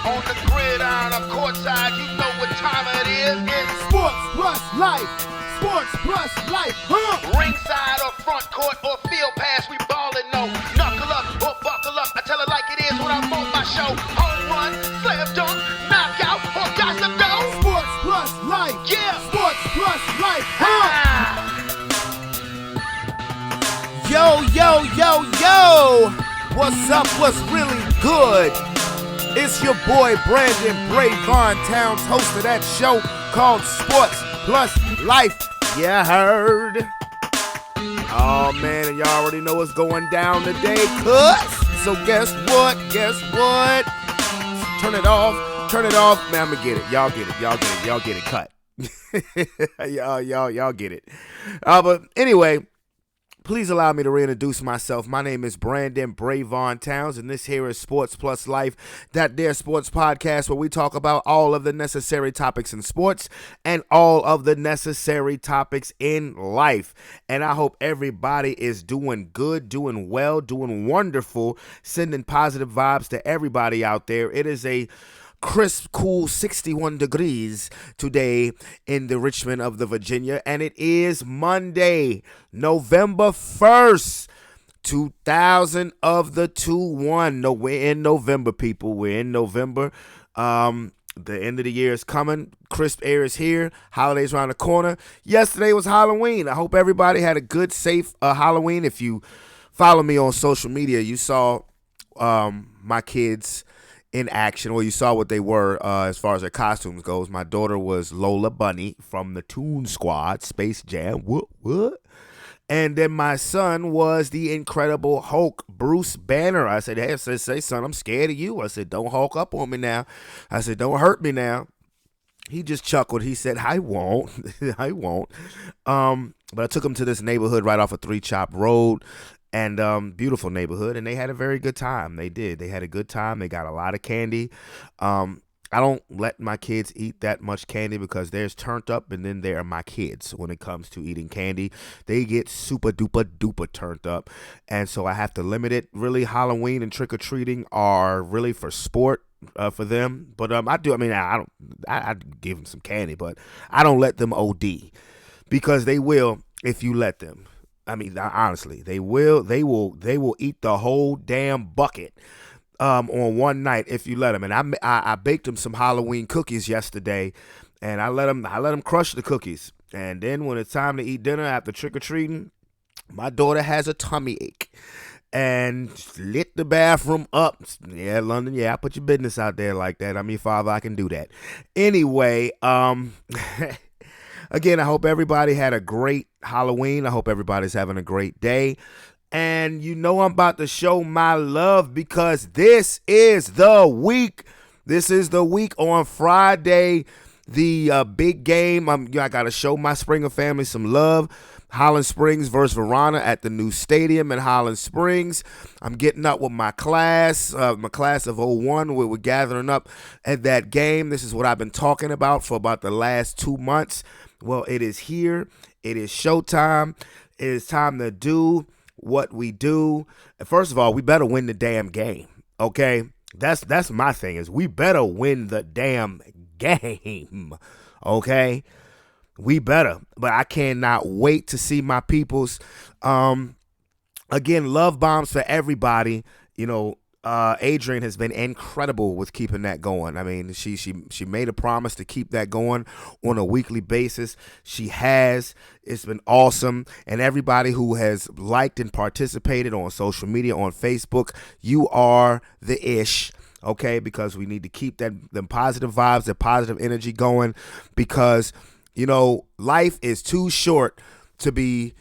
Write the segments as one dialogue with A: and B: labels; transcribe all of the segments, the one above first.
A: On the gridiron or courtside, you know what time it is. It's
B: Sports plus life. Sports plus life.
A: ringside or front court or field pass, we ballin', no. Knuckle up or buckle up. I tell it like it is when I'm on my show. Home run, slam dunk, knockout, or got to go.
B: Sports plus life.
A: Yeah.
B: Sports plus life.
C: Yo, yo, yo, yo! What's up? What's really good? It's your boy Brandon Brevon Towns, host of that show called Sports Plus Life. Yeah, heard? Oh man, and y'all already know what's going down today, cuz. So guess what? Guess what? Turn it off. Turn it off. Man, I'ma get it. Y'all get it. Y'all get it. Y'all get it. Cut. y'all get it. But anyway, please allow me to reintroduce myself. My name is Brandon Brevon Towns, and this here is Sports Plus Life, that there sports podcast where we talk about all of the necessary topics in sports and all of the necessary topics in life. And I hope everybody is doing good, doing well, doing wonderful, sending positive vibes to everybody out there. It is a crisp, cool 61 degrees today in the Richmond of the Virginia, and it is Monday, November 1st, 2000 of the 2-1. No, we're in November, people. We're in November. The end of the year is coming. Crisp air is here. Holidays around the corner. Yesterday was Halloween. I hope everybody had a good, safe Halloween. If you follow me on social media, you saw my kids in action, or you saw what they were as far as their costumes goes. My daughter was Lola Bunny from the Toon Squad, Space Jam. What? And then my son was the Incredible Hulk, Bruce Banner. I said, hey, say, son, I'm scared of you. I said, don't Hulk up on me now. I said, don't hurt me now. He just chuckled. He said, I won't. I won't. But I took him to this neighborhood right off of Three Chop Road. And beautiful neighborhood, and they had a very good time. They did. They had a good time. They got a lot of candy. I don't let my kids eat that much candy because there's turned up, and then there are my kids when it comes to eating candy. They get super duper duper turned up, and so I have to limit it. Really, Halloween and trick or treating are really for sport. For them, but I give them some candy, but I don't let them OD because they will if you let them. I mean, honestly, they will eat the whole damn bucket on one night if you let them. And I baked them some Halloween cookies yesterday, and I let them crush the cookies. And then when it's time to eat dinner after trick or treating, my daughter has a tummy ache and lit the bathroom up. Yeah, London. Yeah, I put your business out there like that. I mean, Father, I can do that. Anyway, again, I hope everybody had a great Halloween. I hope everybody's having a great day. And you know I'm about to show my love because this is the week. This is the week on Friday, the big game. I got to show my Springer family some love. Holland Springs versus Varina at the new stadium in Holland Springs. I'm getting up with my class of '01. We're gathering up at that game. This is what I've been talking about for about the last 2 months. Well, it is here. It is showtime. It is time to do what we do. First of all, we better win the damn game, okay? That's my thing is we better win the damn game, okay? We better. But I cannot wait to see my peoples. Again, love bombs for everybody. You know, Adrian has been incredible with keeping that going. I mean, she made a promise to keep that going on a weekly basis. She has. It's been awesome. And everybody who has liked and participated on social media, on Facebook, you are the ish. Okay, because we need to keep them positive vibes, that positive energy going, because you know, life is too short to be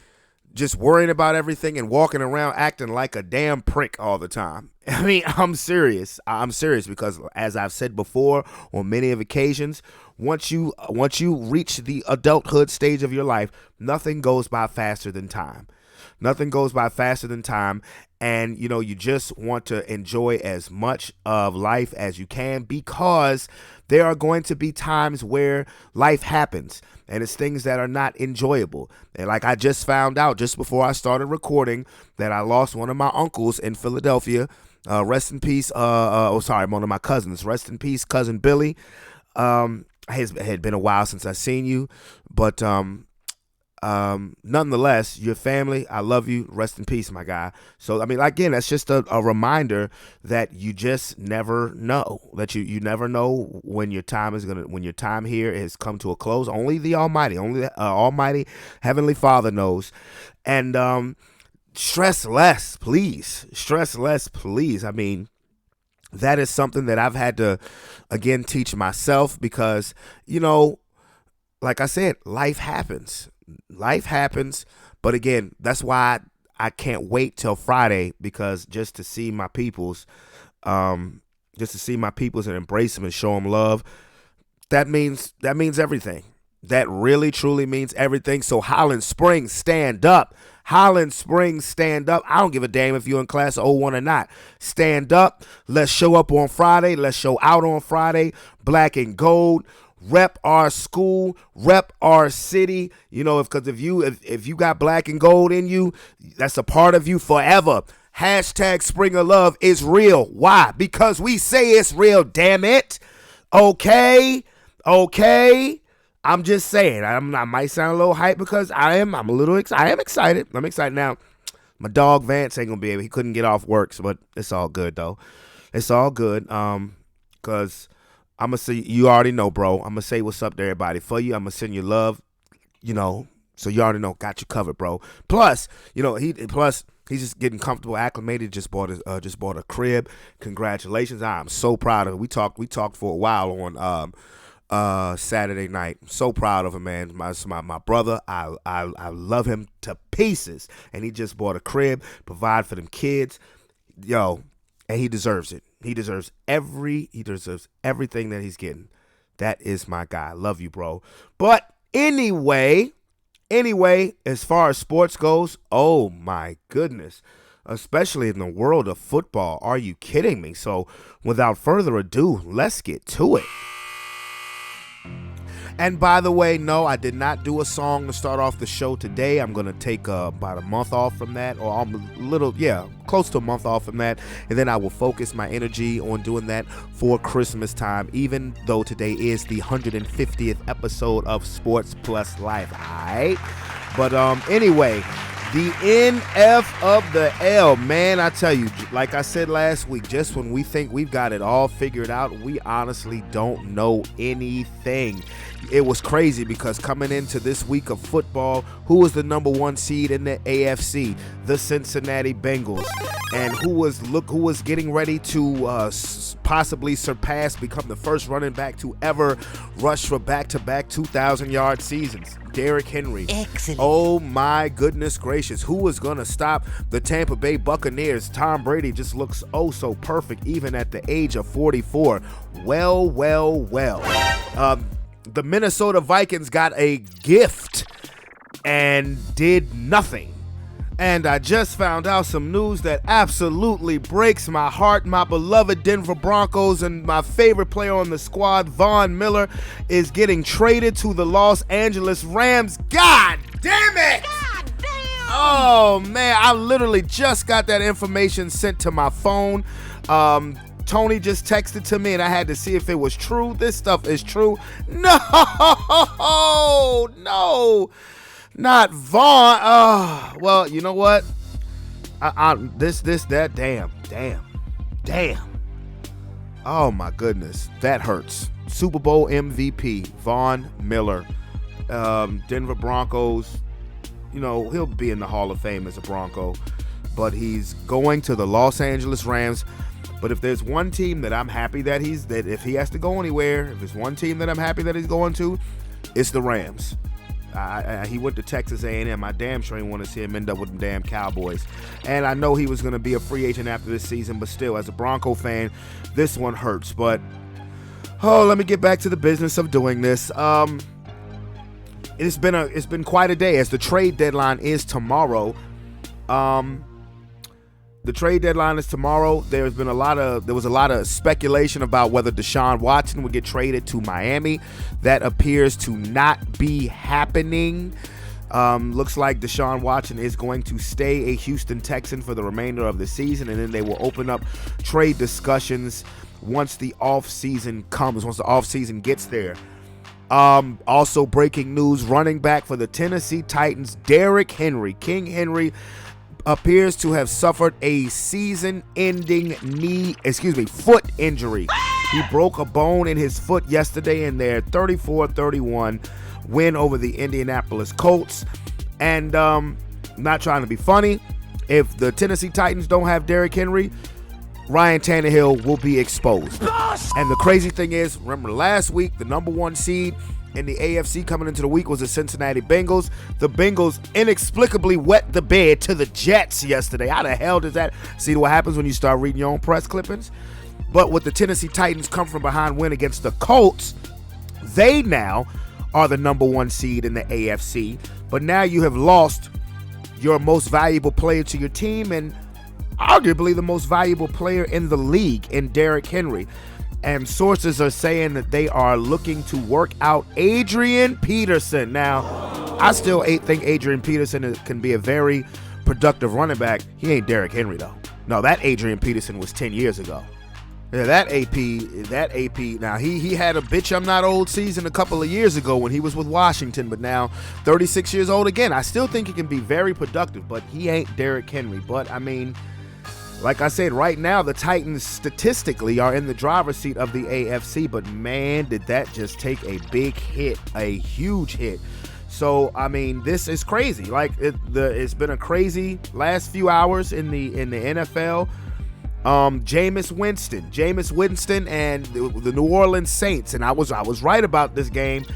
C: just worrying about everything and walking around acting like a damn prick all the time. I mean, I'm serious. I'm serious because, as I've said before on many of occasions, once you reach the adulthood stage of your life, nothing goes by faster than time. Nothing goes by faster than time. And, you just want to enjoy as much of life as you can, because there are going to be times where life happens and it's things that are not enjoyable. And like I just found out just before I started recording that I lost one of my uncles in Philadelphia. Rest in peace. One of my cousins. Rest in peace, cousin Billy. It had been a while since I seen you, but nonetheless, your family, I love you. Rest in peace, my guy. So, again, that's just a reminder that you just never know, that you never know when your time here has come to a close. Only the Almighty, Almighty Heavenly Father knows. And, stress less, please. Stress less, please. That is something that I've had to, again, teach myself, because, like I said, life happens. Life happens. But again, that's why I can't wait till Friday, because just to see my peoples, and embrace them and show them love, that means everything. That really, truly means everything. So Highland Springs, stand up. Highland Springs, stand up. I don't give a damn if you're in class of 01 or not. Stand up. Let's show up on Friday. Let's show out on Friday. Black and gold. Rep our school. Rep our city. Because if you got black and gold in you, that's a part of you forever. Hashtag Spring of Love is real. Why? Because we say it's real, damn it. Okay. I'm just saying, I might sound a little hype because I am excited. I'm excited. Now, my dog Vance ain't gonna be able, he couldn't get off work, but it's all good though. It's all good. Cause I'm gonna say, you already know, bro. I'm gonna say what's up to everybody for you. I'm gonna send you love, so you already know, got you covered, bro. Plus, he's just getting comfortable, acclimated, just bought a crib. Congratulations. I'm so proud of him. We talked for a while on Saturday night. So proud of him, man. My brother, I love him to pieces, and he just bought a crib, provide for them kids, and he deserves it. He deserves everything that he's getting. That is my guy. Love you, bro. But anyway, as far as sports goes, oh my goodness, especially in the world of football, are you kidding me? So without further ado, let's get to it. And by the way, no, I did not do a song to start off the show today. I'm going to take about a month off from that, or close to a month off from that. And then I will focus my energy on doing that for Christmas time, even though today is the 150th episode of Sports Plus Life. All right. But anyway, the NF of the L, man, I tell you, like I said last week, just when we think we've got it all figured out, we honestly don't know anything. It was crazy because coming into this week of football, who was the number one seed in the AFC? The Cincinnati Bengals. And who was getting ready to possibly become the first running back to ever rush for back-to-back 2,000-yard seasons? Derrick Henry.
D: Excellent.
C: Oh my goodness gracious. Who was going to stop the Tampa Bay Buccaneers? Tom Brady just looks oh so perfect even at the age of 44. Well. The Minnesota Vikings got a gift and did nothing. And I just found out some news that absolutely breaks my heart. My beloved Denver Broncos and my favorite player on the squad, Von Miller, is getting traded to the Los Angeles Rams. God damn it!
D: God damn!
C: Oh, man, I literally just got that information sent to my phone. Tony just texted to me, and I had to see if it was true. This stuff is true. No, not Vaughn. Oh, well, you know what? Damn. Oh my goodness, that hurts. Super Bowl MVP Von Miller, Denver Broncos. He'll be in the Hall of Fame as a Bronco, but he's going to the Los Angeles Rams. But if there's one team that I'm happy that if he has to go anywhere, if there's one team that I'm happy that he's going to, it's the Rams. He went to Texas A&M. I damn sure ain't want to see him end up with them damn Cowboys. And I know he was going to be a free agent after this season, but still, as a Bronco fan, this one hurts. But, let me get back to the business of doing this. It's been quite a day, as the trade deadline is tomorrow. The trade deadline is tomorrow. There was a lot of speculation about whether Deshaun Watson would get traded to Miami. That appears to not be happening. Looks like Deshaun Watson is going to stay a Houston Texan for the remainder of the season, and then they will open up trade discussions once the offseason comes, once the offseason gets there. Also breaking news, running back for the Tennessee Titans, Derrick Henry, King Henry, appears to have suffered a season-ending foot injury. He broke a bone in his foot yesterday in their 34-31 win over the Indianapolis Colts. And not trying to be funny, if the Tennessee Titans don't have Derrick Henry, Ryan Tannehill will be exposed. And the crazy thing is, remember last week, the number one seed in the AFC coming into the week was the Cincinnati Bengals. The Bengals inexplicably wet the bed to the Jets yesterday. How the hell does that? See what happens when you start reading your own press clippings? But with the Tennessee Titans come from behind win against the Colts, they now are the number one seed in the AFC. But now you have lost your most valuable player to your team and arguably the most valuable player in the league in Derrick Henry. And sources are saying that they are looking to work out Adrian Peterson. Now, I still think Adrian Peterson can be a very productive running back. He ain't Derrick Henry, though. No, that Adrian Peterson was 10 years ago. Yeah, that AP. Now, he had a bitch I'm not old season a couple of years ago when he was with Washington, but now 36 years old again. I still think he can be very productive, but he ain't Derrick Henry. But, I mean, like I said, right now the Titans statistically are in the driver's seat of the AFC, but man, did that just take a big hit, a huge hit. So, I mean, this is crazy. Like, it's been a crazy last few hours in the NFL. Jameis Winston and the New Orleans Saints, and I was right about this game.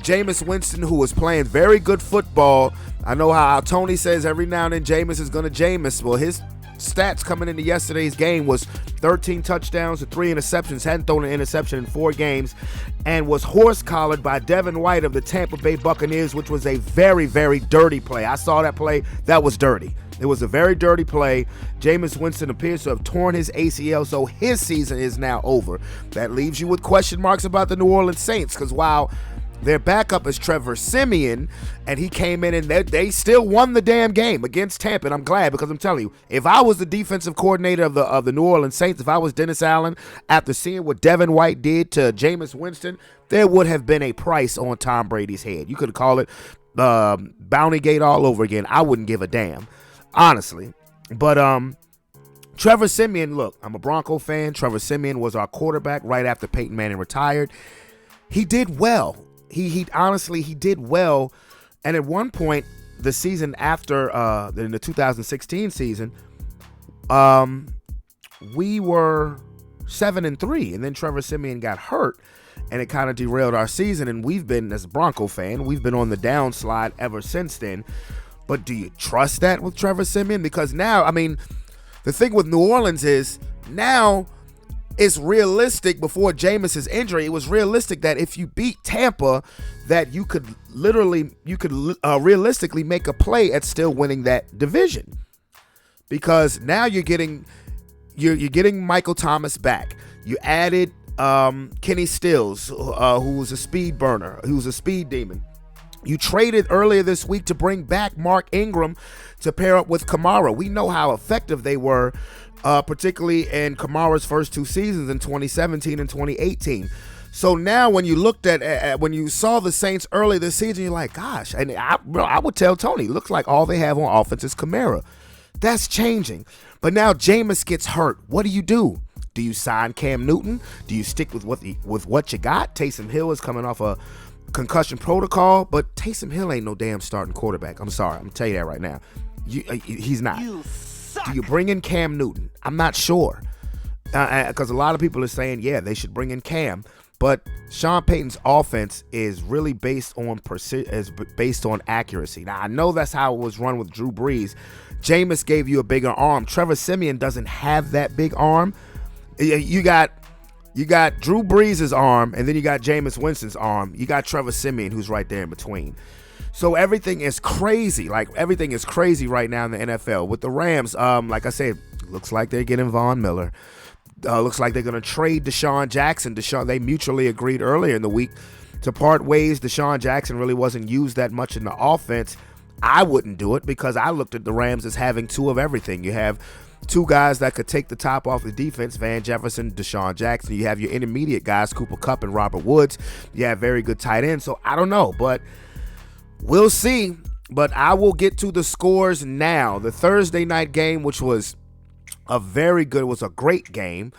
C: Jameis Winston, who was playing very good football. I know how Tony says every now and then Jameis is going to Jameis. Well, his stats coming into yesterday's game was 13 touchdowns and 3 interceptions, hadn't thrown an interception in 4 games, and was horse-collared by Devin White of the Tampa Bay Buccaneers, which was a very, very dirty play. I saw that play. That was dirty. It was a very dirty play. Jameis Winston appears to have torn his ACL, so his season is now over. That leaves you with question marks about the New Orleans Saints, because while their backup is Trevor Siemian, and he came in and they still won the damn game against Tampa. And I'm glad, because I'm telling you, if I was the defensive coordinator of the New Orleans Saints, if I was Dennis Allen, after seeing what Devin White did to Jameis Winston, there would have been a price on Tom Brady's head. You could call it Bounty Gate all over again. I wouldn't give a damn, honestly. But Trevor Siemian, look, I'm a Bronco fan. Trevor Siemian was our quarterback right after Peyton Manning retired. He did well. He honestly did well, and at one point the season after in the 2016 season, we were 7-3, and then Trevor Siemian got hurt, and it kind of derailed our season. And we've been, as a Bronco fan, we've been on the downslide ever since then. But do you trust that with Trevor Siemian? Because now, I mean, the thing with New Orleans is now, it's realistic. Before Jameis's injury, it was realistic that if you beat Tampa, that you could realistically make a play at still winning that division. Because now you're getting Michael Thomas back. You added Kenny Stills, who was a speed burner, who was a speed demon. You traded earlier this week to bring back Mark Ingram to pair up with Kamara. We know how effective they were, particularly in Kamara's first 2 seasons in 2017 and 2018. So now when you looked at when you saw the Saints early this season, you're like, gosh, and I would tell Tony, looks like all they have on offense is Kamara. That's changing. But now Jameis gets hurt. What do? Do you sign Cam Newton? Do you stick with what you got? Taysom Hill is coming off a concussion protocol, but Taysom Hill ain't no damn starting quarterback. I'm sorry. I'm going to tell you that right now. He's not.
B: You suck.
C: Do you bring in Cam Newton? I'm not sure. Because a lot of people are saying, yeah, they should bring in Cam. But Sean Payton's offense is really based on accuracy. Now, I know that's how it was run with Drew Brees. Jameis gave you a bigger arm. Trevor Siemian doesn't have that big arm. You got Drew Brees' arm, and then you got Jameis Winston's arm. You got Trevor Siemian, who's right there in between. So everything is crazy. Like, everything is crazy right now in the NFL. With the Rams, like I said, looks like they're getting Von Miller. Looks like they're going to trade Deshaun Jackson. They mutually agreed earlier in the week to part ways. Deshaun Jackson really wasn't used that much in the offense. I wouldn't do it because I looked at the Rams as having two of everything. You have two guys that could take the top off the defense, Van Jefferson, Deshaun Jackson. You have your intermediate guys, Cooper Kupp and Robert Woods. You have very good tight ends. So I don't know, but we'll see. But I will get to the scores now. The Thursday night game, which was a great game.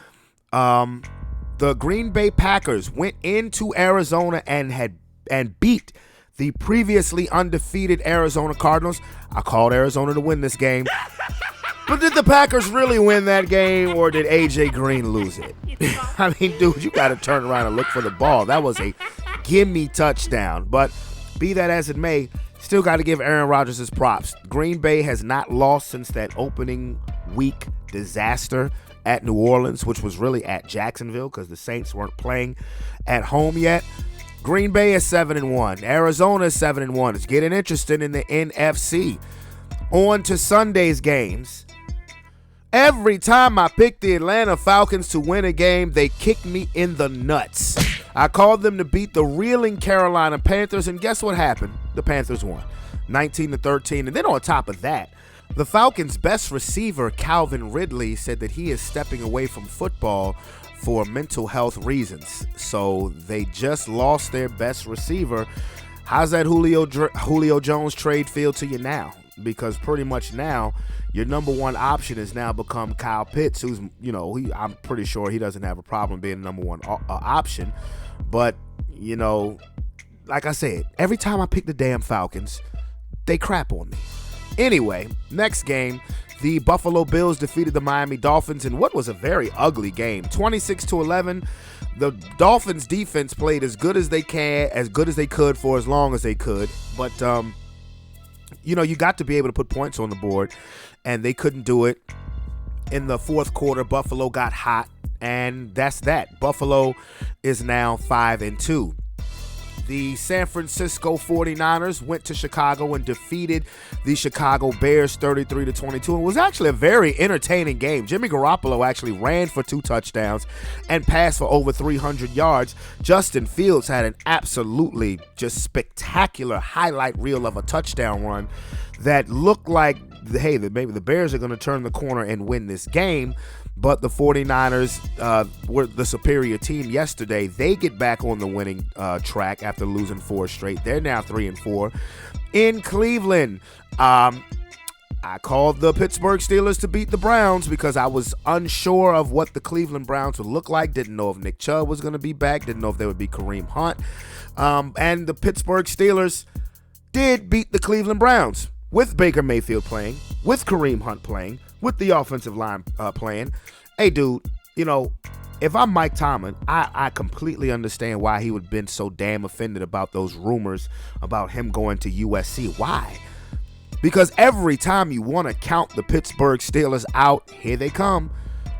C: The Green Bay Packers went into Arizona and beat the previously undefeated Arizona Cardinals. I called Arizona to win this game. But did the Packers really win that game, or did A.J. Green lose it? I mean, dude, you got to turn around and look for the ball. That was a gimme touchdown. But be that as it may, still got to give Aaron Rodgers his props. Green Bay has not lost since that opening week disaster at New Orleans, which was really at Jacksonville because the Saints weren't playing at home yet. Green Bay is 7-1. Arizona is 7-1. It's getting interesting in the NFC. On to Sunday's games. Every time I pick the Atlanta Falcons to win a game, they kick me in the nuts. I called them to beat the reeling Carolina Panthers, and guess what happened? The Panthers won 19-13. And then on top of that, the Falcons' best receiver, Calvin Ridley, said that he is stepping away from football for mental health reasons. So they just lost their best receiver. How's that Julio Jones trade feel to you now? Because pretty much now, your number one option has now become Kyle Pitts, who's, I'm pretty sure he doesn't have a problem being the number one option. But, like I said, every time I pick the damn Falcons, they crap on me. Anyway, next game, the Buffalo Bills defeated the Miami Dolphins in what was a very ugly game, 26-11. The Dolphins defense played as good as they could for as long as they could. But, you got to be able to put points on the board, and they couldn't do it. In the fourth quarter, Buffalo got hot, and that's that. Buffalo is now 5-2. The San Francisco 49ers went to Chicago and defeated the Chicago Bears 33-22. It was actually a very entertaining game. Jimmy Garoppolo actually ran for 2 touchdowns and passed for over 300 yards. Justin Fields had an absolutely just spectacular highlight reel of a touchdown run that looked like, hey, maybe the Bears are going to turn the corner and win this game. But the 49ers were the superior team yesterday. They get back on the winning track after losing 4 straight. They're now 3-4. In Cleveland, I called the Pittsburgh Steelers to beat the Browns because I was unsure of what the Cleveland Browns would look like. Didn't know if Nick Chubb was going to be back. Didn't know if there would be Kareem Hunt. And the Pittsburgh Steelers did beat the Cleveland Browns with Baker Mayfield playing, with Kareem Hunt playing, with the offensive line playing. Hey, dude, if I'm Mike Tomlin, I completely understand why he would have been so damn offended about those rumors about him going to USC. Why? Because every time you want to count the Pittsburgh Steelers out, here they come.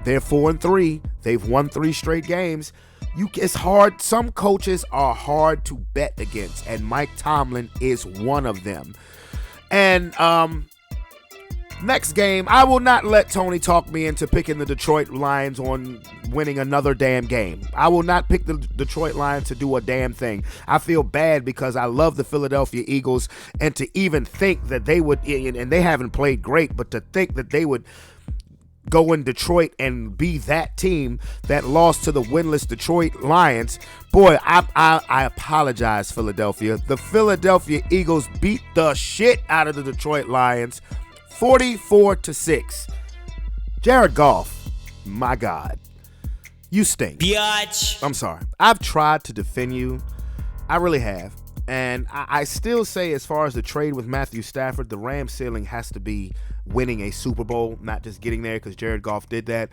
C: They're 4-3. They've won 3 straight games. It's hard. Some coaches are hard to bet against, and Mike Tomlin is one of them. And next game, I will not let Tony talk me into picking the Detroit Lions on winning another damn game. I will not pick the Detroit Lions to do a damn thing. I feel bad because I love the Philadelphia Eagles, and to even think that they would, and they haven't played great, but to think that they would go in Detroit and be that team that lost to the winless Detroit Lions. Boy, I apologize, Philadelphia. The Philadelphia Eagles beat the shit out of the Detroit Lions 44-6. Jared Goff, my God, you stink.
D: Biatch.
C: I'm sorry. I've tried to defend you. I really have. And I still say, as far as the trade with Matthew Stafford, the Rams ceiling has to be winning a Super Bowl, not just getting there because Jared Goff did that.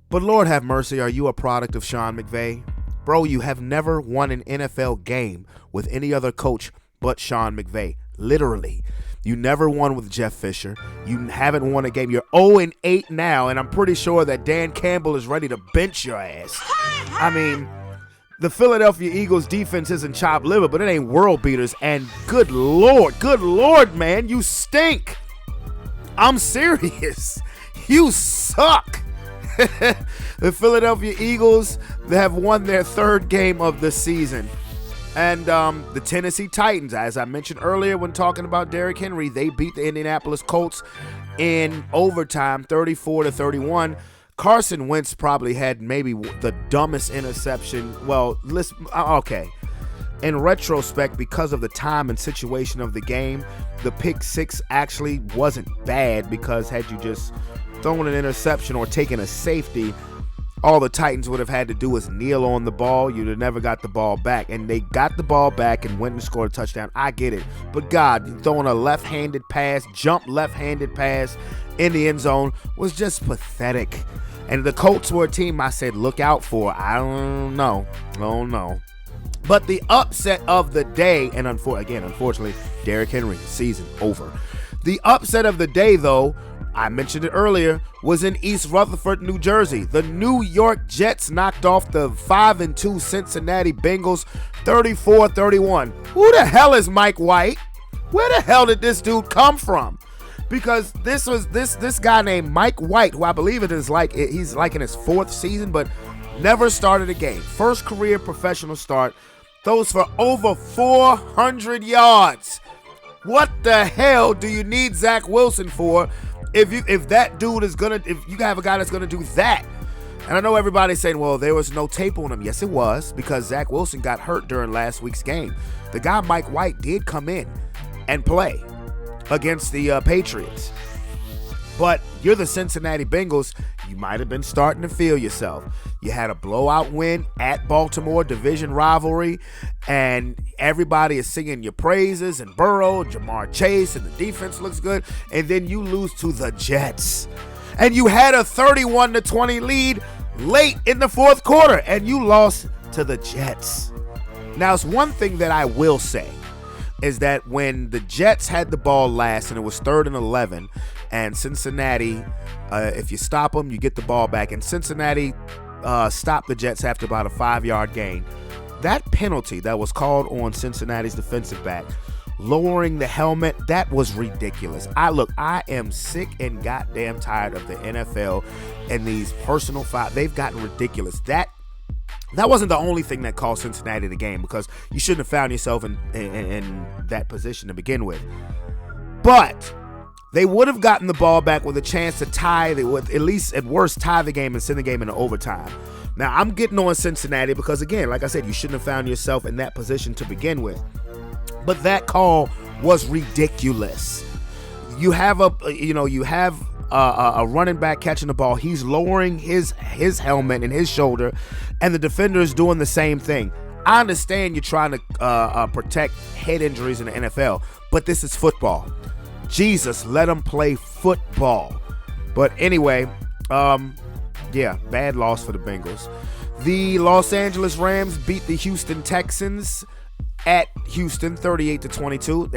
C: But Lord have mercy, are you a product of Sean McVay? Bro, you have never won an NFL game with any other coach but Sean McVay. Literally. You never won with Jeff Fisher. You haven't won a game. You're 0-8 now, and I'm pretty sure that Dan Campbell is ready to bench your ass. I mean, the Philadelphia Eagles defense isn't chopped liver, but it ain't world beaters. And good Lord, man, you stink. I'm serious. You suck. The Philadelphia Eagles, they have won their third game of the season. And the Tennessee Titans, as I mentioned earlier when talking about Derrick Henry, they beat the Indianapolis Colts in overtime, 34-31. Carson Wentz probably had maybe the dumbest interception. Well, okay. In retrospect, because of the time and situation of the game, the pick six actually wasn't bad, because had you just thrown an interception or taken a safety, all the Titans would have had to do was kneel on the ball. You'd have never got the ball back. And they got the ball back and went and scored a touchdown. I get it. But God, throwing a left-handed pass, jump left-handed pass in the end zone was just pathetic. And the Colts were a team I said look out for. I don't know. But the upset of the day, and unfortunately, Derrick Henry, season over. The upset of the day, though, I mentioned it earlier, was in East Rutherford, New Jersey. The New York Jets knocked off the 5-2 Cincinnati Bengals 34-31. Who the hell is Mike White? Where the hell did this dude come from? Because this guy named Mike White, who I believe he's in his fourth season, but never started a game. First career professional start, throws for over 400 yards. What the hell do you need Zach Wilson for? If you have a guy that's gonna do that. And I know everybody's saying, well, there was no tape on him. Yes, it was, because Zach Wilson got hurt during last week's game. The guy Mike White did come in and play against the Patriots. But you're the Cincinnati Bengals. You might have been starting to feel yourself. You had a blowout win at Baltimore, division rivalry, and everybody is singing your praises, and Burrow, Jamar Chase, and the defense looks good. And then you lose to the Jets. And you had a 31-20 lead late in the fourth quarter, and you lost to the Jets. Now, it's one thing that I will say is that when the Jets had the ball last and it was 3rd and 11, and Cincinnati, if you stop them, you get the ball back, and Cincinnati stopped the Jets after about a 5-yard gain. That penalty that was called on Cincinnati's defensive back, lowering the helmet, that was ridiculous. I am sick and goddamn tired of the NFL and these personal fouls. They've gotten ridiculous. That wasn't the only thing that cost Cincinnati the game, because you shouldn't have found yourself in that position to begin with. But they would have gotten the ball back with a chance to tie, at least at worst tie the game and send the game into overtime. Now, I'm getting on Cincinnati because, again, like I said, you shouldn't have found yourself in that position to begin with. But that call was ridiculous. You have a running back catching the ball. He's lowering his helmet and his shoulder, and the defender is doing the same thing. I understand you're trying to protect head injuries in the NFL, but this is football. Jesus, let them play football. But anyway, bad loss for the Bengals. The Los Angeles Rams beat the Houston Texans at Houston 38-22.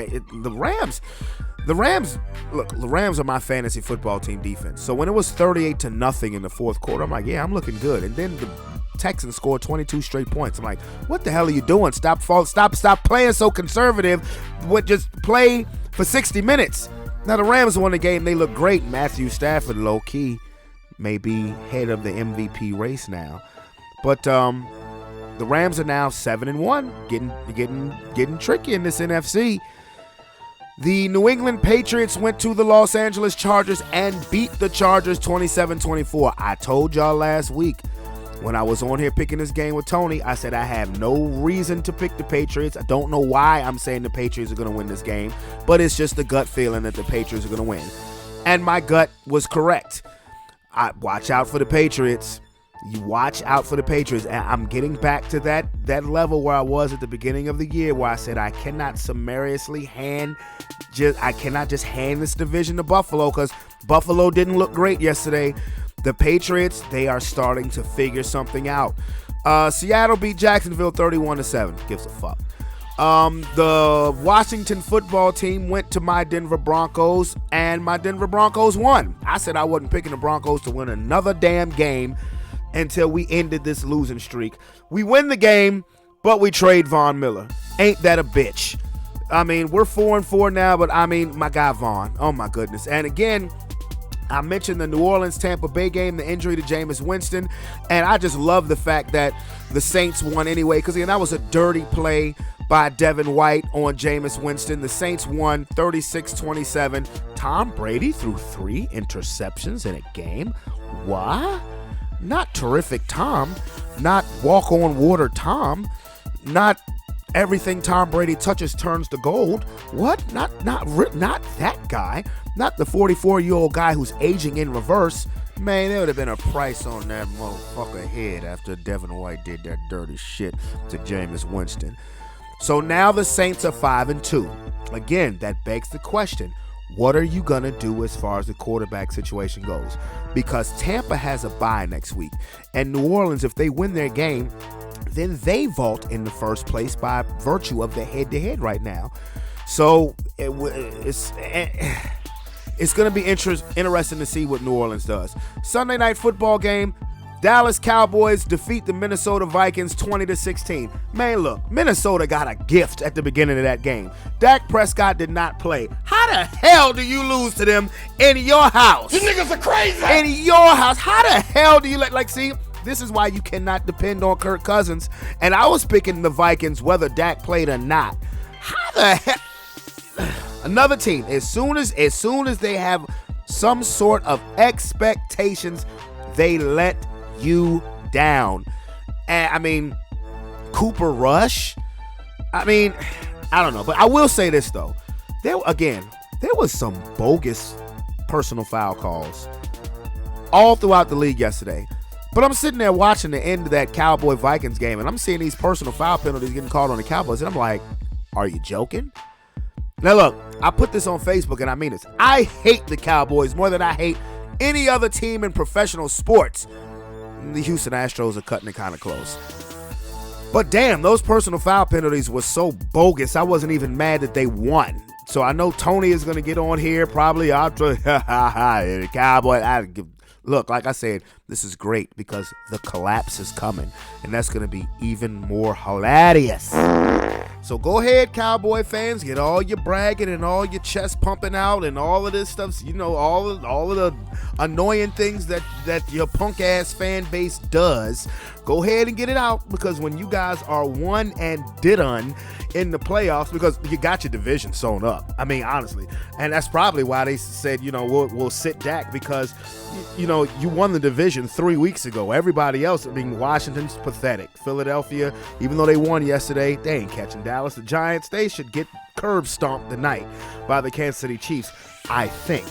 C: The Rams are my fantasy football team defense. So when it was 38-0 in the fourth quarter, I'm like, yeah, I'm looking good. And then the Texans scored 22 straight points. I'm like, what the hell are you doing? Stop playing so conservative. Just play for 60 minutes. Now the Rams won the game. They look great. Matthew Stafford, low key, may be head of the MVP race now. But the Rams are now 7-1, getting tricky in this NFC. The New England Patriots went to the Los Angeles Chargers and beat the Chargers 27-24. I told y'all last week when I was on here picking this game with Tony, I said I have no reason to pick the Patriots. I don't know why I'm saying the Patriots are going to win this game, but it's just a gut feeling that the Patriots are going to win. And my gut was correct. Watch out for the Patriots. You watch out for the Patriots. And I'm getting back to that level where I was at the beginning of the year, where I said I cannot summariously hand this division to Buffalo, because Buffalo didn't look great yesterday. The Patriots, they are starting to figure something out. Seattle beat Jacksonville 31-7. Gives a fuck. The Washington football team went to my Denver Broncos, and my Denver Broncos won. I said I wasn't picking the Broncos to win another damn game until we ended this losing streak. We win the game, but we trade Von Miller. Ain't that a bitch? I mean, we're 4-4 now, but I mean, my guy Von. Oh my goodness. And again, I mentioned the New Orleans-Tampa Bay game, the injury to Jameis Winston, and I just love the fact that the Saints won anyway, because again, that was a dirty play by Devin White on Jameis Winston. The Saints won 36-27. Tom Brady threw 3 interceptions in a game. What? Not terrific Tom, not walk-on-water Tom, not everything Tom Brady touches turns to gold. What? Not that guy. Not the 44-year-old guy who's aging in reverse. Man, there would have been a price on that motherfucker head after Devin White did that dirty shit to Jameis Winston. So now the Saints are 5-2. Again, that begs the question, what are you going to do as far as the quarterback situation goes? Because Tampa has a bye next week. And New Orleans, if they win their game, then they vault in the first place by virtue of the head-to-head right now. So it's going to be interesting to see what New Orleans does. Sunday night football game, Dallas Cowboys defeat the Minnesota Vikings 20-16. Man, look, Minnesota got a gift at the beginning of that game. Dak Prescott did not play. How the hell do you lose to them in your house?
B: You niggas are crazy.
C: In your house. How the hell do you see? This is why you cannot depend on Kirk Cousins. And I was picking the Vikings whether Dak played or not. How the hell? Another team, as soon as they have some sort of expectations, they let you down. And I mean, Cooper Rush. I mean, I don't know, but I will say this though. There was some bogus personal foul calls all throughout the league yesterday. But I'm sitting there watching the end of that Cowboy-Vikings game, and I'm seeing these personal foul penalties getting called on the Cowboys, and I'm like, are you joking? Now look, I put this on Facebook, and I mean this. I hate the Cowboys more than I hate any other team in professional sports. The Houston Astros are cutting it kind of close. But damn, those personal foul penalties were so bogus, I wasn't even mad that they won. So I know Tony is going to get on here probably after the Cowboys. Look, like I said, this is great because the collapse is coming, and that's going to be even more hilarious. So go ahead, Cowboy fans, get all your bragging and all your chest pumping out and all of this stuff, you know, all of the annoying things that your punk-ass fan base does. Go ahead and get it out, because when you guys are one and done in the playoffs, because you got your division sewn up. I mean, honestly. And that's probably why they said, you know, we'll sit Dak, because, you know, you won the division 3 weeks ago. Everybody else, I mean, Washington's pathetic. Philadelphia, even though they won yesterday, they ain't catching Dallas. The Giants, they should get curb stomped tonight by the Kansas City Chiefs, I think.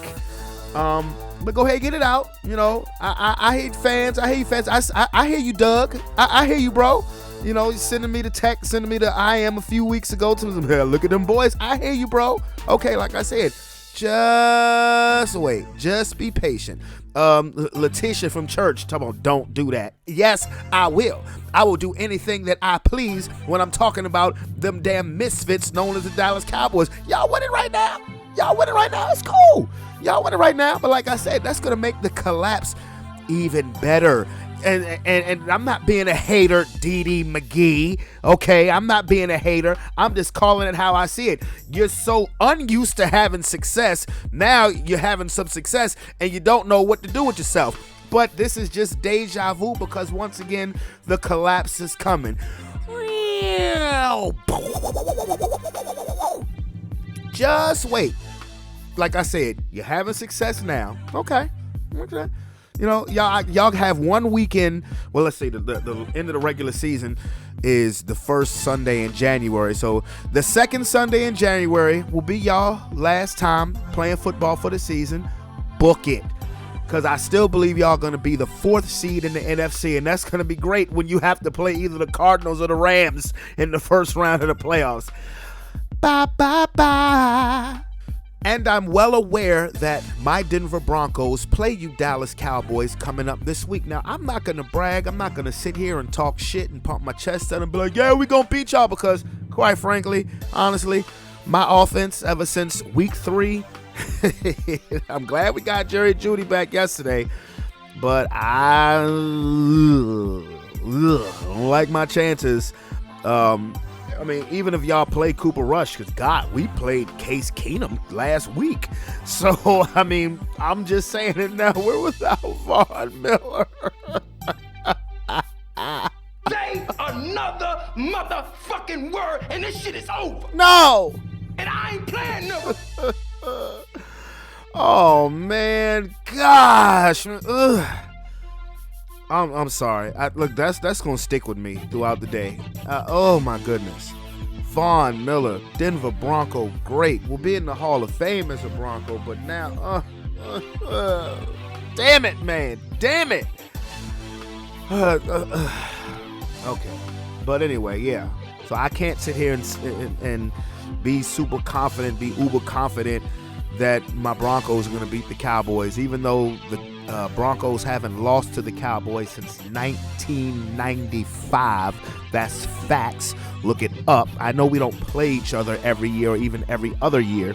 C: But go ahead, get it out. You know, I hate fans. I hear you fans. I hear you, Doug. I hear you, bro. You know, he's sending me the text, sending me the I am a few weeks ago to them. Look at them boys. I hear you, bro. Okay, like I said, just wait. Just be patient. Letitia from church, talking about don't do that. Yes, I will. I will do anything that I please when I'm talking about them damn misfits known as the Dallas Cowboys. Y'all winning right now. It's cool. Y'all winning right now. But like I said, that's going to make the collapse even better. And I'm not being a hater, D.D. McGee, okay? I'm not being a hater. I'm just calling it how I see it. You're so unused to having success. Now you're having some success, and you don't know what to do with yourself. But this is just deja vu, because once again, the collapse is coming. Just wait. Like I said, you're having success now. Okay. You know, y'all have 1 weekend. Well, let's say the end of the regular season is the first Sunday in January. So the second Sunday in January will be y'all last time playing football for the season. Book it. Because I still believe y'all going to be the 4th seed in the NFC. And that's going to be great when you have to play either the Cardinals or the Rams in the first round of the playoffs. Bye, bye, bye. And I'm well aware that my Denver Broncos play you Dallas Cowboys coming up this week. Now, I'm not going to brag. I'm not going to sit here and talk shit and pump my chest out and be like, yeah, we're going to beat y'all, because, quite frankly, honestly, my offense ever since week 3, I'm glad we got Jerry Jeudy back yesterday. but I don't like my chances. I mean, even if y'all play Cooper Rush, because God, we played Case Keenum last week. So, I mean, I'm just saying it now. We're without Von Miller.
D: Say another motherfucking word and this shit is over.
C: No!
D: And I ain't playing no.
C: Oh, man. Gosh. Ugh. I'm sorry. Look, that's gonna stick with me throughout the day. Oh my goodness, Von Miller, Denver Bronco, great. Will be in the Hall of Fame as a Bronco, but now, damn it, man, damn it. Okay, but anyway, yeah. So I can't sit here and be super confident, be uber confident that my Broncos are gonna beat the Cowboys, even though the Broncos haven't lost to the Cowboys since 1995. That's facts. Look it up. I know we don't play each other every year or even every other year,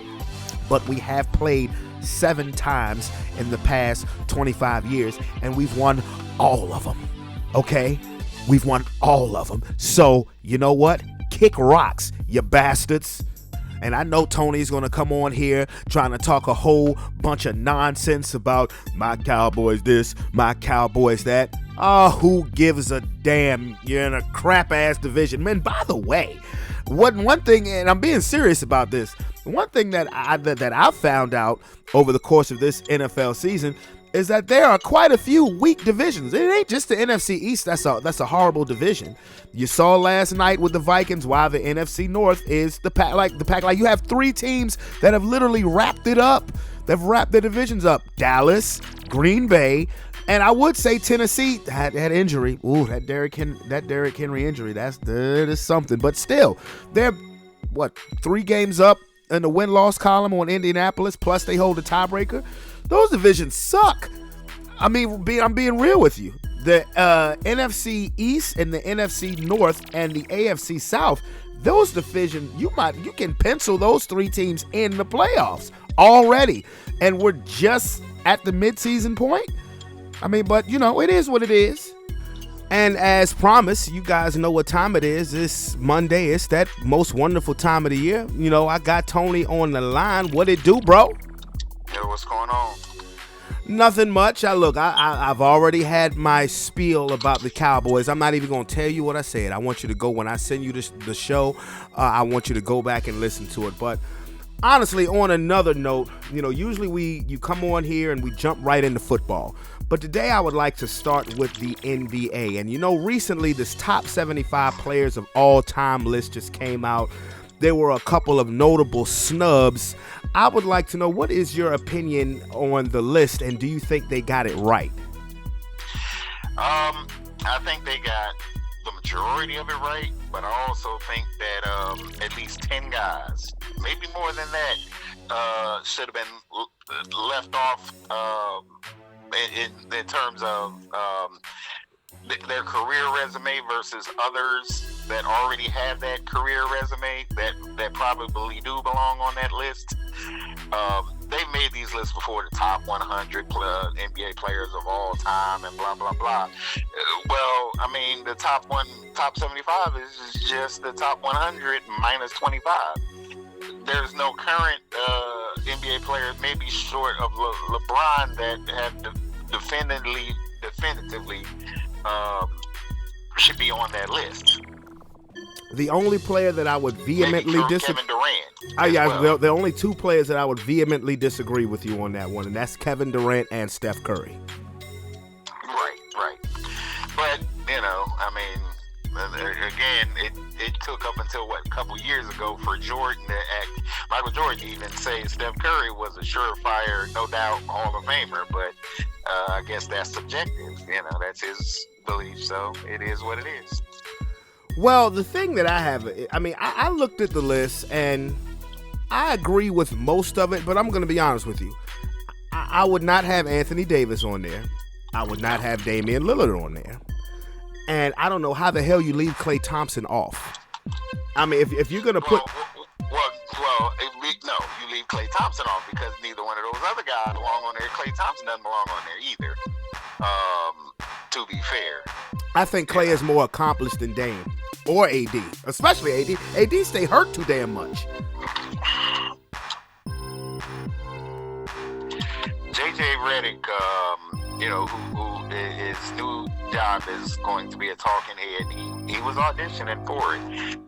C: but we have played 7 times in the past 25 years, and we've won all of them. Okay? We've won all of them. So, you know what? Kick rocks, you bastards. And I know Tony's going to come on here trying to talk a whole bunch of nonsense about my Cowboys this, my Cowboys that. Oh, who gives a damn? You're in a crap-ass division. Man, by the way, one thing, and I'm being serious about this, one thing that I found out over the course of this NFL season is that there are quite a few weak divisions. It ain't just the NFC East that's a horrible division. You saw last night with the Vikings why the NFC North is the pack. Like you have 3 teams that have literally wrapped it up. They've wrapped their divisions up. Dallas, Green Bay, and I would say Tennessee had injury. Ooh, that Derrick Henry injury. That is something. But still, they're 3 games up in the win-loss column on Indianapolis. Plus they hold a tiebreaker. Those divisions suck. I mean, I'm being real with you. The NFC East and the NFC North and the AFC South, those divisions, you can pencil those 3 teams in the playoffs already. And we're just at the midseason point. I mean, but, you know, it is what it is. And as promised, you guys know what time it is. It's Monday. It's that most wonderful time of the year. You know, I got Tony on the line. What it do, bro?
E: Yo, what's going on?
C: Nothing much. I've already had my spiel about the Cowboys. I'm not even going to tell you what I said. I want you to go, when I send you the show, I want you to go back and listen to it. But honestly, on another note, you know, usually you come on here and we jump right into football. But today I would like to start with the NBA. And you know, recently this top 75 players of all time list just came out. There were a couple of notable snubs. I would like to know, what is your opinion on the list, and do you think they got it right?
E: I think they got the majority of it right, but I also think that at least 10 guys, maybe more than that, should have been left off in terms of their career resume versus others that already have that career resume that probably do belong on that list. They've made these lists before, the top 100 NBA players of all time and blah, blah, blah. Well, I mean, the top 75 is just the top 100 minus 25. There's no current NBA players, maybe short of LeBron, that have definitively should be on that list.
C: The only player that I would vehemently disagree.
E: Kevin Durant.
C: Well. The only 2 players that I would vehemently disagree with you on that one, and that's Kevin Durant and Steph Curry.
E: Right. But, you know, I mean, again, it took up until a couple years ago for Michael Jordan to even say Steph Curry was a surefire, no doubt, Hall of Famer. But I guess that's subjective. You know, that's his belief. So it is what it is.
C: Well, the thing that I have, I mean, I looked at the list and I agree with most of it, but I'm going to be honest with you. I would not have Anthony Davis on there. I would not have Damian Lillard on there. And I don't know how the hell you leave Klay Thompson off. I mean, if you're going to put...
E: Well, Well, no, you leave Klay Thompson off because neither one of those other guys belong on there. Klay Thompson doesn't belong on there either. To be fair,
C: I think Klay is more accomplished than Dame or AD, especially AD. AD stay hurt too damn much.
E: JJ Redick, who his new job is going to be a talking head. He was auditioning for it.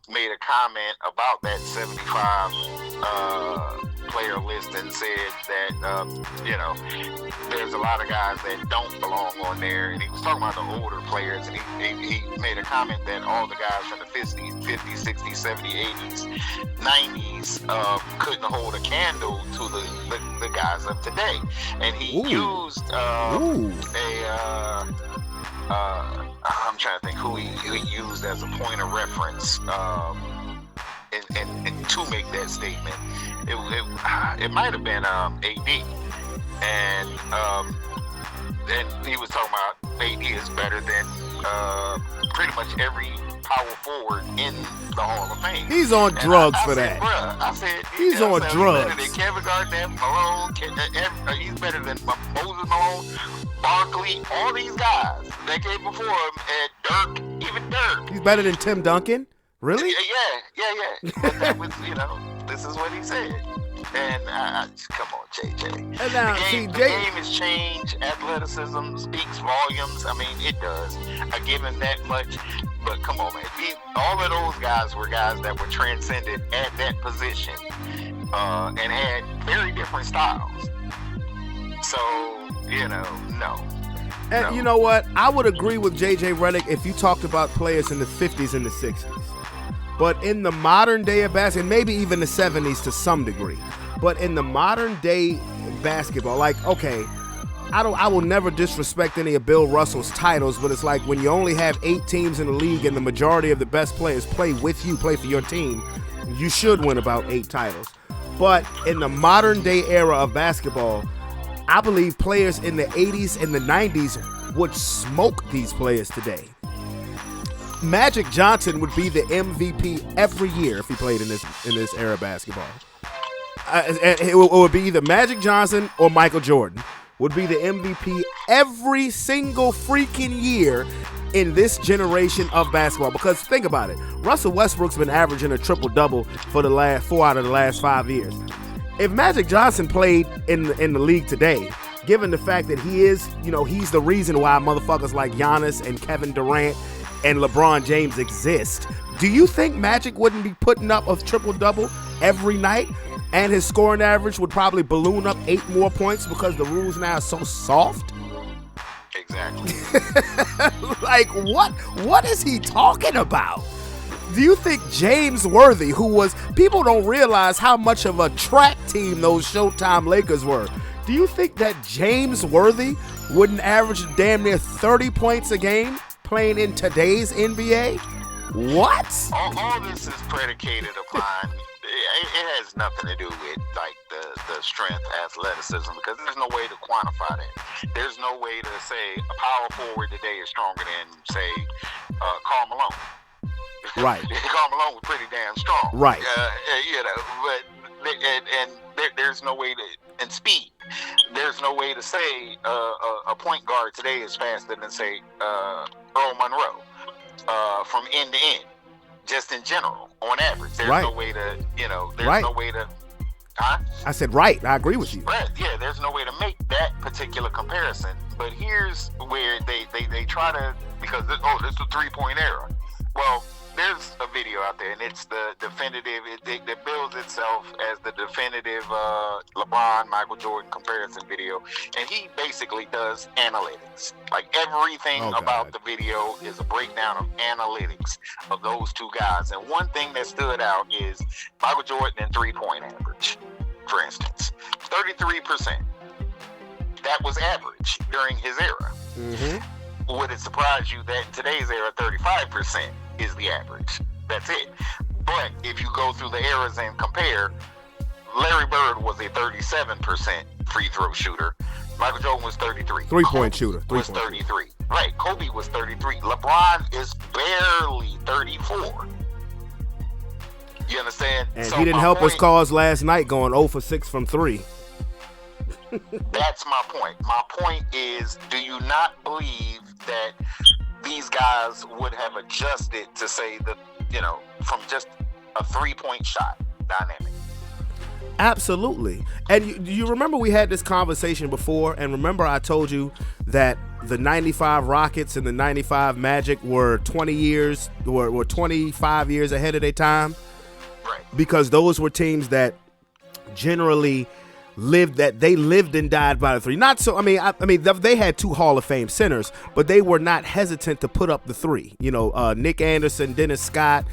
E: Made a comment about that 75 player list and said that there's a lot of guys that don't belong on there, and he was talking about the older players, and he made a comment that all the guys from the 50s, 60s, 70s, 80s, 90s couldn't hold a candle to the guys of today, and he used I'm trying to think who he used as a point of reference and to make that statement. It might have been AD, and he was talking about AD is better than pretty much every power forward in the Hall of Fame.
C: He's on drugs for that.
E: Bruh, I said
C: he's on drugs.
E: He's better than Kevin Garnett, Malone. He's better than Moses Malone, Barkley, all these guys that came before him, and Dirk, even Dirk.
C: He's better than Tim Duncan? Really?
E: Yeah. But that was, this is what he said. And come on, JJ.
C: And now,
E: the game has changed. Athleticism speaks volumes. I mean, it does. I give him that much. But come on, man. All of those guys were guys that were transcended at that position and had very different styles. So, no.
C: And you know what? I would agree with JJ Redick if you talked about players in the 50s and the 60s. But in the modern day of basketball, maybe even the 70s to some degree, but in the modern day basketball, like, okay, I will never disrespect any of Bill Russell's titles, but it's like when you only have 8 teams in the league and the majority of the best players play with you, play for your team, you should win about 8 titles. But in the modern day era of basketball, I believe players in the 80s and the 90s would smoke these players today. Magic Johnson would be the MVP every year if he played in this era of basketball. It would be either Magic Johnson or Michael Jordan would be the MVP every single freaking year in this generation of basketball. Because think about it, Russell Westbrook's been averaging a triple-double for the last 4 out of the last 5 years. If Magic Johnson played in the league today, given the fact that he is, he's the reason why motherfuckers like Giannis and Kevin Durant and LeBron James exist, do you think Magic wouldn't be putting up a triple-double every night? And his scoring average would probably balloon up 8 more points because the rules now are so soft?
E: Exactly.
C: Like, what is he talking about? Do you think James Worthy, people don't realize how much of a track team those Showtime Lakers were. Do you think that James Worthy wouldn't average damn near 30 points a game playing in today's NBA? What?
E: All this is predicated upon, it has nothing to do with like the strength, athleticism, because there's no way to quantify that. There's no way to say a power forward today is stronger than, say, Karl Malone.
C: Right.
E: Karl Malone was pretty damn strong.
C: Right.
E: But there's no way to, and speed. There's no way to say a point guard today is faster than, say, Earl Monroe from end to end, just in general, on average. There's
C: right.
E: no way to, there's
C: right.
E: no way to, huh? I
C: said right. I agree with you.
E: Right. Yeah, there's no way to make that particular comparison. But here's where they try to, because this is the 3-point era. Well, there's a video out there, and it's the definitive. It bills itself as the definitive LeBron, Michael Jordan comparison video, and he basically does analytics. Like everything about the video is a breakdown of analytics of those two guys. And one thing that stood out is Michael Jordan and 3-point average, for instance, 33%. That was average during his era. Mm-hmm. Would it surprise you that in today's era, 35% is the average? That's it. But if you go through the eras and compare, Larry Bird was a 37% free throw shooter. Michael Jordan was 33.
C: 3-point shooter.
E: Was 33. Right. Kobe was 33. LeBron is barely 34. You understand?
C: And
E: So
C: he didn't
E: my
C: help his
E: point-
C: cause last night going 0 for 6 from 3.
E: That's my point. My point is, do you not believe that these guys would have adjusted to say that, from just a 3-point shot dynamic?
C: Absolutely. And you remember we had this conversation before, and remember I told you that the 95 Rockets and the 95 Magic were 25 years ahead of their time?
E: Right.
C: Because those were teams that generally lived and died by the three. Not so. I mean, they had 2 Hall of Fame centers, but they were not hesitant to put up the 3. Nick Anderson, Dennis Scott,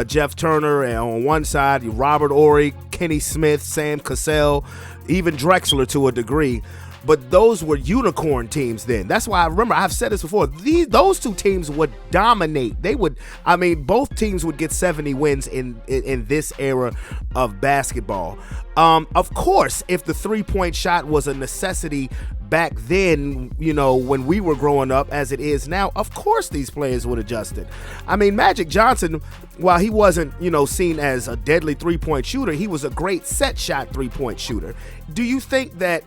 C: Jeff Turner, and on one side, Robert Horry, Kenny Smith, Sam Cassell, even Drexler to a degree. But those were unicorn teams then. That's why I remember, I've said this before, those 2 teams would dominate. Both teams would get 70 wins in this era of basketball. Of course, if the 3-point shot was a necessity back then, when we were growing up as it is now, of course these players would adjust it. Magic Johnson, while he wasn't, seen as a deadly 3-point shooter, he was a great set shot 3-point shooter. Do you think that,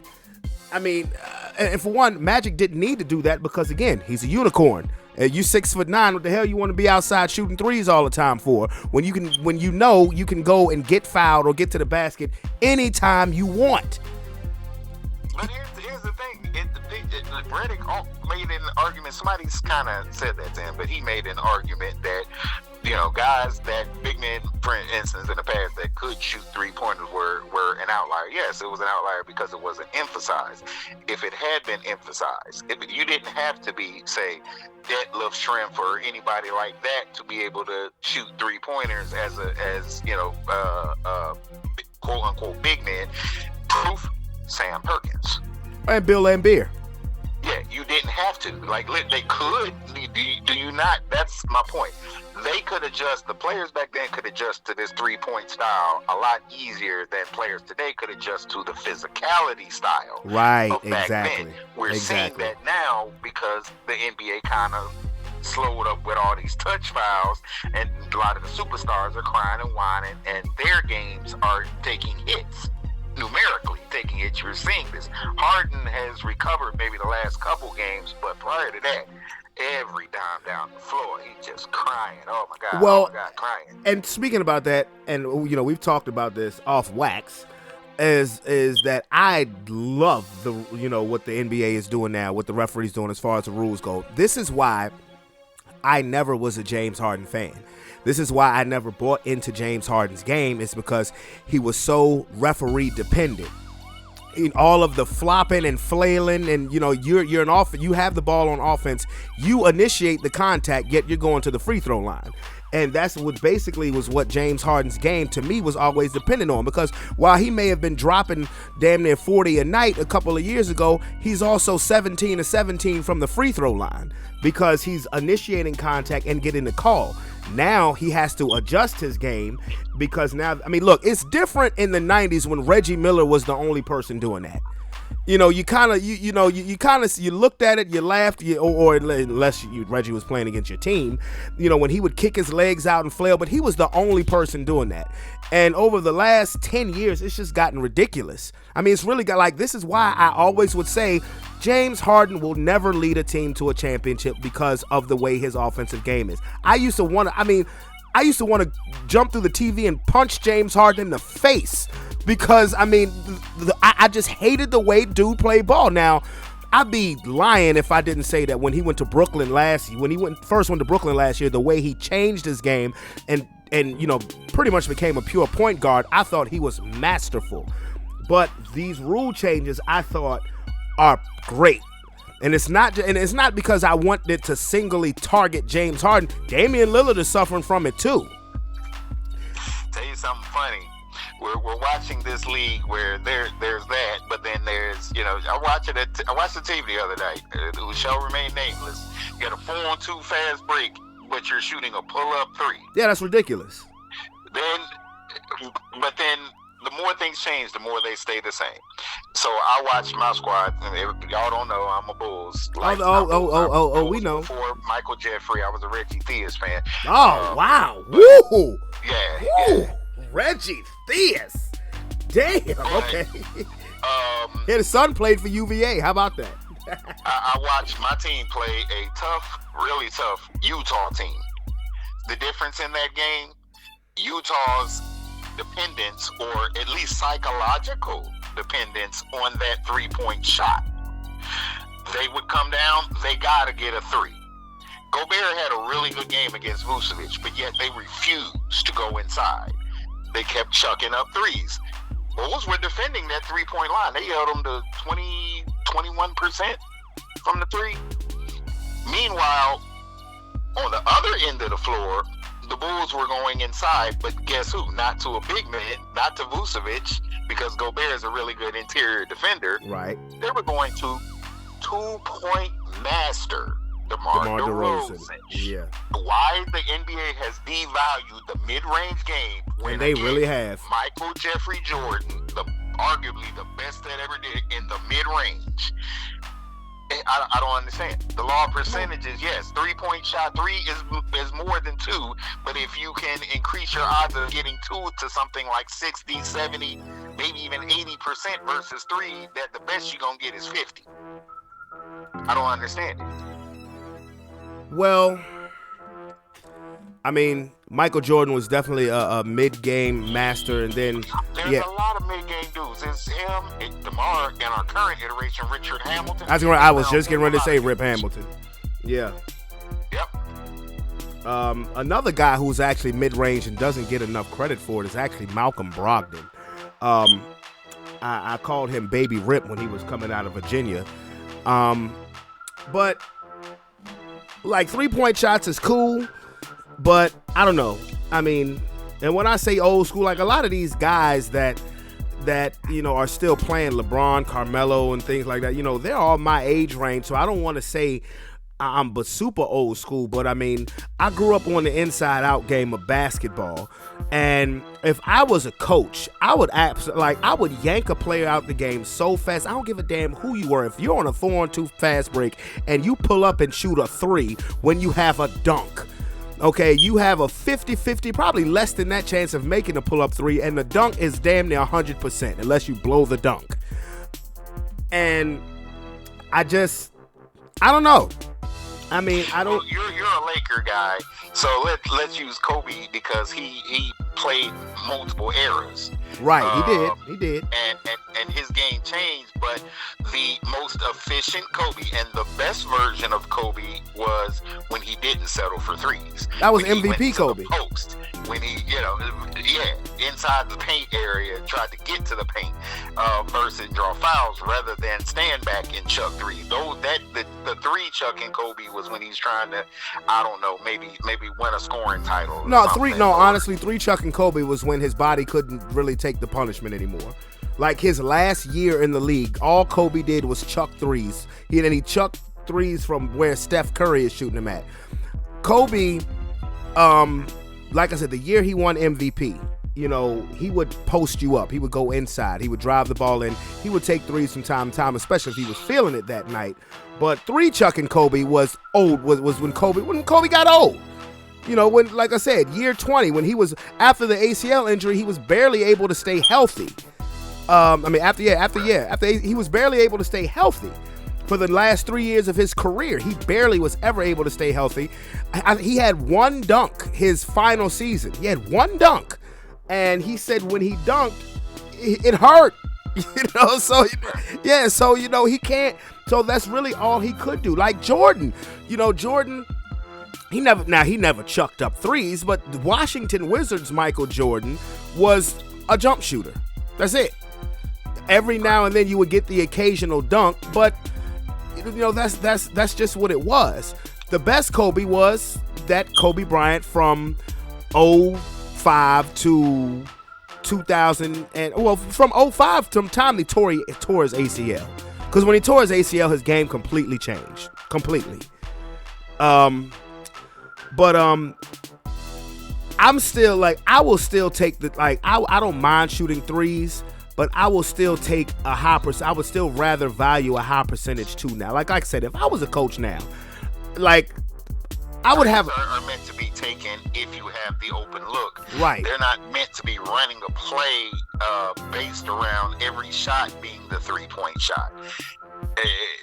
C: and for one, Magic didn't need to do that because, again, he's a unicorn. You 6'9", what the hell you want to be outside shooting threes all the time for? When you can go and get fouled or get to the basket anytime you want.
E: But here's the thing. Redick made an argument. Somebody's kind of said that to him, but he made an argument that, guys that big men, for instance, in the past that could shoot 3-pointers were an outlier. Yes, it was an outlier because it wasn't emphasized. If it had been emphasized, if you didn't have to be, say, Detlef Schrempf or anybody like that to be able to shoot 3-pointers as quote unquote big men. Proof: Sam Perkins
C: and Bill Laimbeer.
E: Yeah, you didn't have to. Like, they could. Do you not? That's my point. They could adjust. The players back then could adjust to this 3-point style a lot easier than players today could adjust to the physicality style.
C: Right,
E: of back
C: exactly.
E: then. We're seeing that now because the NBA kind of slowed up with all these touch fouls, and a lot of the superstars are crying and whining, and their games are taking hits. Numerically taking it, you're seeing this. Harden has recovered maybe the last couple games, but prior to that, every dime down the floor, he's just crying. Oh my God, crying.
C: And speaking about that, and we've talked about this off wax, is that I love the what the NBA is doing now, what the referees doing as far as the rules go. This is why I never was a James Harden fan. This is why I never bought into James Harden's game. It's because he was so referee dependent. In all of the flopping and flailing, and you're an off. You have the ball on offense. You initiate the contact, yet you're going to the free throw line. And that's what basically was what James Harden's game to me was always dependent on, because while he may have been dropping damn near 40 a night a couple of years ago, he's also 17 to 17 from the free throw line because he's initiating contact and getting the call. Now he has to adjust his game because now, look, it's different in the 90s when Reggie Miller was the only person doing that. You looked at it, you laughed, or unless Reggie was playing against your team, when he would kick his legs out and flail, but he was the only person doing that. And over the last 10 years, it's just gotten ridiculous. It's really got this is why I always would say James Harden will never lead a team to a championship because of the way his offensive game is. I used to want to jump through the TV and punch James Harden in the face because, I just hated the way dude played ball. Now, I'd be lying if I didn't say that when he went to Brooklyn first went to Brooklyn last year, the way he changed his game and pretty much became a pure point guard, I thought he was masterful. But these rule changes, I thought, are great. And it's not because I wanted to singly target James Harden. Damian Lillard is suffering from it too.
E: Tell you something funny. We're watching this league where there's that, but then there's I watched the team the other night. It shall remain nameless. You got a 4-on-2 fast break, but you're shooting a pull-up 3.
C: Yeah, that's ridiculous.
E: But then the more things change, the more they stay the same. So I watched my squad. Y'all don't know I'm a Bulls.
C: We know.
E: Before Michael Jeffrey, I was a Reggie Theus fan.
C: Oh, wow. Woo!
E: Yeah.
C: Reggie Theus. Damn. Okay.
E: His
C: son played for UVA. How about that?
E: I watched my team play a tough, really tough Utah team. The difference in that game, Utah's dependence, or at least psychological dependence on that three-point shot. They would come down, they got to get a three. Gobert had a really good game against Vucevic, but yet they refused to go inside. They kept chucking up threes. Bulls were defending that three-point line. They held them to 21% from the three. Meanwhile, on the other end of the floor, the Bulls were going inside, but guess who? Not to a big man, not to Vucevic, because Gobert is a really good interior defender.
C: Right.
E: They were going to two-point master DeMar DeRozan.
C: Yeah.
E: Why the NBA has devalued the mid-range game when
C: and they really have.
E: Michael Jeffrey Jordan, arguably the best that ever did in the mid-range. I don't understand. The law of percentages, yes, three-point shot, three is more than two, but if you can increase your odds of getting two to something like 60, 70, maybe even 80% versus three, that the best you're going to get is 50. I don't understand it.
C: Well, I mean, Michael Jordan was definitely a mid-game master, and then
E: there's a lot of mid-game dudes. It's him, DeMar, and our current iteration, Richard Hamilton.
C: I was just getting ready to say Rip Hamilton. Yeah.
E: Yep.
C: Another guy who's actually mid-range and doesn't get enough credit for it is actually Malcolm Brogdon. I called him Baby Rip when he was coming out of Virginia. But like three-point shots is cool, but I don't know. I mean, and when I say old school, like a lot of these guys that you know are still playing, LeBron, Carmelo, and things like that, you know, they're all my age range. So I don't want to say I'm but super old school, but I mean, I grew up on the inside-out game of basketball, and if I was a coach, I would I would yank a player out the game so fast. I don't give a damn who you were. If you're on a 4-on-2 fast break and you pull up and shoot a three when you have a dunk, okay, you have a 50-50, probably less than that chance of making a pull-up three, and the dunk is damn near 100% unless you blow the dunk. And I don't know. I mean, I don't.
E: Well, you're a Laker guy, so let's use Kobe because he played multiple eras.
C: Right, he did.
E: And his game changed, but the most efficient Kobe and the best version of Kobe was when he didn't settle for threes.
C: That was
E: when
C: MVP Kobe.
E: Post, when he, inside the paint area, tried to get to the paint versus draw fouls rather than stand back and chuck threes. The three chucking Kobe was when he's trying to, I don't know, maybe win a scoring title.
C: Honestly, three chucking Kobe was when his body couldn't really take the punishment anymore. Like his last year in the league, all Kobe did was chuck threes. He chucked threes from where Steph Curry is shooting them at. Kobe, like I said, the year he won MVP, you know, he would post you up. He would go inside. He would drive the ball in. He would take threes from time to time, especially if he was feeling it that night. But three chucking Kobe was old. Was when Kobe got old. You know, when, like I said, year 20, when he was after the ACL injury, he was barely able to stay healthy. After he was barely able to stay healthy for the last 3 years of his career. He barely was ever able to stay healthy. He had one dunk his final season. He had one dunk, and he said when he dunked, it hurt. He can't. So that's really all he could do. Like Jordan, Jordan. He never chucked up threes, but the Washington Wizards Michael Jordan was a jump shooter. That's it. Every now and then you would get the occasional dunk, but that's just what it was. The best Kobe was that Kobe Bryant from 2005 to 2000, and from 2005 to the time he tore his ACL. Because when he tore his ACL, his game completely changed. Completely. But I'm still like, I will still take the, like, I don't mind shooting threes, but I will still take a high percent. I would still rather value a high percentage too now. Like I said, if I was a coach now, like, I would have.
E: Are meant to be taken if you have the open look.
C: Right.
E: They're not meant to be running a play based around every shot being the 3-point shot.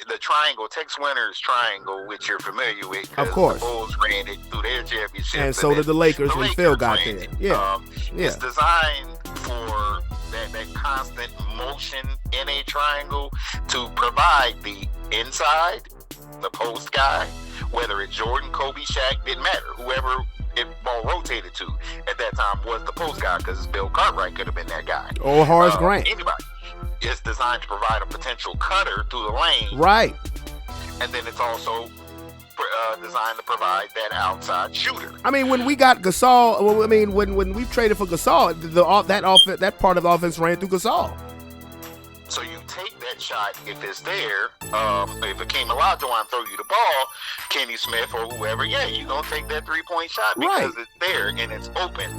E: The triangle, Tex Winter's triangle, which you're familiar with,
C: Of course.
E: the Bulls ran it through their championship,
C: And so did the Lakers when Phil got there.
E: ran it.
C: Yeah.
E: It's designed for that constant motion in a triangle to provide the inside, the post guy, whether it's Jordan, Kobe, Shaq, didn't matter. Whoever it ball rotated to at that time was the post guy, because Bill Cartwright could have been that guy.
C: Or Horace Grant.
E: Anybody. It's designed to provide a potential cutter through the lane.
C: Right.
E: And then it's also designed to provide that outside shooter.
C: I mean, when we got Gasol, well, I mean, when we traded for Gasol, that part of the offense ran through Gasol.
E: So you take that shot if it's there. If Akeem Olajuwon throw you the ball, Kenny Smith or whoever, yeah, you're going to take that 3-point shot because it's there and it's open.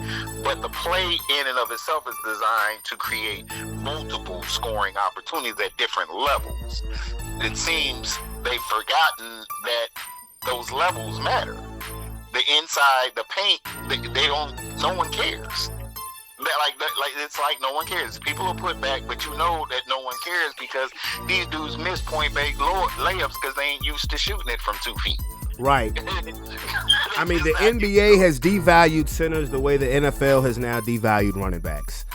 E: But the play in and of itself is designed to create multiple scoring opportunities at different levels. It seems they've forgotten that those levels matter. The inside, the paint, they don't, no one cares. Like it's like no one cares. People will put back, but you know that no one cares because these dudes miss point blank layups because they ain't used to shooting it from 2 feet.
C: Right. I mean, the NBA has devalued centers the way the NFL has now devalued running backs.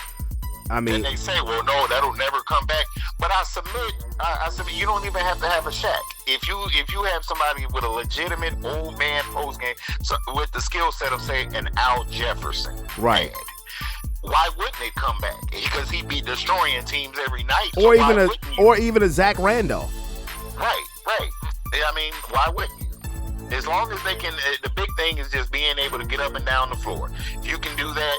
C: I mean,
E: and they say, well, no, that'll never come back. But I submit, you don't even have to have a Shaq. If you have somebody with a legitimate old man post game, so with the skill set of, say, an Al Jefferson,
C: right?
E: Why wouldn't it come back? Because he'd be destroying teams every night.
C: Or even a Zach Randolph.
E: Right. I mean, why wouldn't you? As long as they can, the big thing is just being able to get up and down the floor. If you can do that,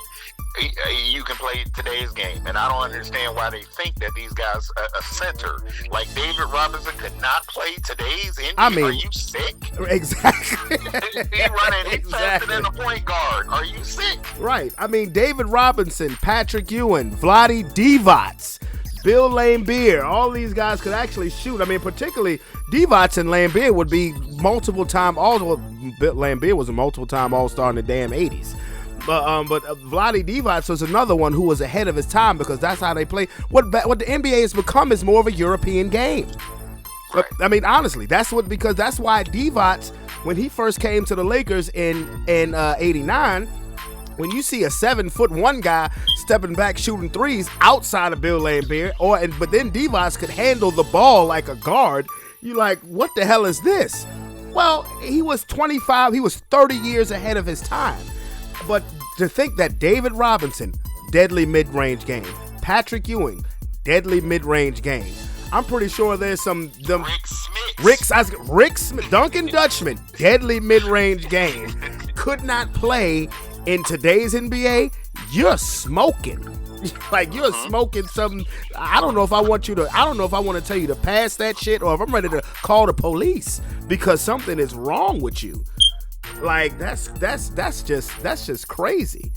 E: you can play today's game. And I don't understand why they think that these guys, a center like David Robinson, could not play today's NBA.
C: I mean,
E: are you sick?
C: Exactly.
E: He's faster than a point guard. Are you sick?
C: Right. I mean, David Robinson, Patrick Ewing, Vlade Divac, Bill Laimbeer, all these guys could actually shoot. I mean, particularly Divac and Laimbeer would be multiple-time All-Star. Laimbeer was a multiple-time All-Star in the damn 80s. But Vlade Divac was another one who was ahead of his time because that's how they play. What the NBA has become is more of a European game.
E: Right.
C: I mean, honestly, that's why Divac, when he first came to the Lakers in '89, when you see a 7'1" guy stepping back shooting threes outside of Bill Laimbeer, but then Divac could handle the ball like a guard, you're like, what the hell is this? Well, he was 25, he was 30 years ahead of his time. But to think that David Robinson, deadly mid-range game, Patrick Ewing, deadly mid-range game. I'm pretty sure there's Rick Smith, Duncan Dutchman, deadly mid-range game. Could not play in today's NBA. You're smoking. Like, you're smoking something. I don't know if I want to tell you to pass that shit or if I'm ready to call the police because something is wrong with you. Like, that's just crazy.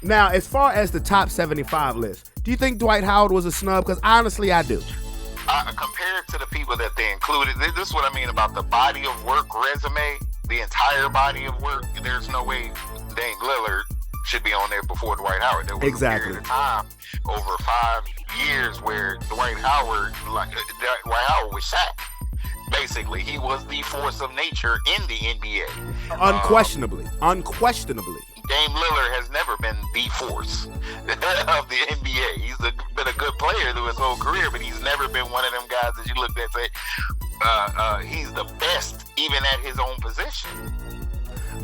C: Now, as far as the top 75 list, do you think Dwight Howard was a snub? Because honestly, I do.
E: Compared to the people that they included, this is what I mean about the body of work resume, the entire body of work. There's no way Dame Lillard should be on there before Dwight Howard. There was a period of time over 5 years where Dwight Howard was Shaq. Basically, he was the force of nature in the NBA.
C: Unquestionably.
E: Dame Lillard has never been the force of the NBA. He's been a good player through his whole career, but he's never been one of them guys that you look at and say, he's the best even at his own position.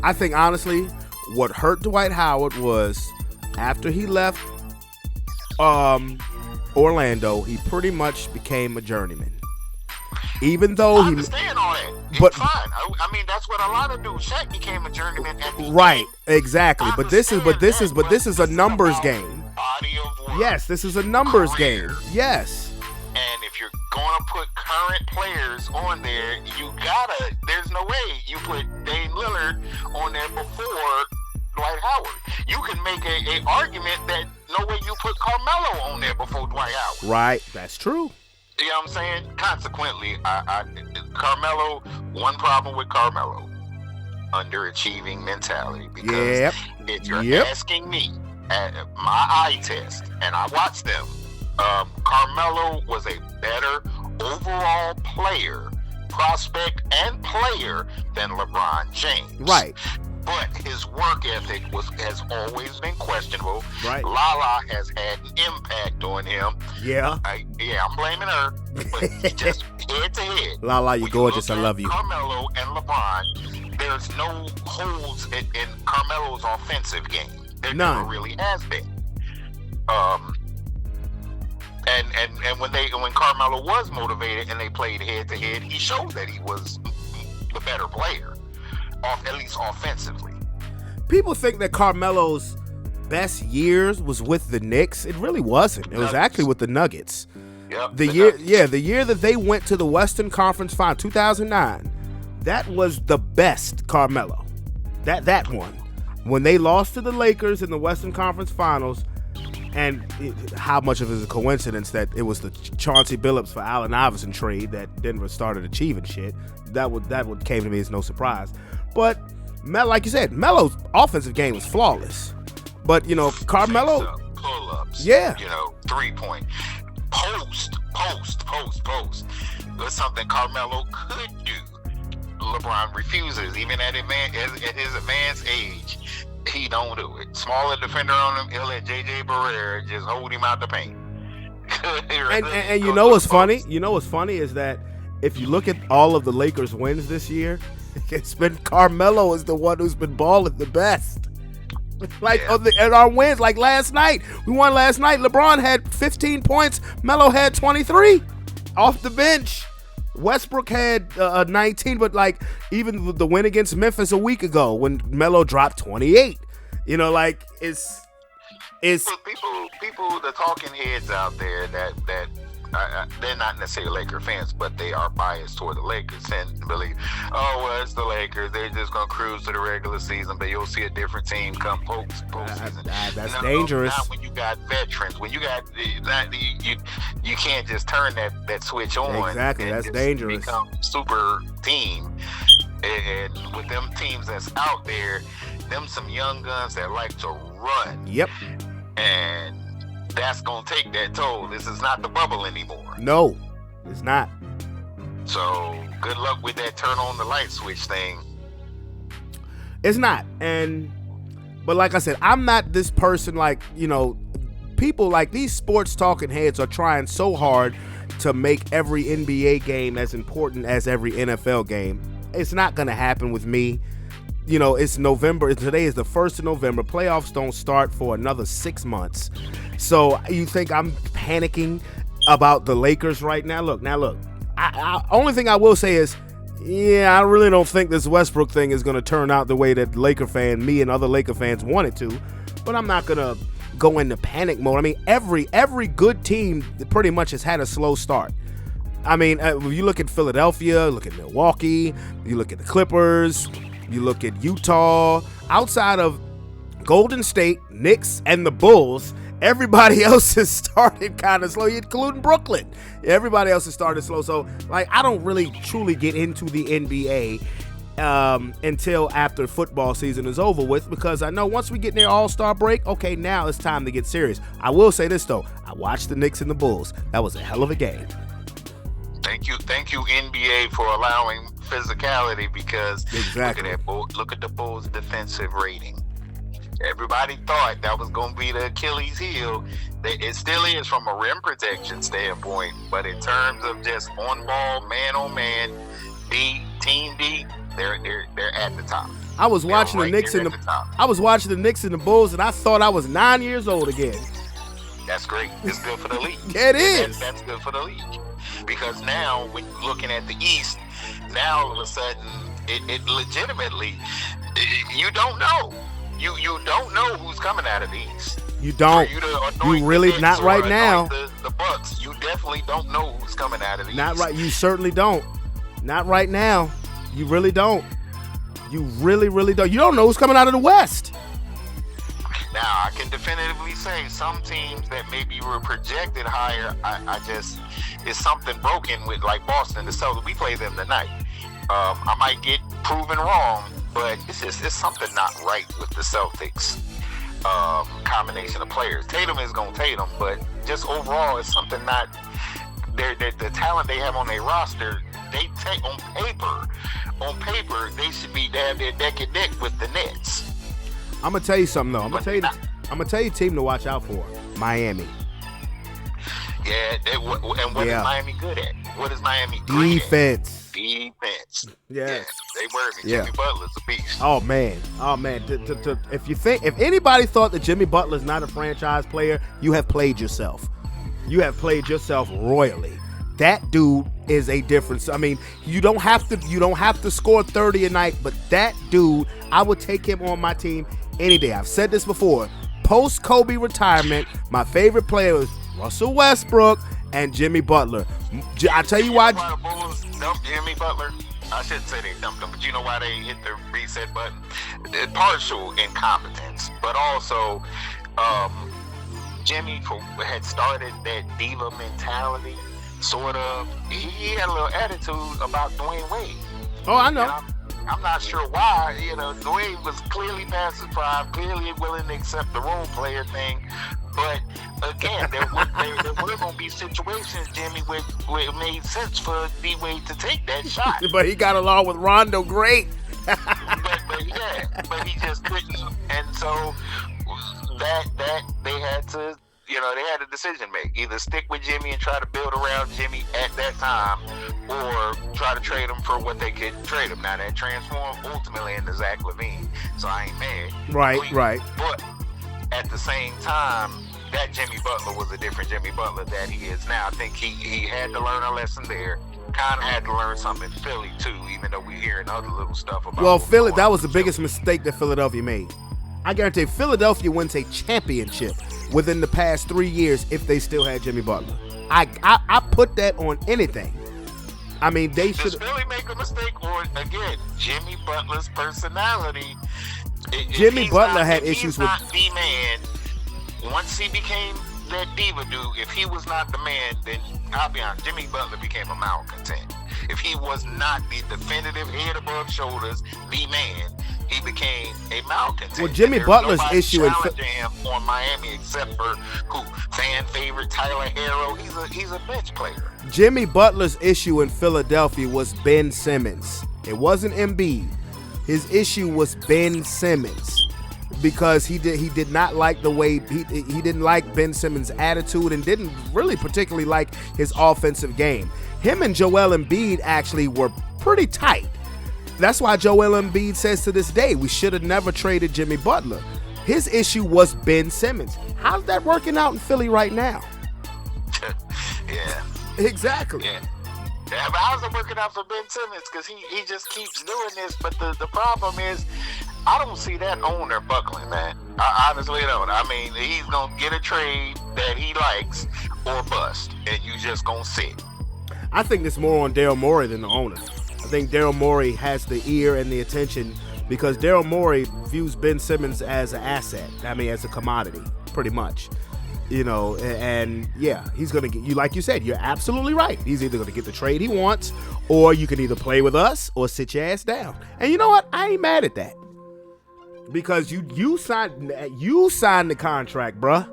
C: I think, honestly, what hurt Dwight Howard was after he left Orlando, he pretty much became a journeyman. Even though
E: I understand all that. It's fine. I mean, that's what a lot of dudes. Shaq became a journeyman at the
C: right,
E: end.
C: exactly. But this is a numbers game.
E: Body of work.
C: Yes, this is a numbers
E: Career.
C: game. Yes.
E: And if you're going to put current players on there, there's no way you put Dame Lillard on there before Dwight Howard. You can make a argument that no way you put Carmelo on there before Dwight Howard.
C: Right, that's true.
E: You know what I'm saying? Consequently, Carmelo, one problem with Carmelo, underachieving mentality. Because if you're asking me, at my eye test, and I watched them, Carmelo was a better overall player, prospect, and player than LeBron James.
C: Right.
E: But his work ethic has always been questionable.
C: Right.
E: Lala has had an impact on him.
C: Yeah.
E: I'm blaming her. But just head to head.
C: Lala, you're gorgeous. I love you.
E: Carmelo and LeBron, there's no holes in Carmelo's offensive game. There
C: None.
E: never really has been. And when Carmelo was motivated and they played head to head, he showed that he was the better player, at least offensively.
C: People think that Carmelo's best years was with the Knicks. It really wasn't. It was actually with the Nuggets.
E: Yep,
C: the year that they went to the Western Conference Final, 2009. That was the best Carmelo. That one. When they lost to the Lakers in the Western Conference Finals, and how much of it is a coincidence that it was the Chauncey Billups for Allen Iverson trade that Denver started achieving shit. That would came to me as no surprise. But like you said, Melo's offensive game was flawless. But Carmelo,
E: pull-ups, 3-point, post. That's something Carmelo could do. LeBron refuses, even at his advanced age. He don't do it. Smaller defender on him, he'll let JJ Barrera just hold him out the paint.
C: and you know what's funny? You know what's funny is that if you look at all of the Lakers' wins this year, it's been Carmelo is the one who's been balling the best. And our wins, like last night, we won last night. LeBron had 15 points. Melo had 23 off the bench. Westbrook had 19, but even the win against Memphis a week ago when Melo dropped 28, it's
E: people, the talking heads out there that they're not necessarily Laker fans, but they are biased toward the Lakers and believe, it's the Lakers. They're just gonna cruise to the regular season, but you'll see a different team come postseason.
C: That's dangerous.
E: Not when you got veterans. When you got you can't just turn that switch on.
C: Exactly, that's dangerous.
E: Become super team, and with them teams that's out there, them some young guns that like to run.
C: Yep.
E: And that's gonna take that toll. This is not the bubble anymore.
C: No, it's not.
E: So good luck with that turn on the light switch thing.
C: It's not. But like I said, I'm not this person people like these sports talking heads are trying so hard to make every NBA game as important as every NFL game. It's not gonna happen with me. It's November. Today is the 1st of November. Playoffs don't start for another 6 months. So you think I'm panicking about the Lakers right now? Look. Only thing I will say is, I really don't think this Westbrook thing is going to turn out the way that me and other Laker fans want it to. But I'm not going to go into panic mode. I mean, every good team pretty much has had a slow start. I mean, you look at Philadelphia, look at Milwaukee, you look at the Clippers, you look at Utah. Outside of Golden State, Knicks, and the Bulls, everybody else has started kind of slow, including Brooklyn. Everybody else has started slow. So, I don't really truly get into the NBA until after football season is over with, because I know once we get near All-Star break, okay, now it's time to get serious. I will say this, though. I watched the Knicks and the Bulls. That was a hell of a game.
E: Thank you, NBA, for allowing physicality, because
C: exactly.
E: Look at the Bulls' defensive rating. Everybody thought that was going to be the Achilles heel. It still is from a rim protection standpoint, but in terms of just on ball, man on man, team D, they're at the top.
C: I was watching the Knicks and the Bulls, and I thought I was 9 years old again.
E: That's great. It's good for the league.
C: Yeah, it is.
E: That's good for the league, because now when you're looking at the East, now all of a sudden it legitimately, you don't know. You don't know who's coming out of the East.
C: You don't. You really not right now.
E: The Bucks. You definitely don't know who's coming out of the East.
C: Not right. You certainly don't. Not right now. You really don't. You really don't. You don't know who's coming out of the West.
E: can definitively say some teams that maybe were projected higher, I just, it's something broken with, like Boston, the Celtics. We play them tonight. I might get proven wrong, but it's something not right with the Celtics combination of players. Tatum is going to Tatum, but just overall, it's something not. The talent they have on their roster, they take on paper, they should be there neck and neck with the Nets.
C: I'm gonna tell you something though. I'm gonna tell you a team to watch out for. Miami.
E: Yeah, and what is Miami good at? What is Miami
C: defense?
E: Defense.
C: Yes.
E: Yeah, they worry me. Jimmy Butler's a beast.
C: Oh man. If anybody thought that Jimmy Butler's not a franchise player, you have played yourself. You have played yourself royally. That dude is a difference. I mean, you don't have to score 30 a night, but that dude, I would take him on my team any day. I've said this before. Post Kobe retirement, my favorite player was Russell Westbrook and Jimmy Butler. I tell you why.
E: The Bulls dumped Jimmy Butler. I shouldn't say they dumped him, but you know why they hit the reset button? Partial incompetence, but also Jimmy had started that diva mentality. Sort of. He had a little attitude about Dwayne Wade.
C: Oh, I know.
E: I'm not sure why. Dwayne was clearly past his prime, clearly willing to accept the role player thing. But again, there were going to be situations, Jimmy, where it made sense for D-Wade to take that shot.
C: But he got along with Rondo great.
E: but he just couldn't. And so that they had to. They had a decision to make. Either stick with Jimmy and try to build around Jimmy at that time, or try to trade him for what they could trade him. Now, that transformed ultimately into Zach LaVine, so I ain't mad.
C: Right.
E: But at the same time, that Jimmy Butler was a different Jimmy Butler that he is now. I think he had to learn a lesson there. Kind of had to learn something in Philly, too, even though we're hearing other little stuff about
C: Well, Philly, that was the biggest mistake that Philadelphia made. I guarantee Philadelphia wins a championship within the past 3 years if they still had Jimmy Butler. I put that on anything. I mean, they should.
E: Does Philly make a mistake, or again, Jimmy Butler's personality?
C: Jimmy Butler had issues with.
E: He's not the man. Once he became that diva dude, if he was not the man, then I'll be honest, Jimmy Butler became a malcontent. If he was not the definitive head above shoulders, the man, he became a malcontent.
C: Well, Jimmy Butler's issue in
E: him on Miami, except for fan favorite Tyler Herro. He's a bench player.
C: Jimmy Butler's issue in Philadelphia was Ben Simmons. It wasn't Embiid. His issue was Ben Simmons, because he did not like the way he didn't like Ben Simmons' attitude and didn't really particularly like his offensive game. Him and Joel Embiid actually were pretty tight. That's why Joel Embiid says to this day, we should have never traded Jimmy Butler. His issue was Ben Simmons. How's that working out in Philly right now?
E: Yeah.
C: Exactly.
E: Yeah, but how's it working out for Ben Simmons? Because he just keeps doing this. But the problem is, I don't see that owner buckling, man. I honestly don't. I mean, he's going to get a trade that he likes or bust, and you just going to sit.
C: I think it's more on Daryl Morey than the owner. I think Daryl Morey has the ear and the attention because Daryl Morey views Ben Simmons as an asset. I mean, as a commodity, pretty much. And yeah, he's going to get you, like you said, you're absolutely right. He's either going to get the trade he wants, or you can either play with us or sit your ass down. And you know what? I ain't mad at that. Because you signed the contract, bruh.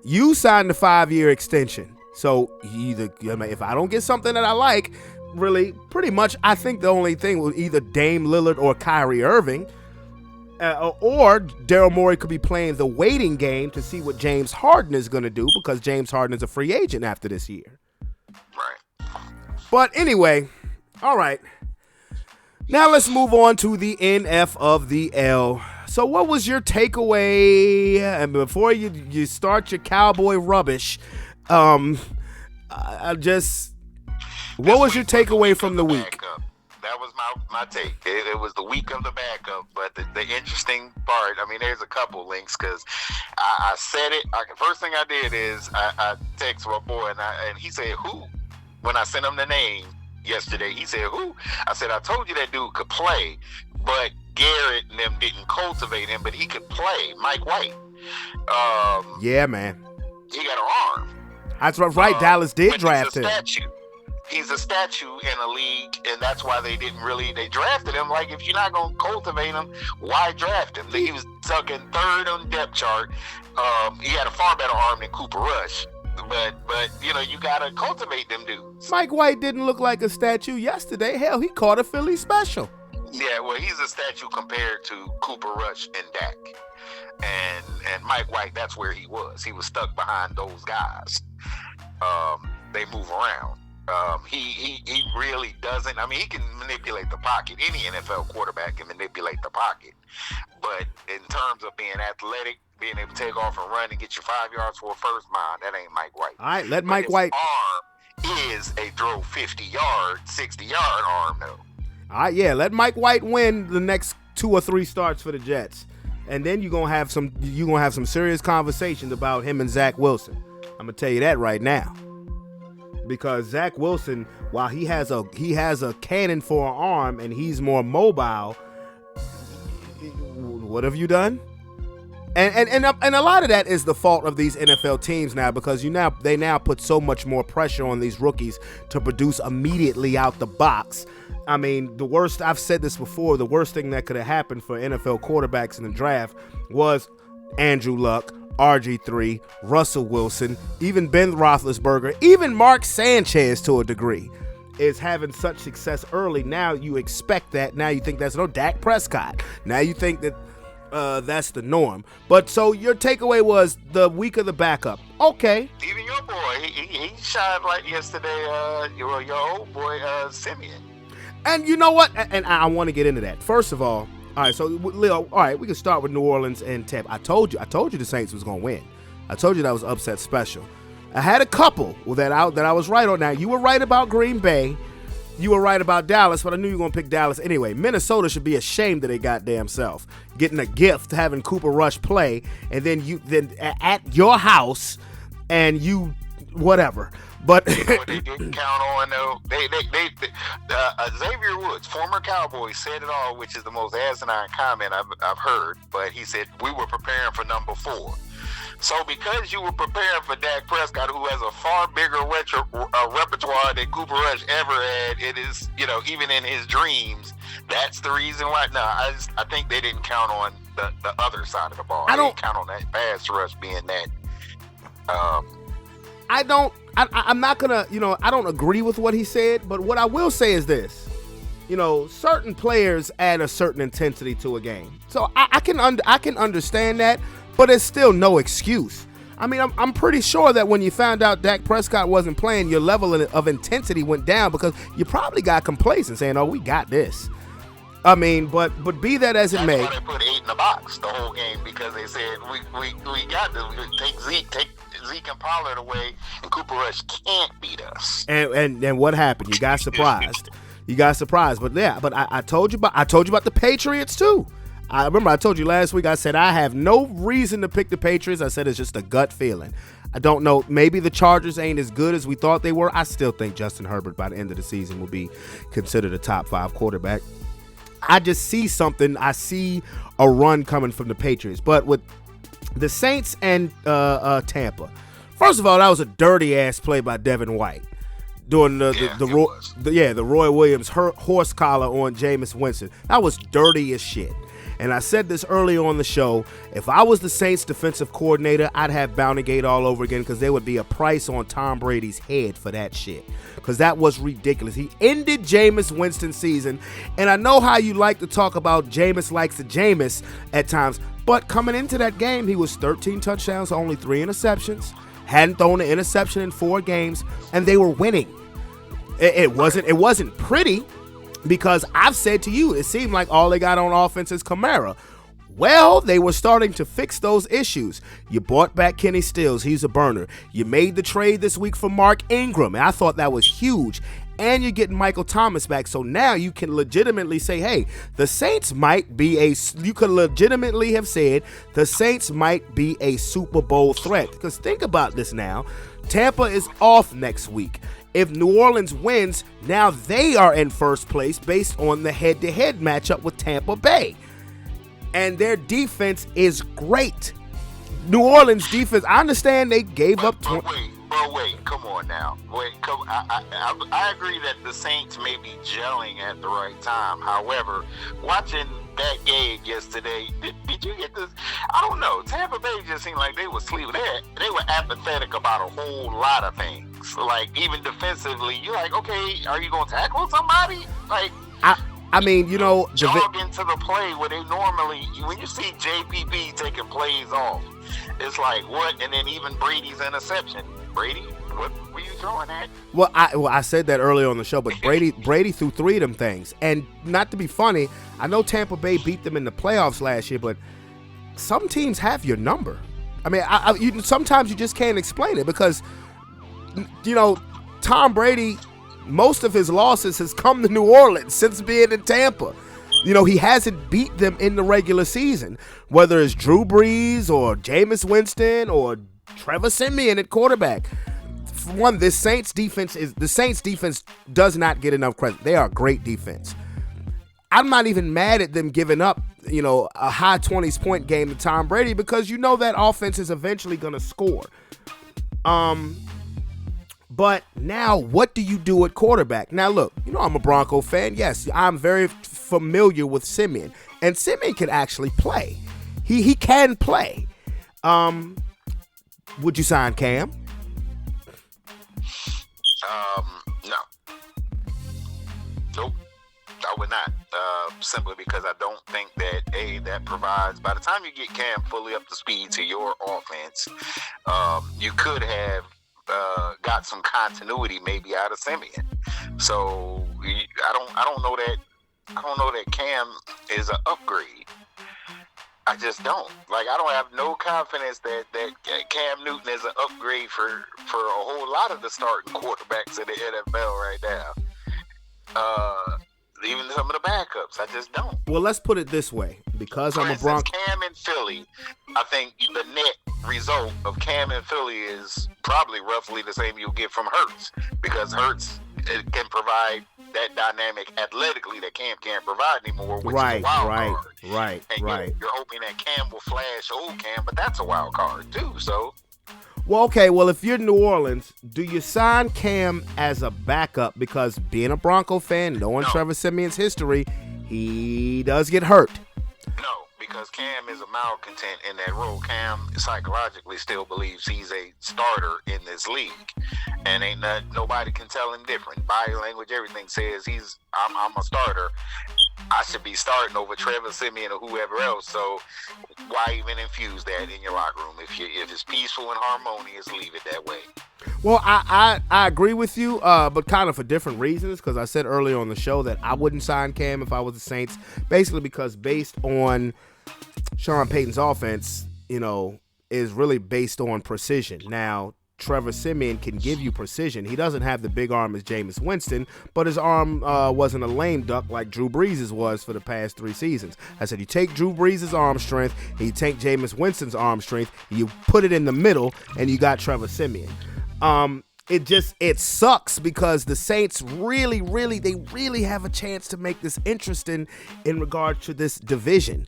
C: You signed the 5-year extension. So if I don't get something that I like, really, pretty much, I think the only thing was either Dame Lillard or Kyrie Irving, or Daryl Morey could be playing the waiting game to see what James Harden is going to do, because James Harden is a free agent after this year.
E: Right.
C: But anyway, all right. Now let's move on to the NF of the L. So what was your takeaway? And before you start your cowboy rubbish, what was your takeaway from the week?
E: That was my take. It was the week of the backup, but the interesting part, I mean, there's a couple links, because I said it. First thing I did is I text my boy, and he said, who? When I sent him the name yesterday, he said, who? I said, I told you that dude could play, but Garrett and them didn't cultivate him, but he could play. Mike White.
C: Yeah, man.
E: He got an arm.
C: That's right. Dallas did draft him.
E: He's a statue in a league, and that's why they drafted him. Like, if you're not going to cultivate him, why draft him? He was stuck in third on the depth chart. He had a far better arm than Cooper Rush. But you got to cultivate them dudes.
C: Mike White didn't look like a statue yesterday. Hell, he caught a Philly special.
E: Yeah, well, he's a statue compared to Cooper Rush and Dak. And Mike White, that's where he was. He was stuck behind those guys. They move around. He really doesn't. I mean, he can manipulate the pocket. Any NFL quarterback can manipulate the pocket. But in terms of being athletic, being able to take off and run and get you 5 yards for a first mile, that ain't Mike White.
C: All right, let Mike White.
E: Arm is a throw 50-yard, 60-yard arm, though.
C: All right, yeah, let Mike White win the next 2 or 3 starts for the Jets, and then you're gonna have some serious conversations about him and Zach Wilson. I'm gonna tell you that right now, because Zach Wilson, while he has a cannon for an arm and he's more mobile, what have you done? And a lot of that is the fault of these NFL teams now, because they now put so much more pressure on these rookies to produce immediately out the box. I mean, I've said this before, the worst thing that could have happened for NFL quarterbacks in the draft was Andrew Luck, RG3, Russell Wilson, even Ben Roethlisberger, even Mark Sanchez to a degree, is having such success early. Now you expect that. Now you think that's Dak Prescott. Now you think that that's the norm. But so your takeaway was the week of the backup. Okay.
E: Even your boy, he shined like yesterday. Your old boy, Simeon.
C: And you know what? And I want to get into that. First of all right, so Leo, all right, we can start with New Orleans and Tampa. I told you the Saints was going to win. I told you that was upset special. I had a couple that I was right on. Now, you were right about Green Bay. You were right about Dallas, but I knew you were going to pick Dallas anyway. Minnesota should be ashamed of their goddamn self, getting a gift, having Cooper Rush play, and then at your house, and you whatever. But
E: what they didn't count on, though, Xavier Woods, former Cowboy, said it all, which is the most asinine comment I've heard. But he said, we were preparing for number 4. So because you were preparing for Dak Prescott, who has a far bigger repertoire than Cooper Rush ever had, it is, even in his dreams, that's the reason why. No, I think they didn't count on the other side of the ball. They didn't count on that pass rush being that.
C: I'm not gonna, I don't agree with what he said, but what I will say is this: certain players add a certain intensity to a game, so I can understand that, but it's still no excuse. I mean, I'm pretty sure that when you found out Dak Prescott wasn't playing, your level of intensity went down because you probably got complacent, saying, "Oh, we got this." I mean, but be that as it may.
E: That's why they put 8 in the box the whole game, because they said we got this. We take Zeke and Pollard away, and Cooper Rush can't beat us.
C: And what happened? You got surprised. But yeah, but I told you about the Patriots too. I remember I told you last week. I said I have no reason to pick the Patriots. I said it's just a gut feeling. I don't know. Maybe the Chargers ain't as good as we thought they were. I still think Justin Herbert by the end of the season will be considered a top 5 quarterback. I just see something. I see a run coming from the Patriots. But with the Saints and Tampa, first of all, that was a dirty ass play by Devin White doing the Roy Williams horse collar on Jameis Winston. That was dirty as shit. And I said this earlier on the show, if I was the Saints defensive coordinator, I'd have Bountygate all over again, because there would be a price on Tom Brady's head for that shit, because that was ridiculous. He ended Jameis Winston's season, and I know how you like to talk about Jameis likes the Jameis at times, but coming into that game, he was 13 touchdowns, only 3 interceptions, hadn't thrown an interception in 4 games, and they were winning. It wasn't pretty, because I've said to you, it seemed like all they got on offense is Kamara. Well, they were starting to fix those issues. You brought back Kenny Stills. He's a burner. You made the trade this week for Mark Ingram, and I thought that was huge. And you're getting Michael Thomas back. So now you can legitimately say, hey, the Saints might be you could legitimately have said the Saints might be a Super Bowl threat. Because think about this now. Tampa is off next week. If New Orleans wins, now they are in first place based on the head-to-head matchup with Tampa Bay. And their defense is great. New Orleans defense, I understand they gave up 20.
E: Wait, come on now. I agree that the Saints may be gelling at the right time. However, watching that game yesterday, did you get this? I don't know. Tampa Bay just seemed like they were sleeping. They were apathetic about a whole lot of things. Like, even defensively, you're like, okay, are you going to tackle somebody? Like,
C: I mean, you know,
E: jog into the play where they normally, when you see JPP taking plays off, it's like, what? And then even Brady's interception. Brady, what were you throwing at?
C: Well, I said that earlier on the show, but Brady threw 3 of them things. And not to be funny, I know Tampa Bay beat them in the playoffs last year, but some teams have your number. I mean, sometimes you just can't explain it because, you know, Tom Brady, most of his losses has come to New Orleans since being in Tampa. You know, he hasn't beat them in the regular season, whether it's Drew Brees or Jameis Winston or Trevor Siemian at quarterback. For one, the Saints defense does not get enough credit. They are a great defense. I'm not even mad at them giving up, you know, a high 20s point game to Tom Brady because you know that offense is eventually going to score. But now, what do you do at quarterback? Now, look, you know I'm a Bronco fan. Yes, I'm very familiar with Siemian. And Siemian can actually play. He can play. Would you sign Cam?
E: No. Nope. I would not. Simply because I don't think that provides, by the time you get Cam fully up to speed to your offense, you could have got some continuity maybe out of Siemian. So I don't know that Cam is an upgrade. I just don't. Like, I don't have no confidence that Cam Newton is an upgrade for a whole lot of the starting quarterbacks in the NFL right now. Even some of the backups, I just don't.
C: Well, let's put it this way. Because I'm a Bronco.
E: Cam in Philly, I think the net result of Cam in Philly is probably roughly the same you'll get from Hurts, because Hurts can provide that dynamic athletically that Cam can't provide anymore, which is a wild card.
C: Right.
E: You're hoping that Cam will flash old Cam, but that's a wild card too. So,
C: well, okay. Well, if you're New Orleans, do you sign Cam as a backup? Because being a Bronco fan, knowing Trevor Siemian's history, he does get hurt.
E: No, because Cam is a malcontent in that role. Cam psychologically still believes he's a starter in this league, and nobody can tell him different. Body language, everything says I'm a starter. I should be starting over Trevor Siemian or whoever else. So why even infuse that in your locker room? If it's peaceful and harmonious, leave it that way.
C: Well, I agree with you, but kind of for different reasons, because I said earlier on the show that I wouldn't sign Cam if I was the Saints, basically because based on Sean Payton's offense, you know, is really based on precision. Now, Trevor Siemian can give you precision. He doesn't have the big arm as Jameis Winston, but his arm wasn't a lame duck like Drew Brees' was for the past 3 seasons. I said you take Drew Brees' arm strength and you take Jameis Winston's arm strength, you put it in the middle, and you got Trevor Siemian. It sucks because the Saints really have a chance to make this interesting in regard to this division.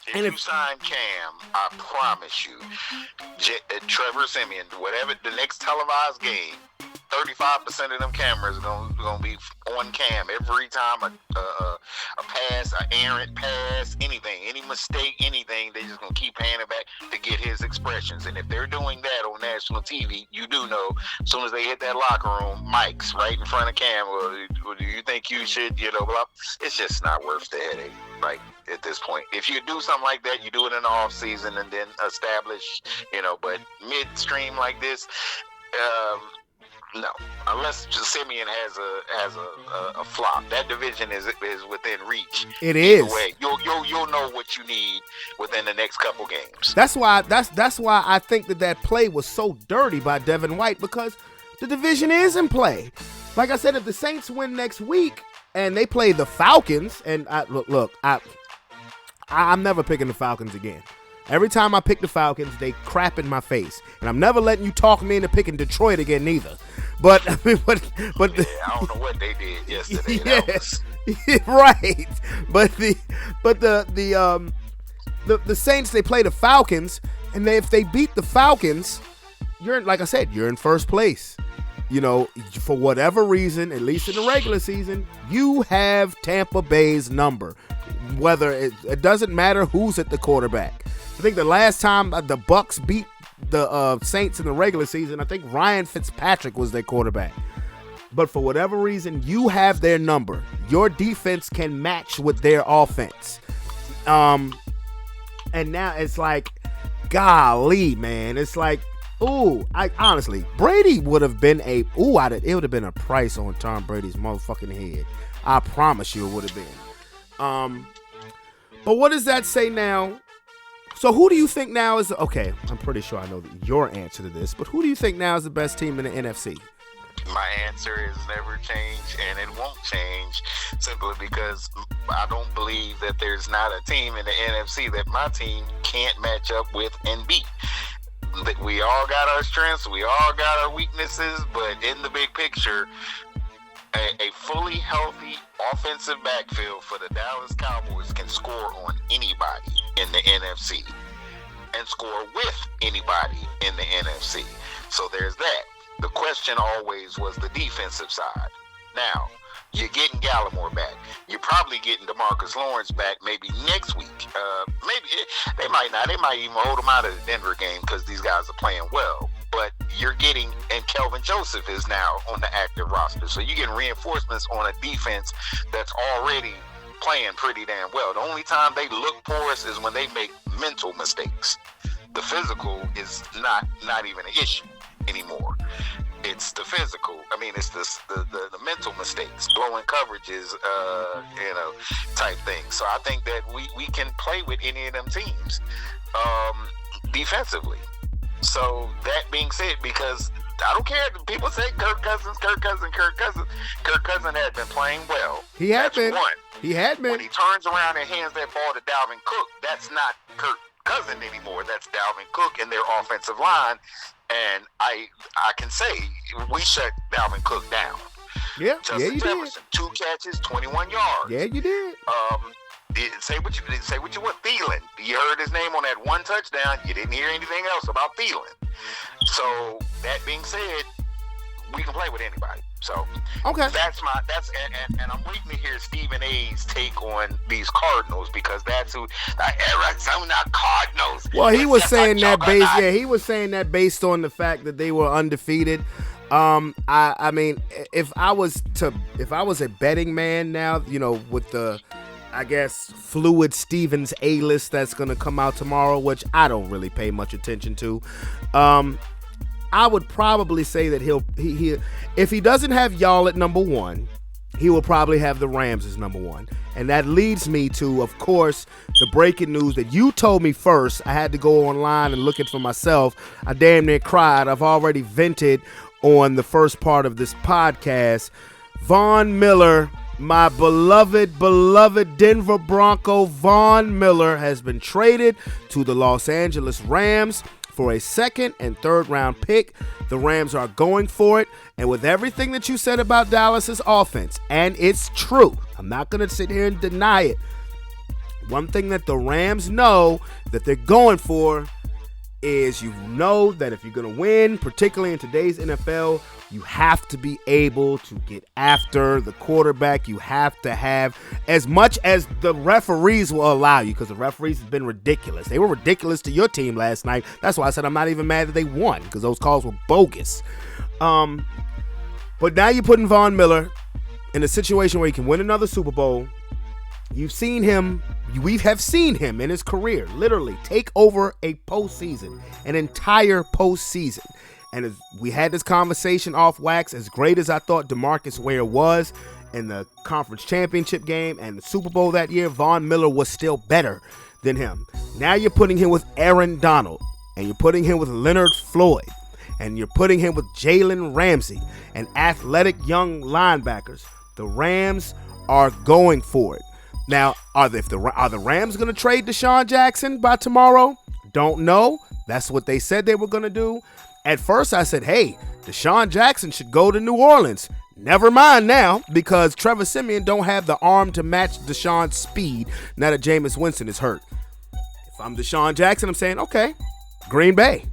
E: If you sign Cam, I promise you, Trevor Siemian, whatever the next televised game, 35% of them cameras are gonna be on Cam every time a pass, an errant pass, anything, any mistake, anything. They just gonna keep handing back to get his expressions. And if they're doing that on national TV, you do know as soon as they hit that locker room, Mike's right in front of Cam. Well, do you think you should, blah? It's just not worth the headache. Like, at this point, if you do something like that, you do it in the off season and then establish, but midstream like this, no, unless Siemian has a flop. That division is within reach.
C: It is.
E: Either way, you'll know what you need within the next couple games.
C: That's why I think that play was so dirty by Devin White, because the division is in play. Like I said, if the Saints win next week and they play the Falcons, and I'm never picking the Falcons again. Every time I pick the Falcons, they crap in my face, and I'm never letting you talk me into picking Detroit again, neither. But
E: I don't know what they did yesterday.
C: Yeah, right. But the Saints, they play the Falcons, and if they beat the Falcons, like I said, you're in first place. You know, for whatever reason, at least in the regular season, you have Tampa Bay's number. Whether it doesn't matter who's at the quarterback. I think the last time the Bucks beat the Saints in the regular season, I think Ryan Fitzpatrick was their quarterback. But for whatever reason, you have their number. Your defense can match with their offense. And now it's like, golly, man. It's like, honestly, Brady would have been it would have been a price on Tom Brady's motherfucking head. I promise you it would have been. But what does that say now? So who do you think now is, okay, I'm pretty sure I know your answer to this, but who do you think now is the best team in the NFC?
E: My answer is never change, and it won't change simply because I don't believe that there's not a team in the NFC that my team can't match up with and beat. We all got our strengths, we all got our weaknesses, but in the big picture, a fully healthy offensive backfield for the Dallas Cowboys can score on anybody in the NFC and score with anybody in the NFC. So there's that. The question always was the defensive side. Now, you're getting Gallimore back. You're probably getting DeMarcus Lawrence back maybe next week. They might not. They might even hold him out of the Denver game because these guys are playing well. But you're getting, and Kelvin Joseph is now on the active roster. So you're getting reinforcements on a defense that's already playing pretty damn well. The only time they look porous is when they make mental mistakes. The physical is not even an issue anymore. It's the physical. I mean, it's the mental mistakes, blowing coverages, type thing. So I think that we can play with any of them teams defensively. So that being said, because I don't care, people say Kirk Cousins had been playing well.
C: He had
E: That's
C: been.
E: One.
C: He had been.
E: When he turns around and hands that ball to Dalvin Cook, that's not Kirk Cousins anymore. That's Dalvin Cook and their offensive line. And I can say we shut Dalvin Cook down.
C: Yeah,
E: Justin
C: you
E: Jefferson,
C: did.
E: 2 catches, 21 yards.
C: Yeah, you did.
E: Say what you want. Thielen, you heard his name on that one touchdown. You didn't hear anything else about Thielen. So that being said, we can play with anybody. So
C: okay,
E: and I'm waiting to hear Stephen A's take on these Cardinals because that's who the Arizona Cardinals.
C: Well, he was saying that based on the fact that they were undefeated. I mean, if I was a betting man now, you know, with the, I guess, Fluid Stevens A-list that's going to come out tomorrow, which I don't really pay much attention to. I would probably say that he if he doesn't have y'all at number 1, he will probably have the Rams as number 1. And that leads me to, of course, the breaking news that you told me first. I had to go online and look it for myself. I damn near cried. I've already vented on the first part of this podcast. Von Miller, my beloved Denver Bronco Von Miller, has been traded to the Los Angeles Rams for a 2nd and 3rd round pick. The Rams are going for it. And with everything that you said about Dallas's offense, and it's true, I'm not going to sit here and deny it. One thing that the Rams know that they're going for is, you know, that if you're going to win, particularly in today's NFL, you have to be able to get after the quarterback. You have to have as much as the referees will allow you, because the referees have been ridiculous. They were ridiculous to your team last night. That's why I said I'm not even mad that they won, because those calls were bogus. But now you're putting Von Miller in a situation where he can win another Super Bowl. We have seen him in his career literally take over a postseason, an entire postseason. And as we had this conversation off wax, as great as I thought DeMarcus Ware was in the conference championship game and the Super Bowl that year, Von Miller was still better than him. Now you're putting him with Aaron Donald, and you're putting him with Leonard Floyd, and you're putting him with Jalen Ramsey and athletic young linebackers. The Rams are going for it. Now, are the Rams going to trade Deshaun Jackson by tomorrow? Don't know. That's what they said they were going to do. At first, I said, hey, Deshaun Jackson should go to New Orleans. Never mind now, because Trevor Siemian don't have the arm to match Deshaun's speed now that Jameis Winston is hurt. If I'm Deshaun Jackson, I'm saying, okay, Green Bay.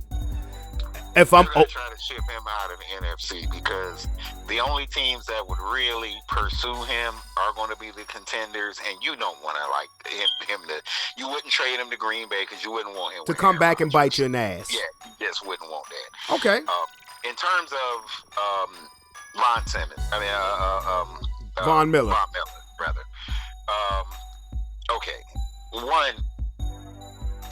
C: If I'm
E: They're gonna try to ship him out of the NFC because the only teams that would really pursue him are going to be the contenders, and you don't want to like him to. You wouldn't trade him to Green Bay because you wouldn't want him
C: to
E: with
C: come
E: Aaron
C: back and
E: Rodgers.
C: bite you in the ass.
E: Yeah, you just wouldn't want that.
C: Okay.
E: In terms of Von Simmons,
C: Von Miller.
E: Von Miller, rather. Okay, one,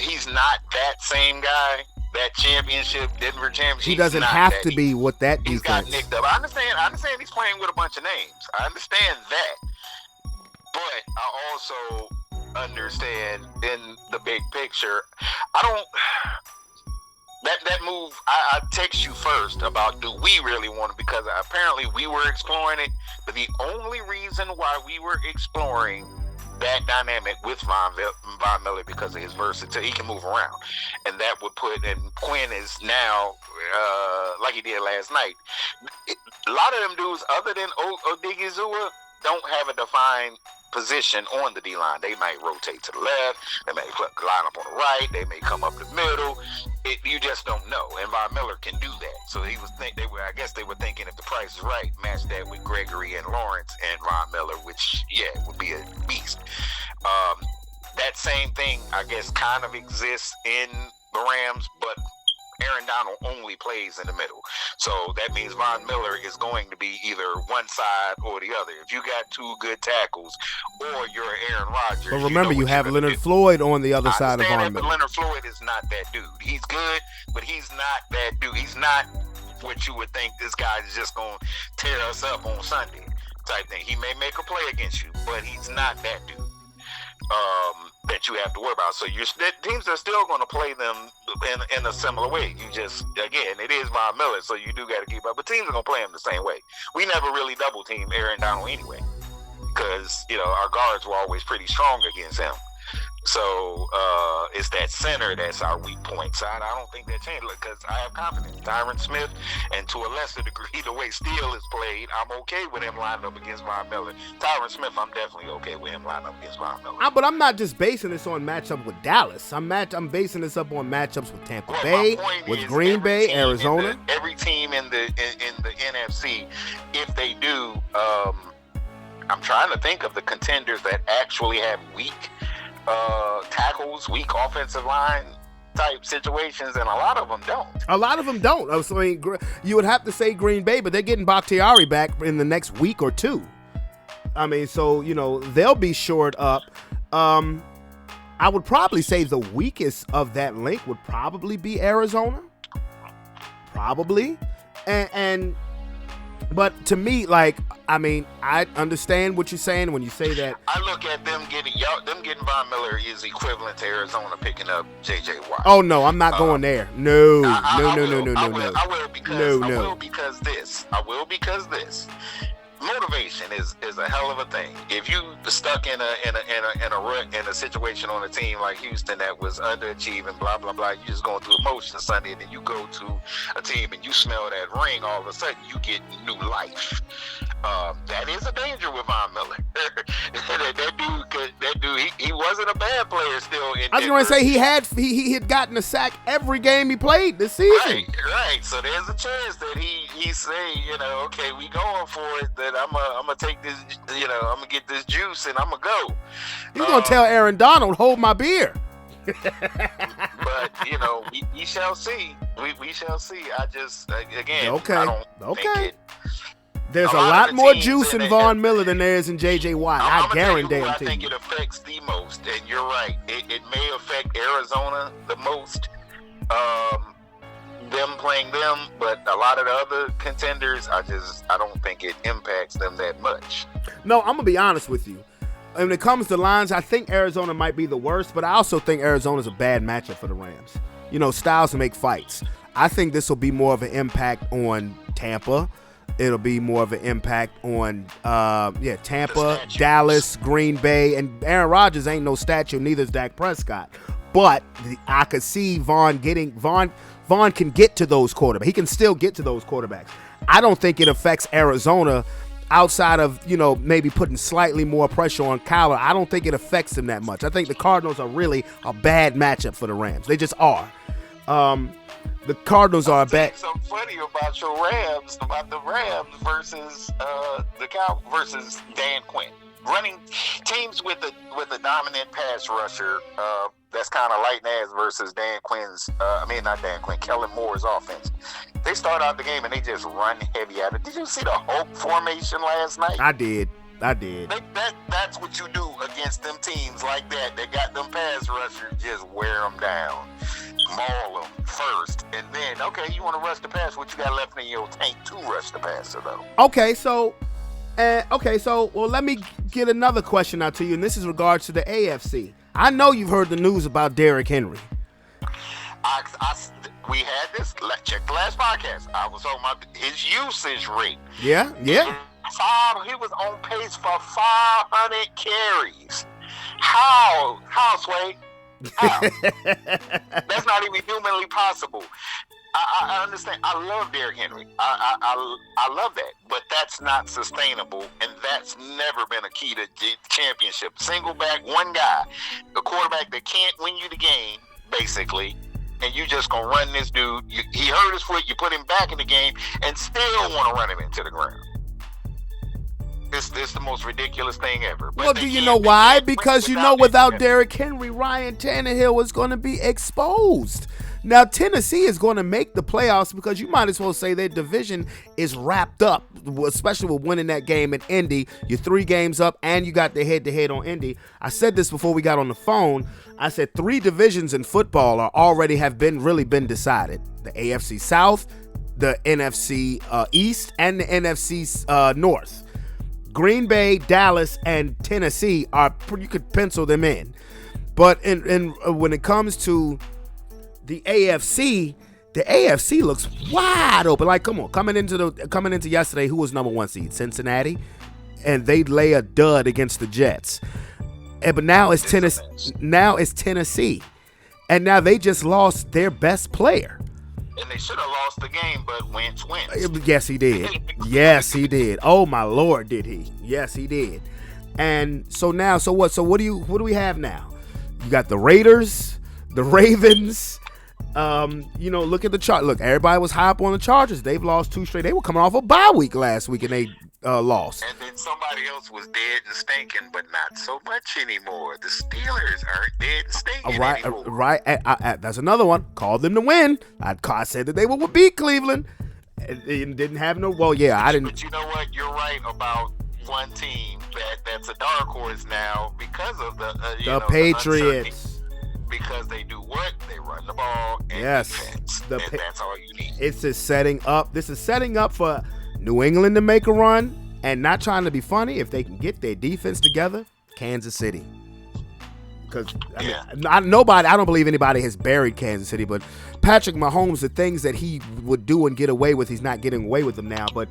E: he's not that same guy. That championship, Denver championship.
C: He doesn't have to be what that
E: He's got
C: defense.
E: nicked up. I understand he's playing with a bunch of names. I understand that. But I also understand in the big picture, that move, I text you first about do we really want it, because apparently we were exploring it, but the only reason why we were exploring that dynamic with Von Miller because of his versatility, he can move around, and that would put. And Quinn is now like he did last night. A lot of them dudes, other than Odigizua, don't have a defined position on the D line. They might rotate to the left, they may line up on the right, they may come up the middle. You just don't know. And Von Miller can do that. So I guess they were thinking if the price is right, match that with Gregory and Lawrence and Von Miller, which would be a beast. That same thing, I guess, kind of exists in the Rams, but Aaron Donald only plays in the middle. So that means Von Miller is going to be either one side or the other. If you got two good tackles or you're Aaron Rodgers.
C: But remember, you have Leonard Floyd on the other side of Von Miller.
E: But Leonard Floyd is not that dude. He's good, but he's not that dude. He's not what you would think this guy is just going to tear us up on Sunday type thing. He may make a play against you, but he's not that dude. That you have to worry about. So teams are still going to play them in a similar way. You just, again, it is Von Miller, so you do got to keep up. But teams are going to play him the same way. We never really double team Aaron Donald anyway, because our guards were always pretty strong against him. So it's that center that's our weak point side. I don't think that changed because I have confidence. Tyron Smith, and to a lesser degree, the way Steele is played, I'm okay with him lined up against Von Miller. Tyron Smith, I'm definitely okay with him lined up against Von Miller.
C: But I'm not just basing this on matchup with Dallas. I'm basing this up on matchups with Tampa Bay, with Green Bay, Arizona.
E: Every team in the NFC, if they do, I'm trying to think of the contenders that actually have weak tackles, weak offensive line type situations, and a lot of them don't. So, you would have to say Green Bay, but they're getting Bakhtiari back in the next week or two. So they'll be shored up. I would probably say the weakest of that link would probably be Arizona. Probably, but to me, I understand what you're saying when you say that. I look at them getting Von Miller is equivalent to Arizona picking up J.J. Watt.
C: Oh no, I'm not going there. No.
E: I will because this. Motivation is a hell of a thing. If you stuck in a situation on a team like Houston that was underachieving, blah blah blah, you just going through emotions Sunday, and then you go to a team and you smell that ring, all of a sudden you get new life. That is a danger with Von Miller. that dude, he wasn't a bad player still. I was
C: going to say he had gotten a sack every game he played this season.
E: Right. So there's a chance that he say, okay, we going for it. That I'm gonna take this, I'm gonna get this juice and I'm gonna go.
C: He's gonna tell Aaron Donald, hold my beer.
E: But we shall see. We shall see. I just again,
C: okay.
E: I don't think it.
C: There's a lot more juice in Von Miller than there is in J.J. Watt. I guarantee you.
E: I think it affects the most, and you're right. It may affect Arizona the most. Them playing them, but a lot of the other contenders, I don't think it impacts them that much.
C: No, I'm gonna be honest with you. When it comes to lines, I think Arizona might be the worst, but I also think Arizona's a bad matchup for the Rams. Styles make fights. I think this will be more of an impact on Tampa. It'll be more of an impact on Tampa, Dallas, Green Bay, and Aaron Rodgers ain't no statue, neither is Dak Prescott. But I could see Vaughn can get to those quarterbacks. He can still get to those quarterbacks. I don't think it affects Arizona outside of, maybe putting slightly more pressure on Kyler, I don't think it affects them that much. I think the Cardinals are really a bad matchup for the Rams. They just are. The Cardinals are a bad.
E: Something funny about the Rams versus versus Dan Quinn. Running teams with a dominant pass rusher, that's kind of light ass versus Dan Quinn's. Not Dan Quinn, Kellen Moore's offense. They start out the game and they just run heavy at it. Did you see the Hulk formation last night?
C: I did.
E: That's what you do against them teams like that. They got them pass rushers, just wear them down, maul them first, and then you want to rush the pass. What you got left in your tank to rush the passer though?
C: Okay, so let me get another question out to you, and this is regards to the AFC. I know you've heard the news about Derrick Henry.
E: We had this. Check the last podcast. I was talking about his usage rate.
C: Yeah.
E: He was on pace for 500 carries. How, Sway? How? That's not even humanly possible. I understand. I love Derrick Henry. I love that. But that's not sustainable, and that's never been a key to championship. Single back, one guy, a quarterback that can't win you the game, basically, and you just going to run this dude. He hurt his foot. You put him back in the game and still want to run him into the ground. This is the most ridiculous thing ever. But
C: well, do you know why? Because without Derrick Henry, Ryan Tannehill is going to be exposed. Now, Tennessee is going to make the playoffs because you might as well say their division is wrapped up, especially with winning that game in Indy. You're 3 games up, and you got the head-to-head on Indy. I said this before we got on the phone. I said 3 divisions in football have been decided. The AFC South, the NFC East, and the NFC North. Green Bay, Dallas, and Tennessee you could pencil them in. But when it comes to the AFC looks wide open. Like, come on, coming into yesterday, who was number 1 seed? Cincinnati, and they lay a dud against the Jets. But now it's Tennessee, and now they just lost their best player.
E: And they should have lost the game, but Wentz wins.
C: Yes, he did. Yes, he did. Oh my Lord, did he? Yes, he did. And so now, so what? So what do we have now? You got the Raiders, the Ravens. Look at the chart. Look, everybody was hype on the Chargers. They've lost 2 straight. They were coming off a bye week last week, and they lost.
E: And then somebody else was dead and stinking, but not so much anymore. The Steelers aren't dead and stinking anymore.
C: Right. That's another one. Called them to win. I said that they would beat Cleveland. And didn't have no. Well, yeah, I didn't.
E: But you know what? You're right about one team that's a dark horse now because of the
C: Patriots.
E: Because they do what? They run the ball and defense. And that's all you need.
C: It's just setting up. This is setting up for New England to make a run, and not trying to be funny. If they can get their defense together, Kansas City. Because I don't believe anybody has buried Kansas City, but Patrick Mahomes, the things that he would do and get away with, he's not getting away with them now. But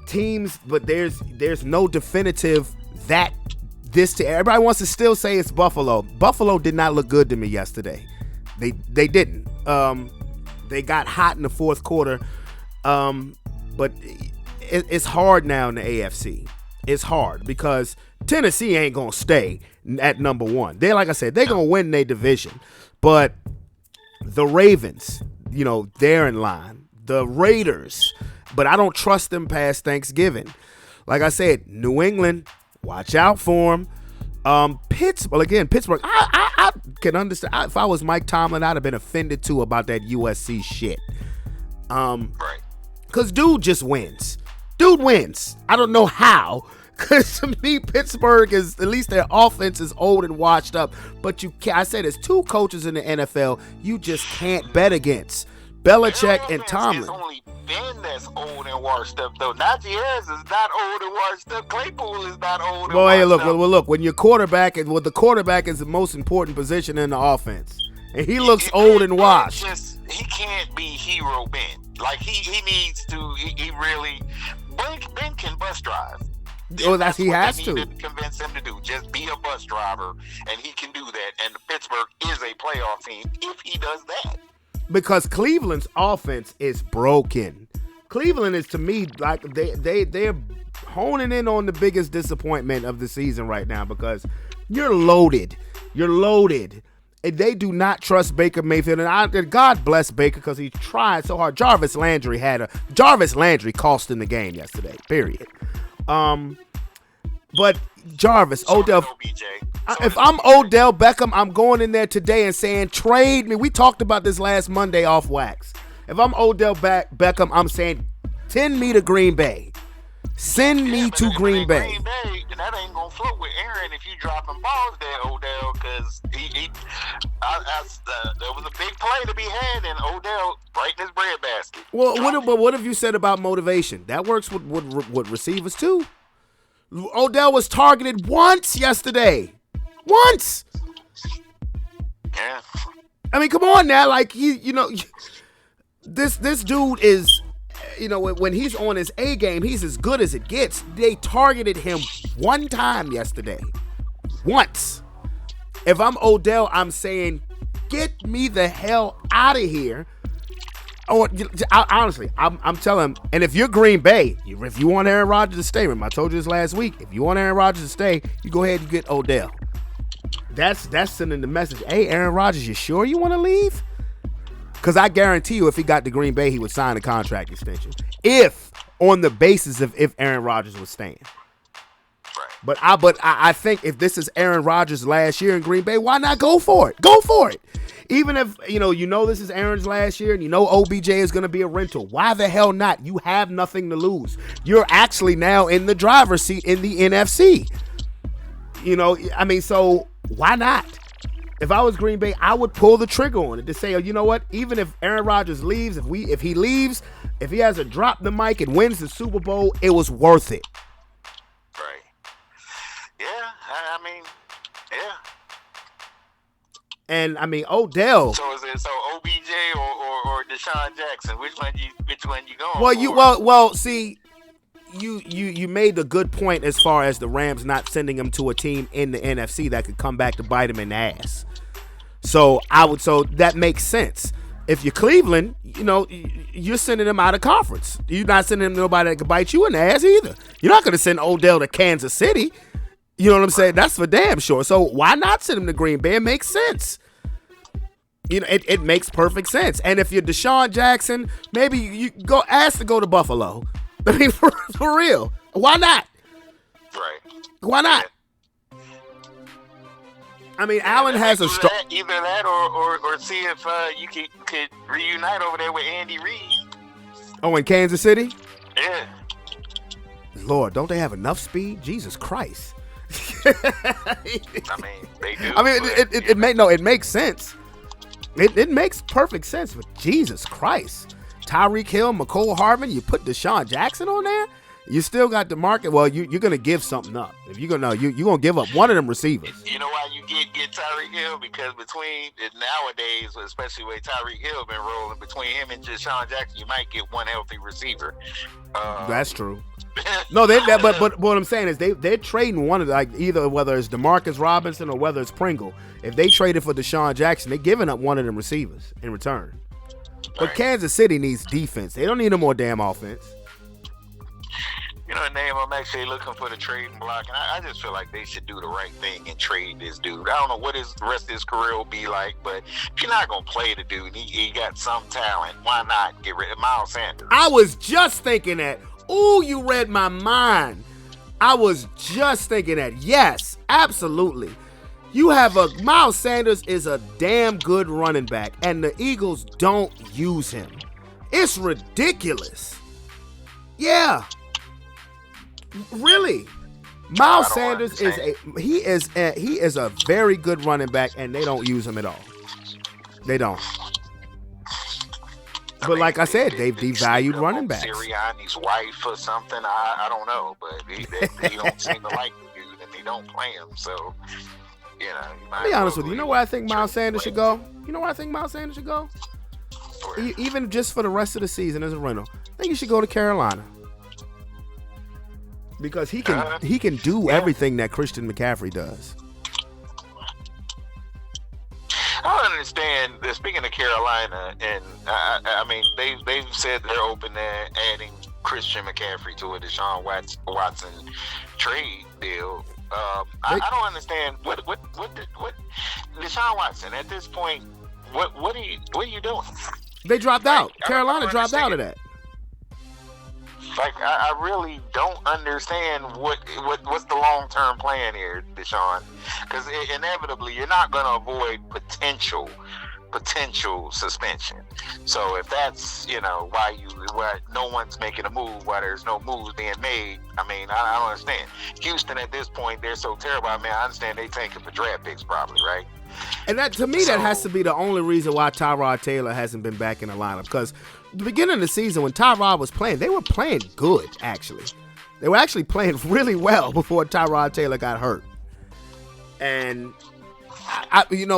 C: there's no definitive that. Everybody wants to still say it's Buffalo. Buffalo did not look good to me yesterday. They didn't. They got hot in the fourth quarter. But it's hard now in the AFC. It's hard because Tennessee ain't gonna stay at number 1. Like I said, they're gonna win their division. But the Ravens, they're in line. The Raiders, but I don't trust them past Thanksgiving. Like I said, New England. Watch out for him. Pittsburgh. I can understand. If I was Mike Tomlin, I'd have been offended too about that USC shit.
E: Right.
C: Cause dude just wins. Dude wins. I don't know how. Cause to me, Pittsburgh is at least their offense is old and washed up. But I said there's 2 coaches in the NFL you just can't bet against. Belichick and Tomlin.
E: It's only Ben that's old and washed up, though. Najee Harris is not old and washed up. Claypool is not old and washed up.
C: Look. When your quarterback the quarterback is the most important position in the offense, and he looks old and washed.
E: He can't be hero Ben. Like he needs to. He really. Ben can bus drive.
C: Oh, he has to.
E: Convince him to do. Just be a bus driver, and he can do that. And Pittsburgh is a playoff team if he does that.
C: Because Cleveland's offense is broken. Cleveland is, to me, like they're honing in on the biggest disappointment of the season right now, because you're loaded. You're loaded. And they do not trust Baker Mayfield. And God bless Baker, because he tried so hard. Jarvis Landry cost in the game yesterday, period. But Jarvis, Odell, if I'm Odell Beckham, I'm going in there today and saying, trade me. We talked about this last Monday off wax. If I'm Odell Beckham, I'm saying, send me to Green Bay. Send me to Green Bay.
E: Green Bay, that ain't gonna float with Aaron if you dropping balls there, Odell, because there was a big play to be had, and Odell right in his bread basket.
C: Well, what have you said about motivation? That works with receivers too. Odell was targeted once yesterday. Once.
E: Yeah.
C: I mean, come on now. Like, this dude is, when he's on his A game, he's as good as it gets. They targeted him one time yesterday. Once. If I'm Odell, I'm saying, get me the hell out of here. Oh, honestly, I'm telling him, and if you're Green Bay, if you want Aaron Rodgers to stay, remember I told you this last week, if you want Aaron Rodgers to stay, you go ahead and get Odell. That's sending the message, hey, Aaron Rodgers, you sure you want to leave? Because I guarantee you, if he got to Green Bay, he would sign a contract extension. On the basis of if Aaron Rodgers was staying. But I think if this is Aaron Rodgers' last year in Green Bay, why not go for it? Go for it. Even if, this is Aaron's last year and OBJ is going to be a rental. Why the hell not? You have nothing to lose. You're actually now in the driver's seat in the NFC. So why not? If I was Green Bay, I would pull the trigger on it to say, you know what? Even if Aaron Rodgers leaves, if he leaves, if he has to drop the mic and wins the Super Bowl, it was worth it.
E: Right. Yeah.
C: And Odell.
E: So is it OBJ or Deshaun Jackson? Which one you going for?
C: Well, see, you made a good point as far as the Rams not sending him to a team in the NFC that could come back to bite him in the ass. So that makes sense. If you're Cleveland, you're sending him out of conference. You're not sending him to nobody that can bite you in the ass either. You're not going to send Odell to Kansas City. You know what I'm saying? That's for damn sure. So why not send him to Green Bay? It makes sense. It makes perfect sense. And if you're Deshaun Jackson, maybe you ask to go to Buffalo. I mean, for real. Why not?
E: Right.
C: Why not? I mean, Allen has a strong.
E: Either that or see if you could reunite over there with Andy Reid.
C: Oh, in Kansas City?
E: Yeah.
C: Lord, don't they have enough speed? Jesus Christ.
E: They do.
C: It makes sense. It makes perfect sense, but Jesus Christ. Tyreek Hill, McCole Hardman, you put Deshaun Jackson on there? You still got the market. Well, you're going to give something up. If you're going to give up one of them receivers.
E: You know why you get Tyreek Hill? Because between nowadays, especially with Tyreek Hill been rolling, between him and Deshaun Jackson, you might get one healthy receiver.
C: That's true. No, but what I'm saying is they're trading one of either whether it's DeMarcus Robinson or whether it's Pringle. If they traded for Deshaun Jackson, they're giving up one of them receivers in return. But right. Kansas City needs defense. They don't need no more damn offense.
E: Name, I'm actually looking for the trading block, and I just feel like they should do the right thing and trade this dude. I don't know what the rest of his career will be like, but if you're not going to play the dude, he got some talent, why not get rid of Miles Sanders?
C: I was just thinking that. Ooh, you read my mind. I was just thinking that. Yes, absolutely. Miles Sanders is a damn good running back, and the Eagles don't use him. It's ridiculous. Yeah. Really. Miles Sanders is a very good running back, and they don't use him at all. They don't. But like I said, they've devalued running backs.
E: Sirianni's wife or something, I don't know, but they don't seem to like the dude, and they don't play him. So,
C: I'll be honest with you. You know where I think Miles Sanders should go? Even just for the rest of the season as a rental, I think he should go to Carolina. Because he can do everything that Christian McCaffrey does.
E: I don't understand. Speaking of Carolina, and I mean, they've said they're open to adding Christian McCaffrey to a Deshaun Watson trade deal. I don't understand what Deshaun Watson at this point. What are you doing?
C: They dropped out.
E: I
C: Carolina
E: don't
C: dropped out of
E: understand.
C: that.
E: Like I really don't understand what's the long-term plan here, Deshaun, because inevitably you're not going to avoid potential suspension. So if that's why no one's making a move, why there's no moves being made, I mean I don't understand. Houston at this point, they're so terrible. I mean, I understand they tanking for draft picks probably, right?
C: And that, to me, that has to be the only reason why Tyrod Taylor hasn't been back in the lineup. Because the beginning of the season, when Tyrod was playing, they were playing good, actually. They were actually playing really well before Tyrod Taylor got hurt. And,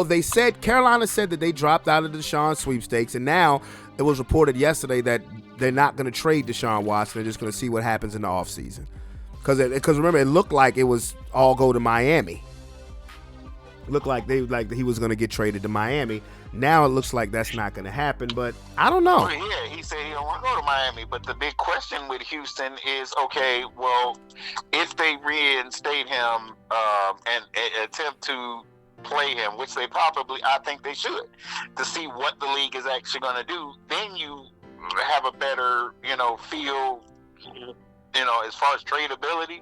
C: they said, Carolina said that they dropped out of the Deshaun sweepstakes. And now it was reported yesterday that they're not going to trade Deshaun Watson. They're just going to see what happens in the offseason. Because remember, it looked like it was all go to Miami. Looked like he was going to get traded to Miami. Now it looks like that's not going to happen, but I don't know.
E: Well, yeah, he said he don't want to go to Miami, but the big question with Houston is, okay, well, if they reinstate him and attempt to play him, which they probably, I think they should, to see what the league is actually going to do, then you have a better, feel, as far as tradability.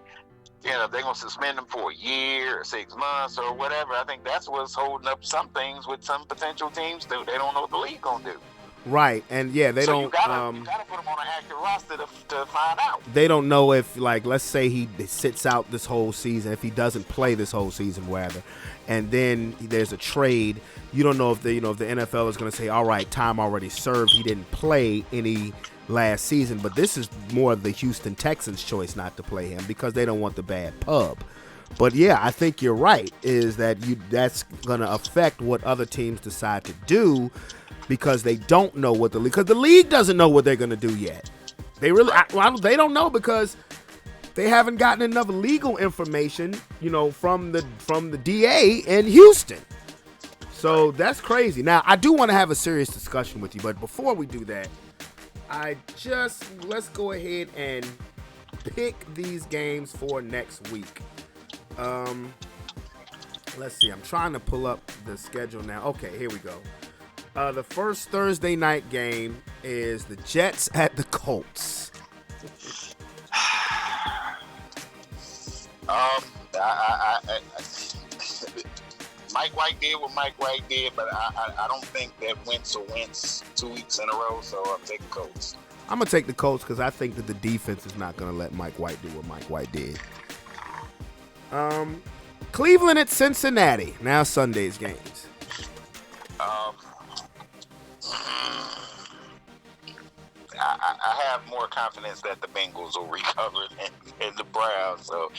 E: If they're going to suspend them for a year or 6 months or whatever, I think that's what's holding up some things with some potential teams too. They don't know what the league going to do.
C: Right, and yeah, they don't.
E: You gotta put them on an active roster to find out.
C: They don't know if, let's say he sits out this whole season, if he doesn't play this whole season, rather, and then there's a trade. You don't know if the NFL is going to say, all right, time already served. He didn't play any last season, but this is more of the Houston Texans' choice not to play him because they don't want the bad pub. But yeah, I think you're right, is that that's going to affect what other teams decide to do because they don't know what the league doesn't know what they're going to do yet. They they don't know because they haven't gotten enough legal information, from the DA in Houston. So that's crazy. Now, I do want to have a serious discussion with you, but before we do that, let's go ahead and pick these games for next week. Let's see. I'm trying to pull up the schedule now. Okay, here we go. The first Thursday night game is the Jets at the Colts.
E: Mike White did what Mike White did, but I don't think that Wentz will win 2 weeks in a row, so I'll take the Colts.
C: I'm going to take the Colts because I think that the defense is not going to let Mike White do what Mike White did. Cleveland at Cincinnati. Now Sunday's games.
E: I have more confidence that the Bengals will recover than the Browns. So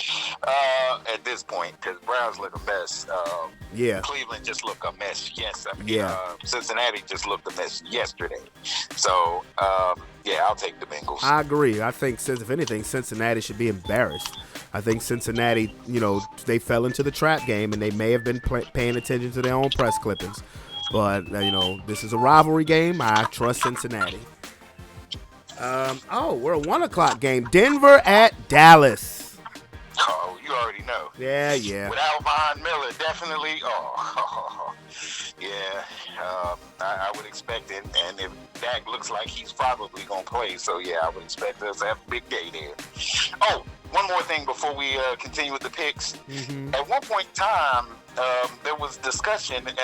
E: at this point, because Browns look a mess.
C: Yeah.
E: Cleveland just looked a mess. Yes.
C: Yeah.
E: Cincinnati just looked a mess yesterday. So I'll take the Bengals.
C: I agree. I think, if anything, Cincinnati should be embarrassed. I think Cincinnati, they fell into the trap game, and they may have been paying attention to their own press clippings. But, this is a rivalry game. I trust Cincinnati. We're a 1 o'clock game. Denver at Dallas.
E: Oh, you already know.
C: Yeah.
E: Without Von Miller, definitely. Yeah. I would expect it. And if Dak looks like he's probably going to play, so yeah, I would expect us to have a big day there. Oh, one more thing before we continue with the picks. Mm-hmm. At one point in time, there was discussion, and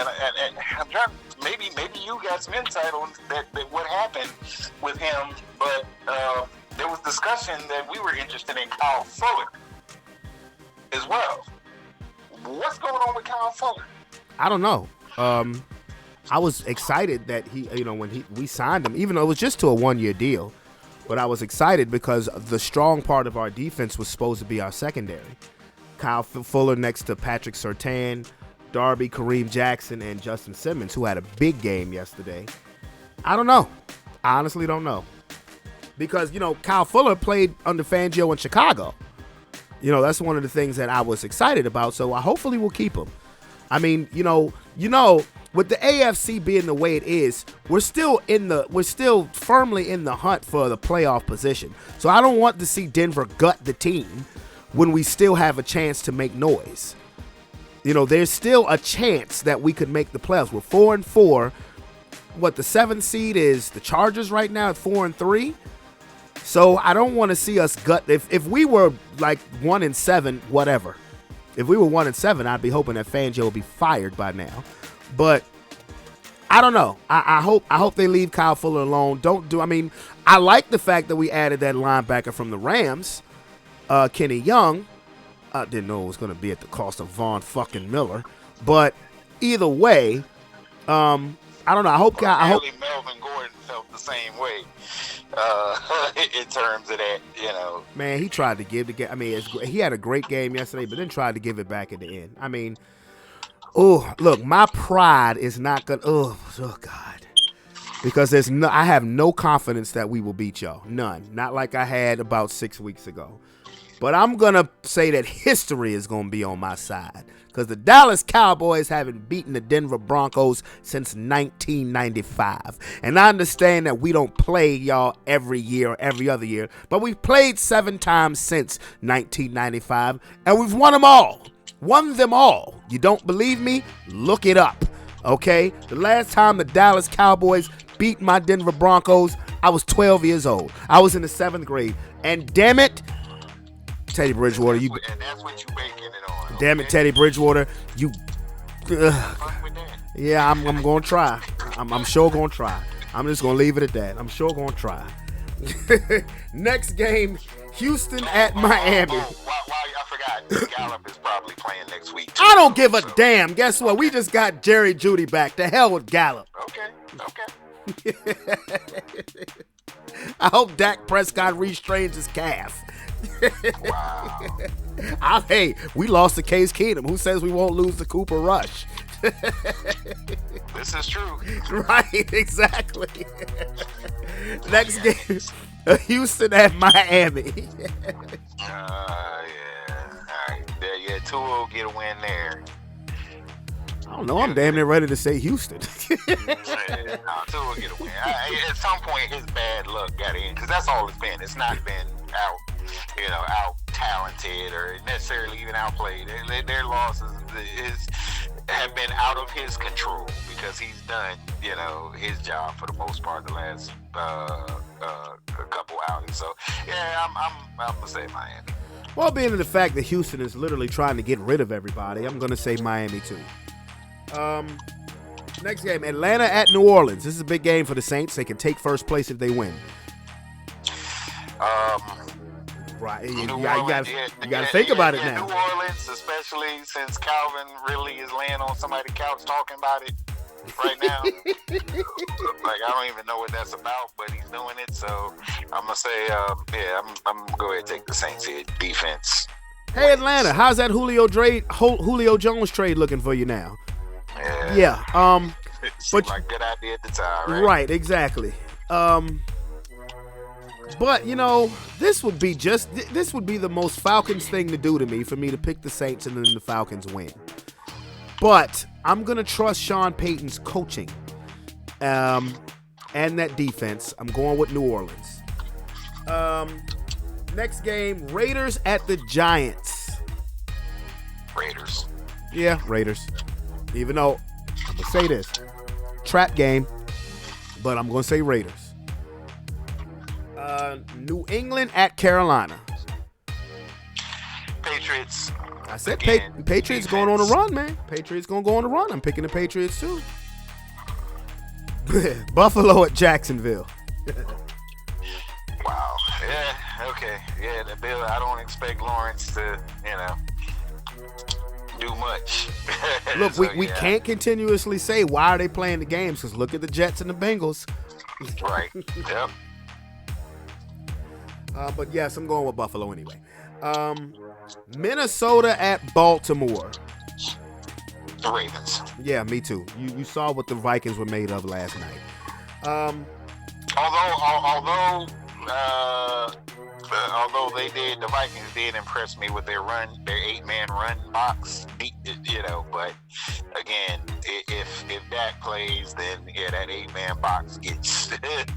E: I'm trying. Maybe you got some insight on that what happened with him, but there was discussion that we were interested in Kyle Fuller as well. What's going on with Kyle Fuller?
C: I don't know. I was excited that he, when we signed him, even though it was just to a 1-year deal, but I was excited because the strong part of our defense was supposed to be our secondary. Kyle Fuller next to Patrick Surtain, Darby, Kareem Jackson, and Justin Simmons, who had a big game yesterday. I don't know. I honestly don't know. Because, Kyle Fuller played under Fangio in Chicago. That's one of the things that I was excited about, so I hopefully will keep him. I mean, with the AFC being the way it is, we're still firmly in the hunt for the playoff position. So I don't want to see Denver gut the team when we still have a chance to make noise. You know, there's still a chance that we could make the playoffs. We're 4-4. What, the 7th seed is the Chargers right now at 4-3. So I don't want to see us gut. If we were like 1-7, whatever. If we were 1-7, I'd be hoping that Fangio would be fired by now. But I don't know. I hope they leave Kyle Fuller alone. I like the fact that we added that linebacker from the Rams, Kenny Young. I didn't know it was going to be at the cost of Von fucking Miller. But either way, I don't know. I hope
E: Melvin Gordon felt the same way in terms of that, you know.
C: Man, he tried to give the game. I mean, he had a great game yesterday, but then tried to give it back at the end. I mean, look, my pride is not going to, oh God. Because I have no confidence that we will beat y'all. None. Not like I had about 6 weeks ago. But I'm going to say that history is going to be on my side. Because the Dallas Cowboys haven't beaten the Denver Broncos since 1995. And I understand that we don't play y'all every year or every other year. But we've played 7 times since 1995. And we've won them all. Won them all. You don't believe me? Look it up. Okay? The last time the Dallas Cowboys beat my Denver Broncos, I was 12 years old. I was in the 7th grade. And damn it, Teddy Bridgewater,
E: and that's what you baking it on.
C: Damn it, Teddy Bridgewater, you. Yeah, I'm gonna try. I'm sure gonna try. I'm just gonna leave it at that. I'm sure gonna try. Next game, Houston at Miami.
E: I forgot. Gallup is probably playing next week.
C: I don't give a damn. Guess what? We just got Jerry Jeudy back. To hell with Gallup.
E: Okay.
C: I hope Dak Prescott restrains his calf.
E: Wow.
C: Hey, we lost to Case Keenum. Who says we won't lose to Cooper Rush?
E: This is true.
C: Right, exactly. Next game, Houston at Miami.
E: Yeah. All right. Yeah, Tua will get a win there.
C: I don't know. I'm damn near ready to say Houston.
E: Tua will get a win. At some point, his bad luck got in because that's all it's been. It's not been out talented or necessarily even outplayed. Their losses have been out of his control because he's done, his job for the most part the last couple outings. So yeah, I'm gonna say Miami.
C: Well, being the fact that Houston is literally trying to get rid of everybody, I'm gonna say Miami too. Next game, Atlanta at New Orleans. This is a big game for the Saints. They can take first place if they win. Right, you got to think about it now.
E: New Orleans, especially since Calvin really is laying on somebody's couch talking about it right now. Like, I don't even know what that's about, but he's doing it. So I'm gonna say, I'm gonna go ahead and take the Saints here. Defense.
C: Hey, Atlanta, how's that Julio Jones trade looking for you now? Yeah.
E: Seemed like a good idea at the time, right?
C: Right, exactly. But, this would be the most Falcons thing to do to me, for me to pick the Saints and then the Falcons win. But I'm going to trust Sean Payton's coaching and that defense. I'm going with New Orleans. Next game, Raiders at the Giants.
E: Raiders.
C: Yeah, Raiders. Even though, I'm going to say this, trap game, but I'm going to say Raiders. New England at Carolina.
E: Patriots.
C: I said Patriots going on a run, man. Patriots going to go on a run. I'm picking the Patriots too. Buffalo at Jacksonville.
E: Wow. Yeah, okay. Yeah, the Bill, I don't expect Lawrence to, do much.
C: Look, we can't continuously say why are they playing the games, because look at the Jets and the Bengals.
E: Right. Yep.
C: But yes, I'm going with Buffalo anyway. Minnesota at Baltimore.
E: The Ravens.
C: Yeah, me too. You saw what the Vikings were made of last night.
E: Although the Vikings did impress me with their 8-man run box, but again, if plays, then that 8-man box gets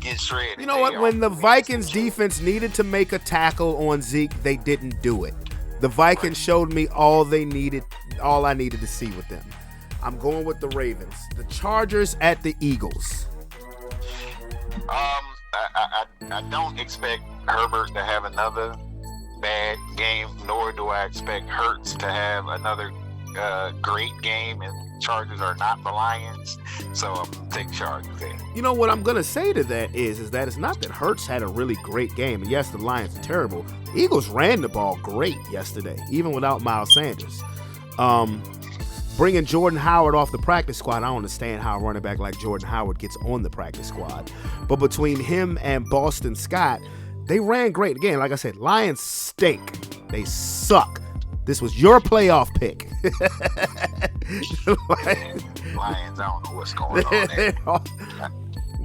E: gets shredded.
C: You know what? When the Vikings defense needed to make a tackle on Zeke, they didn't do it. The Vikings showed me all I needed to see with them. I'm going with the Ravens. The Chargers at the Eagles.
E: I don't expect Herbert to have another bad game, nor do I expect Hurts to have another great game, and Chargers are not the Lions, so I'm going to take Chargers there.
C: You know what I'm going to say to that is that it's not that Hurts had a really great game, and yes, the Lions are terrible. The Eagles ran the ball great yesterday, even without Miles Sanders. Bringing Jordan Howard off the practice squad, I don't understand how a running back like Jordan Howard gets on the practice squad. But between him and Boston Scott, they ran great. Again, like I said, Lions stink. They suck. This was your playoff pick.
E: Lions, I don't know what's going on there.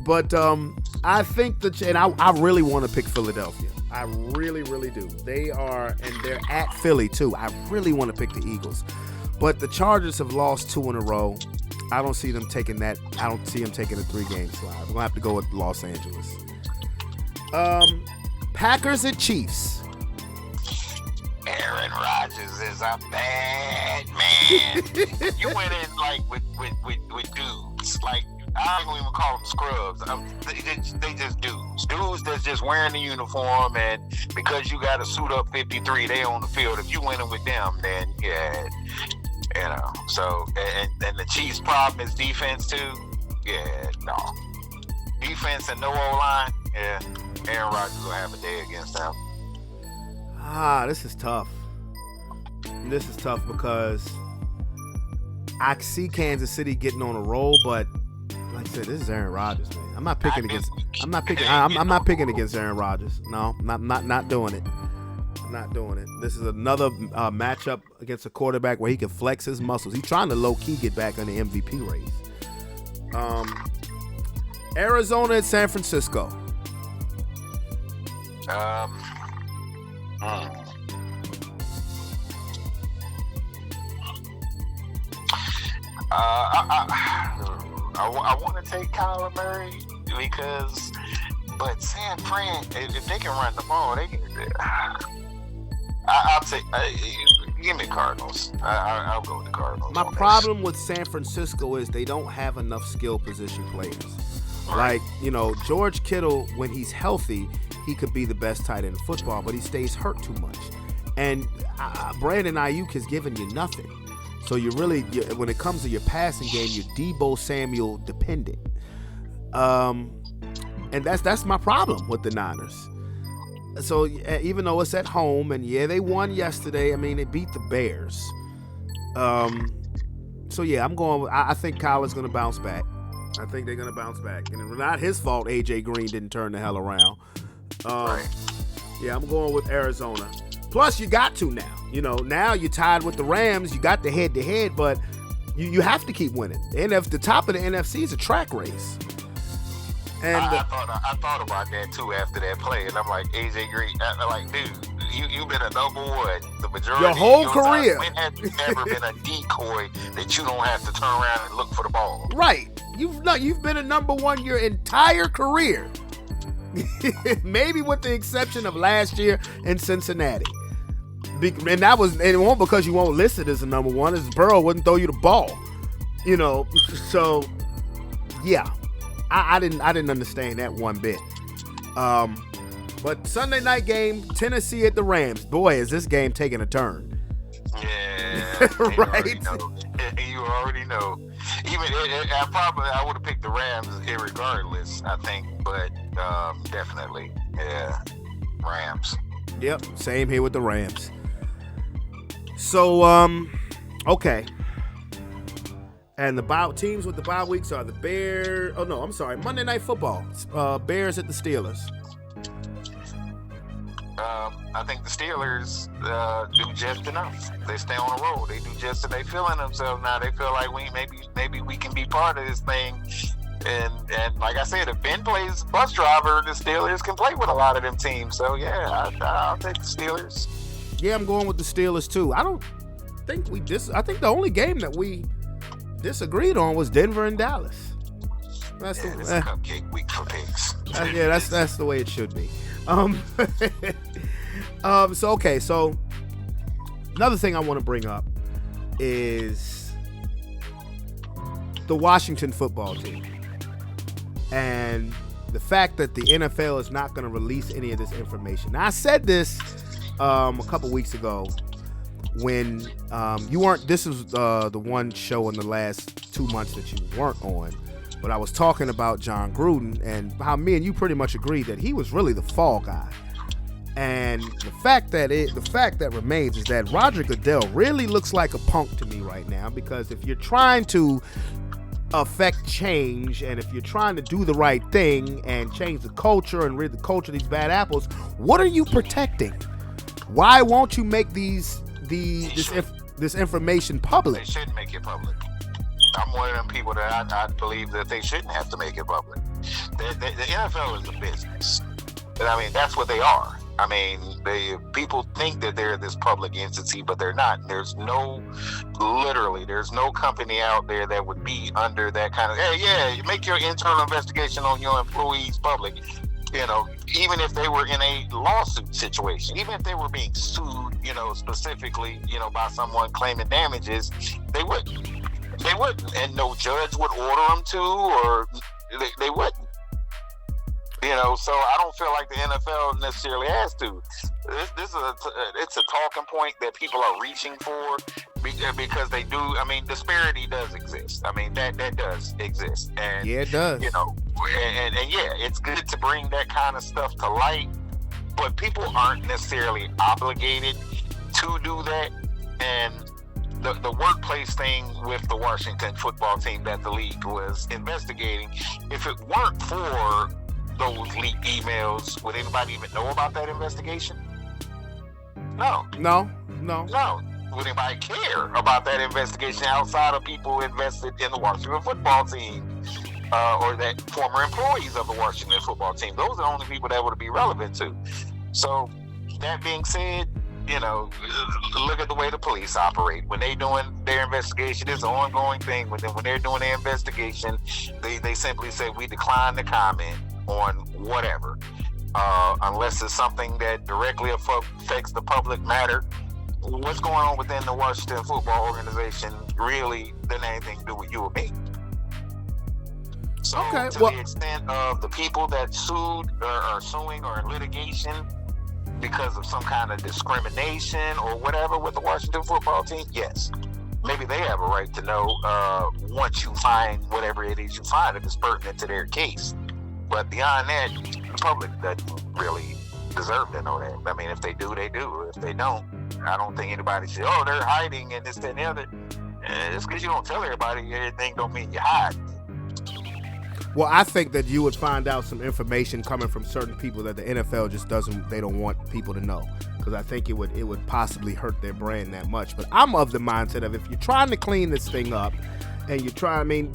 C: But I think and I really want to pick Philadelphia. I really, really do. And they're at Philly too. I really want to pick the Eagles. But the Chargers have lost 2 in a row. I don't see them taking that. I don't see them taking a 3-game slide. We're going to have to go with Los Angeles. Packers at Chiefs.
E: Aaron Rodgers is a bad man. You went in like with dudes. Like, I don't even call them scrubs. They just dudes. Dudes that's just wearing the uniform, and because you got to suit up 53, they on the field. If you went in with them, then yeah. You know, so, and the Chiefs' problem is defense, too. Yeah, no. Defense and no O-line, yeah, Aaron Rodgers will have a day against them.
C: This is tough. This is tough because I see Kansas City getting on a roll, but like I said, this is Aaron Rodgers, man. I'm not picking against Aaron Rodgers. No, not doing it. Not doing it. This is another matchup against a quarterback where he can flex his muscles. He's trying to low-key get back on the MVP race. Arizona at San Francisco.
E: I want to take Kyler Murray but San Fran, if they can run the ball, they can. I'll take. Give me Cardinals. I'll go with the Cardinals.
C: My problem with San Francisco is they don't have enough skill position players. Like, George Kittle, when he's healthy, he could be the best tight end in football, but he stays hurt too much. And Brandon Ayuk has given you nothing. So when it comes to your passing game, you're Deebo Samuel dependent. And that's my problem with the Niners. So even though it's at home, and they won yesterday, I mean, they beat the Bears. So I'm going. I think Kyler's going to bounce back. I think they're going to bounce back, and it's not his fault. AJ Green didn't turn the hell around. I'm going with Arizona. Plus, you got to now. Now you're tied with the Rams. You got the head-to-head, but you have to keep winning. And if the top of the NFC is a track race. And
E: I thought about that too after that play, and I'm like, AJ Green, I'm like, dude, you've been a number one the majority
C: your whole
E: of your
C: career.
E: Time. When have you ever been a decoy that you don't have to turn around and look for the ball?
C: Right. You've been a number one your entire career. Maybe with the exception of last year in Cincinnati. And it won't because you won't list it as a number one, as Burrow wouldn't throw you the ball. So yeah. I didn't understand that one bit. But Sunday night game, Tennessee at the Rams. Boy, is this game taking a turn.
E: Yeah.
C: Right?
E: You already know. I would have picked the Rams irregardless, I think. But definitely, yeah, Rams.
C: Yep, same here with the Rams. So, okay. And the teams with the bye weeks are the Bears. Oh, no, I'm sorry. Monday Night Football. Bears at the Steelers.
E: I think the Steelers do just enough. They stay on a roll. They do just enough. They feeling themselves now. They feel like maybe we can be part of this thing. And like I said, if Ben plays bus driver, the Steelers can play with a lot of them teams. So, yeah, I'll take the Steelers.
C: Yeah, I'm going with the Steelers, too. I think the only game that we disagreed on was Denver and Dallas. That's
E: Yeah, it's a cupcake week for pigs.
C: yeah, that's the way it should be. So another thing I want to bring up is the Washington football team and the fact that the NFL is not going to release any of this information. Now, I said this a couple weeks ago when you weren't. This was the one show in the last 2 months that you weren't on. But I was talking about John Gruden and how me and you pretty much agreed that he was really the fall guy. And the fact that remains is that Roger Goodell really looks like a punk to me right now, because if you're trying to affect change and if you're trying to do the right thing and change the culture and rid the culture of these bad apples, what are you protecting? Why won't you make this information public?
E: They shouldn't make it public. I'm one of them people that I believe that they shouldn't have to make it public. The NFL is a business. I mean, that's what they are. I mean, people think that they're this public entity, but they're not. There's no company out there that would be under that kind of, hey, yeah, you make your internal investigation on your employees public. You know, even if they were in a lawsuit situation, even if they were being sued, you know, specifically, you know, by someone claiming damages, they wouldn't. They wouldn't, and no judge would order them to, or they wouldn't. You know, so I don't feel like the NFL necessarily has to. It's a talking point that people are reaching for because they do. I mean, disparity does exist. I mean, that does exist. And,
C: yeah, it does.
E: You know, and yeah, it's good to bring that kind of stuff to light, but people aren't necessarily obligated to do that. And the workplace thing with the Washington football team that the league was investigating, if it weren't for those leaked emails, would anybody even know about that investigation? No. Would anybody care about that investigation outside of people invested in the Washington football team or that former employees of the Washington football team? Those are the only people that would be relevant to. So that being said, you know, look at the way the police operate. When they doing their investigation, it's an ongoing thing. When they're doing their investigation, they simply say, we decline to comment on whatever. Unless it's something that directly affects the public matter. What's going on within the Washington football organization really doesn't have anything to do with you or me. So the extent of the people that sued or are suing or in litigation because of some kind of discrimination or whatever with the Washington football team, yes. Maybe they have a right to know once you find whatever it is you find, if it's pertinent to their case. But beyond that, the public doesn't really deserve to know that. I mean, if they do, they do. If they don't, I don't think anybody should, oh, they're hiding and this, that, and the other. Just because you don't tell everybody everything don't mean you hide.
C: Well, I think that you would find out some information coming from certain people that the NFL just they don't want people to know, because I think it would possibly hurt their brand that much. But I'm of the mindset of, if you're trying to clean this thing up and you're trying, I mean,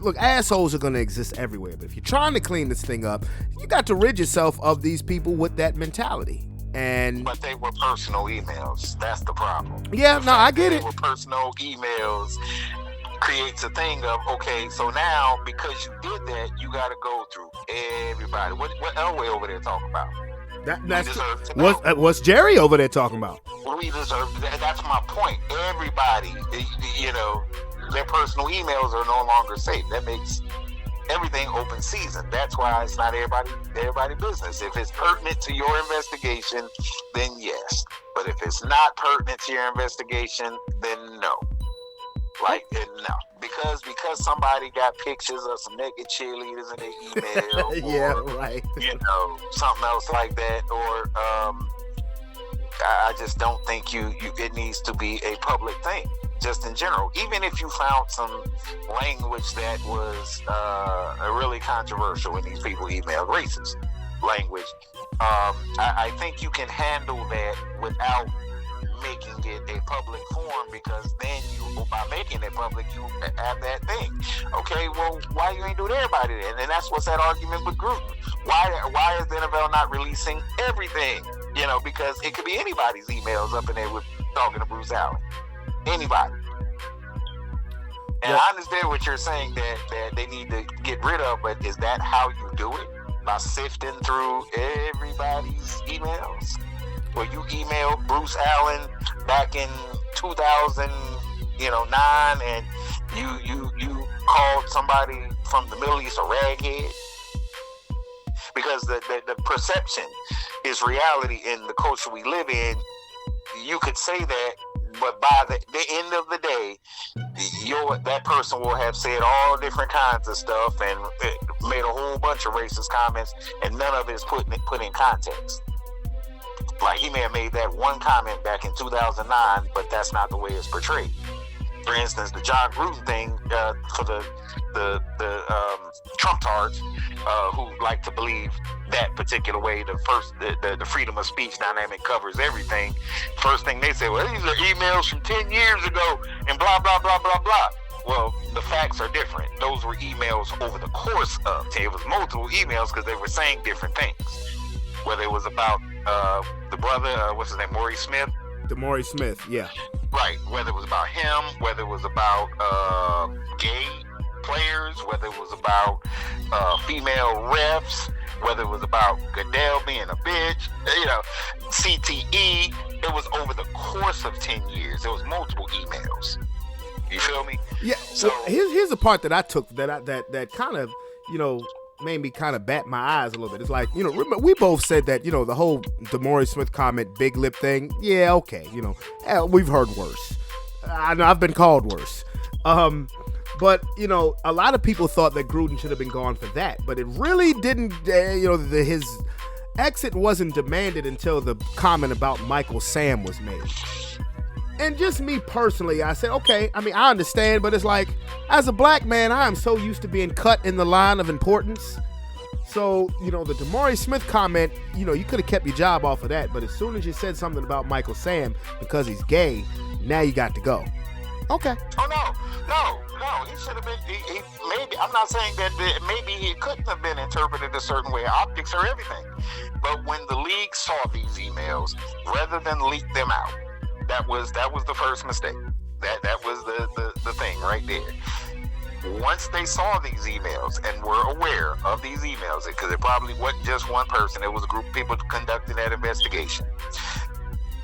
C: look, assholes are going to exist everywhere, but if you're trying to clean this thing up, you got to rid yourself of these people with that mentality. But
E: they were personal emails. That's the problem.
C: Yeah, no, I get it.
E: They were personal emails. Creates a thing of, okay, so now because you did that, you got to go through everybody. What Elway over there talking about?
C: What's Jerry over there talking about?
E: We deserve. That's my point. Everybody, you know, their personal emails are no longer safe. That makes everything open season. That's why it's not everybody business. If it's pertinent to your investigation, then yes. But if it's not pertinent to your investigation, then no. Like, no, because somebody got pictures of some naked cheerleaders in their email, or,
C: yeah, right,
E: you know, something else like that, or I just don't think it needs to be a public thing, just in general. Even if you found some language that was really controversial in these people emailed, racist language, I think you can handle that without making it a public forum, because then by making it public, you have that thing. Okay, well, why you ain't do it to everybody then? And that's what's that argument with Gruden. Why is the NFL not releasing everything? You know, because it could be anybody's emails up in there with talking to Bruce Allen. Anybody. And I understand what you're saying that they need to get rid of, but is that how you do it? By sifting through everybody's emails? Well, you emailed Bruce Allen back in 2009, and you called somebody from the Middle East a raghead? Because the perception is reality in the culture we live in. You could say that, but by the end of the day, that person will have said all different kinds of stuff and made a whole bunch of racist comments, and none of it is put in context. Like, he may have made that one comment back in 2009, but that's not the way it's portrayed. For instance, the John Gruden thing for the Trump tards who like to believe that particular way, the freedom of speech dynamic covers everything. First thing they say, well, these are emails from 10 years ago and blah, blah, blah, blah, blah. Well, the facts are different. Those were emails over the course of, it was multiple emails because they were saying different things. Whether it was about the brother, what's his name, Maury Smith?
C: DeMaury Smith, yeah.
E: Right, whether it was about him, whether it was about gay players, whether it was about female refs, whether it was about Goodell being a bitch, CTE, it was over the course of 10 years. There was multiple emails. You feel me?
C: Yeah. So here's the part that I took that kind of, made me kind of bat my eyes a little bit. It's like, remember, we both said that, the whole DeMaury Smith comment, big lip thing. Yeah, okay. We've heard worse. I know I've been called worse. But, a lot of people thought that Gruden should have been gone for that, but it really didn't, his exit wasn't demanded until the comment about Michael Sam was made. And just me personally, I said, okay, I understand, but it's like, as a black man, I am so used to being cut in the line of importance. So, the DeMaury Smith comment, you could have kept your job off of that, but as soon as you said something about Michael Sam because he's gay, now you got to go. Okay.
E: Oh, no, he should have been, maybe, I'm not saying that maybe he couldn't have been interpreted a certain way. Optics are everything. But when the league saw these emails, rather than leak them out, that was the first mistake. That was the thing right there. Once they saw these emails and were aware of these emails, because it probably wasn't just one person, it was a group of people conducting that investigation.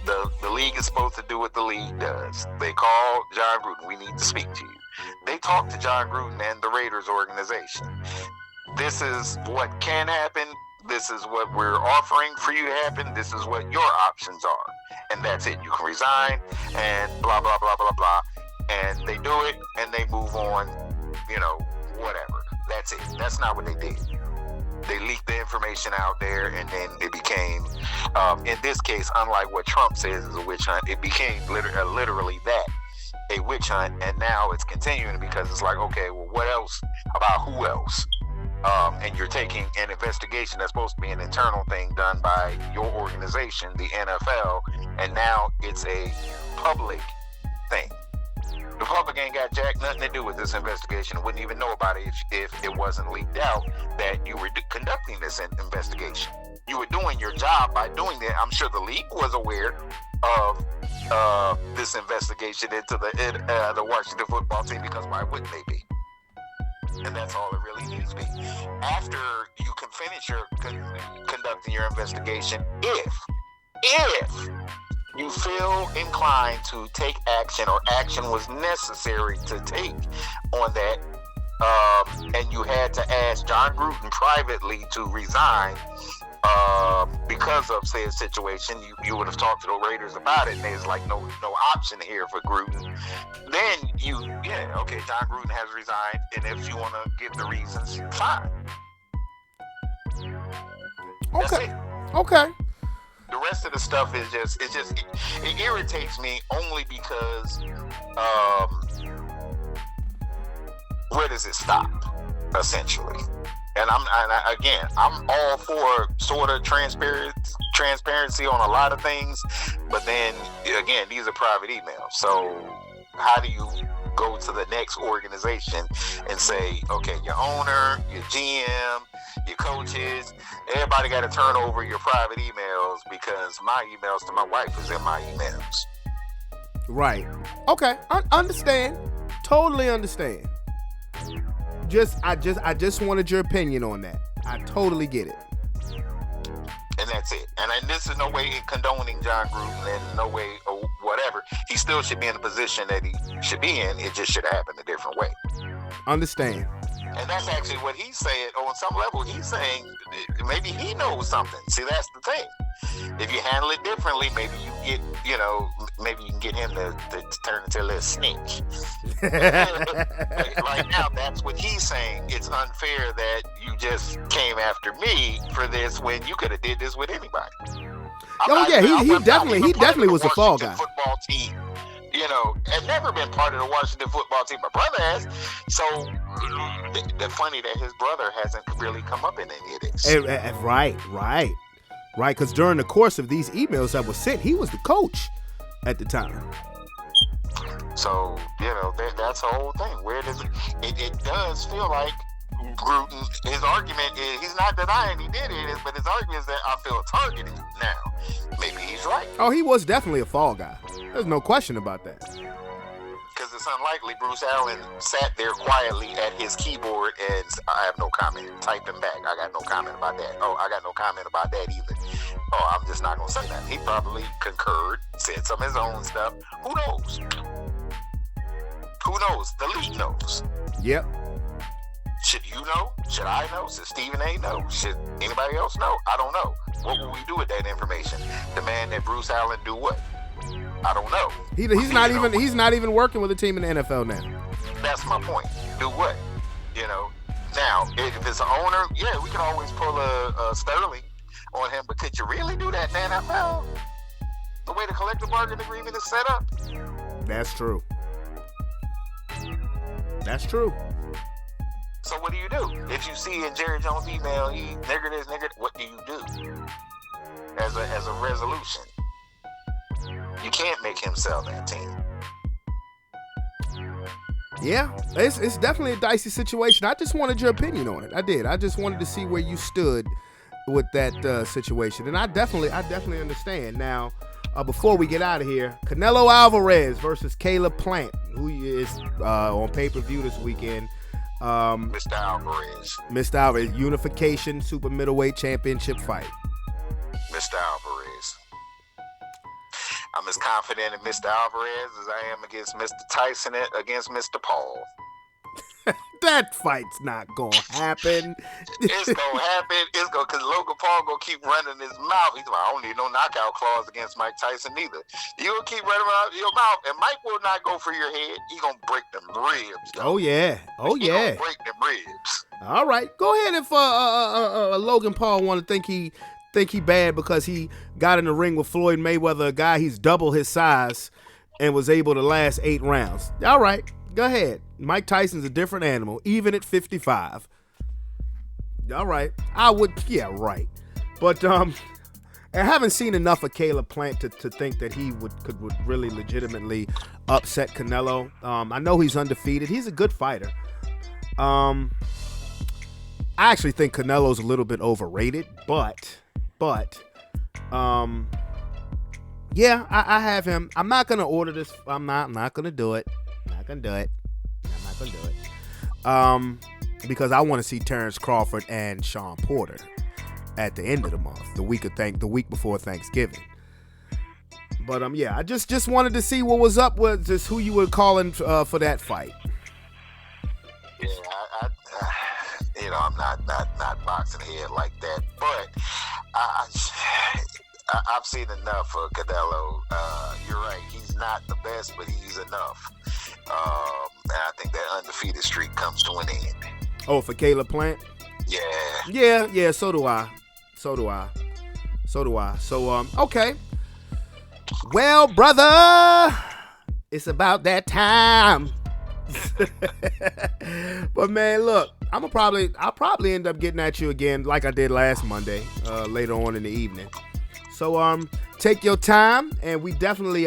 E: The league is supposed to do what the league does. They call John Gruden, we need to speak to you. They talk to John Gruden and the Raiders organization. This is what can happen. This is what we're offering for you to happen. This is what your options are. And that's it. You can resign and blah, blah, blah, blah, blah. And they do it and they move on, whatever. That's it. That's not what they did. They leaked the information out there, and then it became, in this case, unlike what Trump says is a witch hunt, it became literally that, a witch hunt. And now it's continuing because it's like, okay, well, what else about who else? And you're taking an investigation that's supposed to be an internal thing done by your organization, the NFL, and now it's a public thing. The public ain't got nothing to do with this investigation. Wouldn't even know about it if it wasn't leaked out that you were conducting this investigation. You were doing your job by doing that. I'm sure the league was aware of this investigation into the Washington football team, because why wouldn't they be? And that's all it really needs to be. After you can finish your conducting your investigation, if you feel inclined to take action or action was necessary to take on that, and you had to ask John Gruden privately to resign because of said situation, you would have talked to the Raiders about it, and there's like no option here for Gruden. Then okay, John Gruden has resigned, and if you want to give the reasons, fine.
C: Okay.
E: The rest of the stuff is it irritates me only because where does it stop, essentially? And I'm all for sort of transparency on a lot of things, but then again, these are private emails. So how do you go to the next organization and say, okay, your owner, your GM, your coaches, everybody got to turn over your private emails because my emails to my wife is in my emails.
C: Right. Okay. I understand. Totally understand. I just wanted your opinion on that. I totally get it.
E: And that's it. And this is no way condoning John Gruden, and no way or whatever. He still should be in the position that he should be in. It just should have happened a different way.
C: Understand.
E: And that's actually what he's saying. On some level, he's saying maybe he knows something. See, that's the thing. If you handle it differently, maybe you get, maybe you can get him to turn into a little snitch. Right now, that's what he's saying. It's unfair that you just came after me for this when you could have did this with anybody.
C: He definitely was a fall guy.
E: Football team, had never been part of the Washington football team. My brother has. So, the funny that his brother hasn't really come up in any of this.
C: Right. Because during the course of these emails that were sent, he was the coach at the time.
E: So, that's the whole thing. Where does it does feel like Gruden, his argument is, he's not denying he did it, but his argument is that I feel targeted now. Maybe he's right.
C: Oh, he was definitely a fall guy. There's no question about that.
E: Because it's unlikely Bruce Allen sat there quietly at his keyboard and I have no comment. Typed him back. I got no comment about that. Oh, I got no comment about that either. Oh, I'm just not going to say that. He probably concurred, said some of his own stuff. Who knows? Who knows? The league knows.
C: Yep.
E: Should you know? Should I know? Should Stephen A. know? Should anybody else know? I don't know. What will we do with that information? Demand that Bruce Allen do what? I don't know.
C: He's not even working with a team in the NFL now.
E: That's my point. Do what? Now, if it's an owner, yeah, we can always pull a Sterling on him, but could you really do that in the NFL? The way the collective bargaining agreement is set up?
C: That's true. That's true.
E: So what do you do? If you see in Jerry Jones' email, he nigger this, nigger, what do you do? As a resolution. You can't make him sell that team.
C: Yeah, it's definitely a dicey situation. I just wanted your opinion on it. I did. I just wanted to see where you stood with that situation. And I definitely understand. Now, before we get out of here, Canelo Alvarez versus Caleb Plant, who is on pay-per-view this weekend.
E: Mr. Alvarez.
C: Unification Super Middleweight Championship fight.
E: Mr. Alvarez. I'm as confident in Mr. Alvarez as I am against Mr. Tyson against Mr. Paul.
C: That fight's not gonna happen.
E: It's gonna happen. It's gonna, because Logan Paul gonna keep running his mouth. He's like, I don't need no knockout clause against Mike Tyson either. You'll keep running out your mouth, and Mike will not go for your head. He gonna break them ribs. Though.
C: Oh yeah.
E: He gonna break them ribs.
C: All right, go ahead. If Logan Paul want to think he bad because he got in the ring with Floyd Mayweather, a guy he's double his size, and was able to last 8 rounds. All right, go ahead. Mike Tyson's a different animal, even at 55. All right, right. But I haven't seen enough of Caleb Plant to think that he would really legitimately upset Canelo. I know he's undefeated. He's a good fighter. I actually think Canelo's a little bit overrated, but yeah, I have him. I'm not gonna order this. I'm not gonna do it. I'm not gonna do it. Because I want to see Terrence Crawford and Sean Porter at the end of the month, the week before Thanksgiving. But yeah, I just wanted to see what was up with just who you were calling for that fight.
E: Yeah, I'm not boxing head like that, but I've seen enough of Canelo. You're right, he's not the best, but he's enough. And I think that undefeated streak comes to an end.
C: Oh, for Caleb Plant?
E: Yeah.
C: Yeah, so do I. So, okay. Well, brother, it's about that time. But man, look, I'll probably end up getting at you again like I did last Monday, later on in the evening. So take your time, and we definitely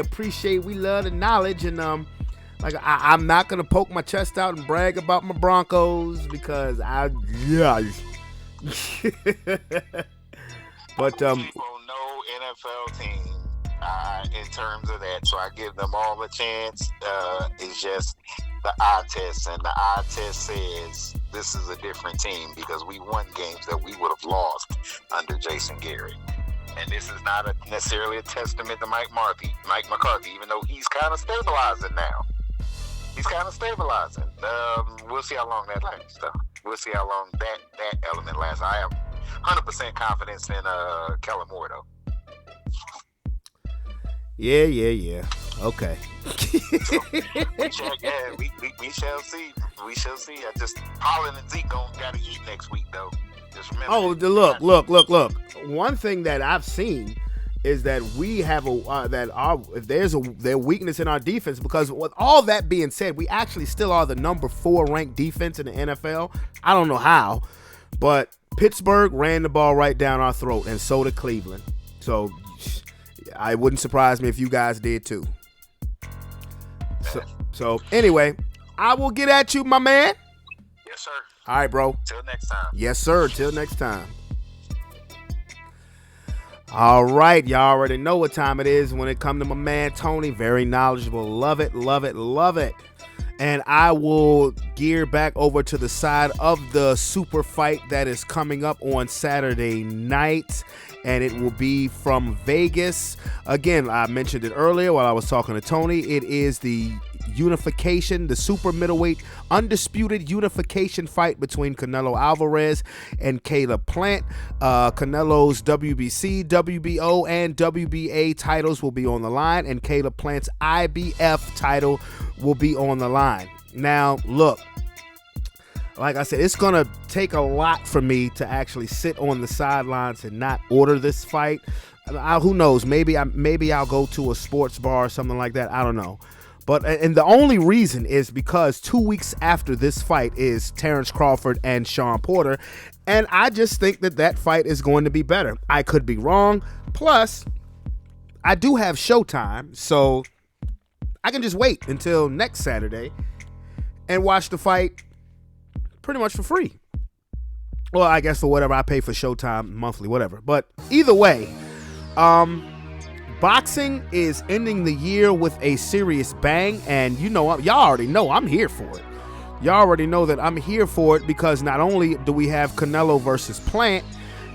C: we love the knowledge, and I'm not gonna poke my chest out and brag about my Broncos because but
E: no NFL team in terms of that, so I give them all a chance. It's just the eye test, and the eye test says this is a different team because we won games that we would have lost under Jason Garrett. And this is not necessarily a testament to Mike McCarthy, even though he's kind of stabilizing now. He's kind of stabilizing. We'll see how long that lasts, though. We'll see how long that element lasts. I have 100% confidence in Kellen Moore, though.
C: Yeah. Okay.
E: we shall see. We shall see. Holland and Zeke gotta eat next week, though. Just remember.
C: Oh, look. One thing that I've seen is that we have there's their weakness in our defense, because with all that being said, we actually still are the number 4 ranked defense in the NFL. I don't know how, but Pittsburgh ran the ball right down our throat, and so did Cleveland. So I wouldn't surprise me if you guys did too. So anyway, I will get at you, my man.
E: Yes, sir.
C: All right, bro.
E: Till next time.
C: Yes, sir. Till next time. All right, y'all already know what time it is when it comes to my man Tony. Very knowledgeable. Love it. And I will gear back over to the side of the super fight that is coming up on Saturday night, and it will be from Vegas. Again, I mentioned it earlier while I was talking to Tony. It is the unification, the super middleweight undisputed unification fight between Canelo Alvarez and Caleb Plant. Canelo's WBC, WBO, and WBA titles will be on the line, and Caleb Plant's IBF title will be on the line. Now, look, like I said, it's going to take a lot for me to actually sit on the sidelines and not order this fight. Who knows? Maybe I'll go to a sports bar or something like that. I don't know. But and the only reason is because 2 weeks after this fight is Terrence Crawford and Sean Porter, and I just think that fight is going to be better. I could be wrong. Plus, I do have Showtime, so I can just wait until next Saturday and watch the fight pretty much for free. Well, I guess for whatever I pay for Showtime monthly, whatever. But either way, boxing is ending the year with a serious bang, and y'all already know I'm here for it. Y'all already know that I'm here for it because not only do we have Canelo versus Plant,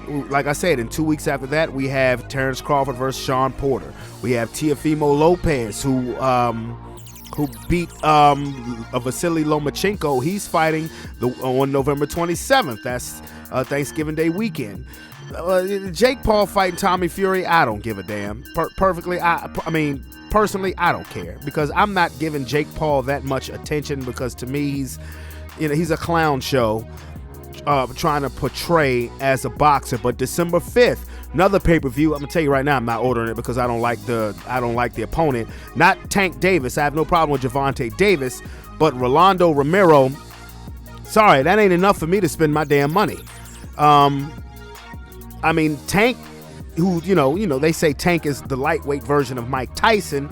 C: like I said, in 2 weeks after that, we have Terrence Crawford versus Sean Porter. We have Teofimo Lopez, who beat Vasily Lomachenko. He's fighting on November 27th. That's Thanksgiving Day weekend. Jake Paul fighting Tommy Fury, I don't give a damn. Personally, I don't care, because I'm not giving Jake Paul that much attention, because to me he's a clown show trying to portray as a boxer. But December 5th, another pay-per-view. I'm gonna tell you right now, I'm not ordering it because I don't like the opponent. Not Tank Davis. I have no problem with Gervonta Davis, but Rolando Romero. Sorry, that ain't enough for me to spend my damn money. Tank, who, they say Tank is the lightweight version of Mike Tyson,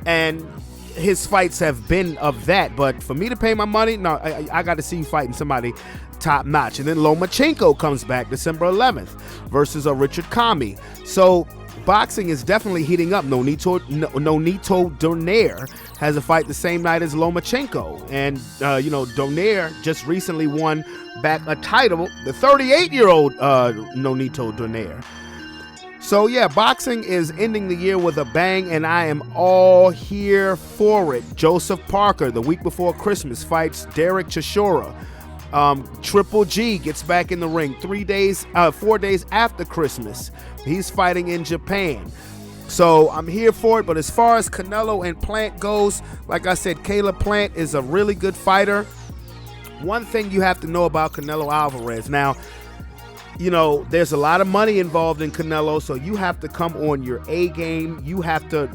C: and his fights have been of that. But for me to pay my money, no, I got to see you fighting somebody top notch. And then Lomachenko comes back December 11th versus Richard Kami. So boxing is definitely heating up. Nonito Donaire has a fight the same night as Lomachenko. And, Donaire just recently won back a title, the 38-year-old Nonito Donaire. So, yeah, boxing is ending the year with a bang, and I am all here for it. Joseph Parker, the week before Christmas, fights Derek Chisora. Triple G gets back in the ring 4 days after Christmas. He's fighting in Japan. So I'm here for it. But as far as Canelo and Plant goes, like I said, Caleb Plant is a really good fighter. One thing you have to know about Canelo Alvarez. Now, there's a lot of money involved in Canelo, so you have to come on your A game. You have to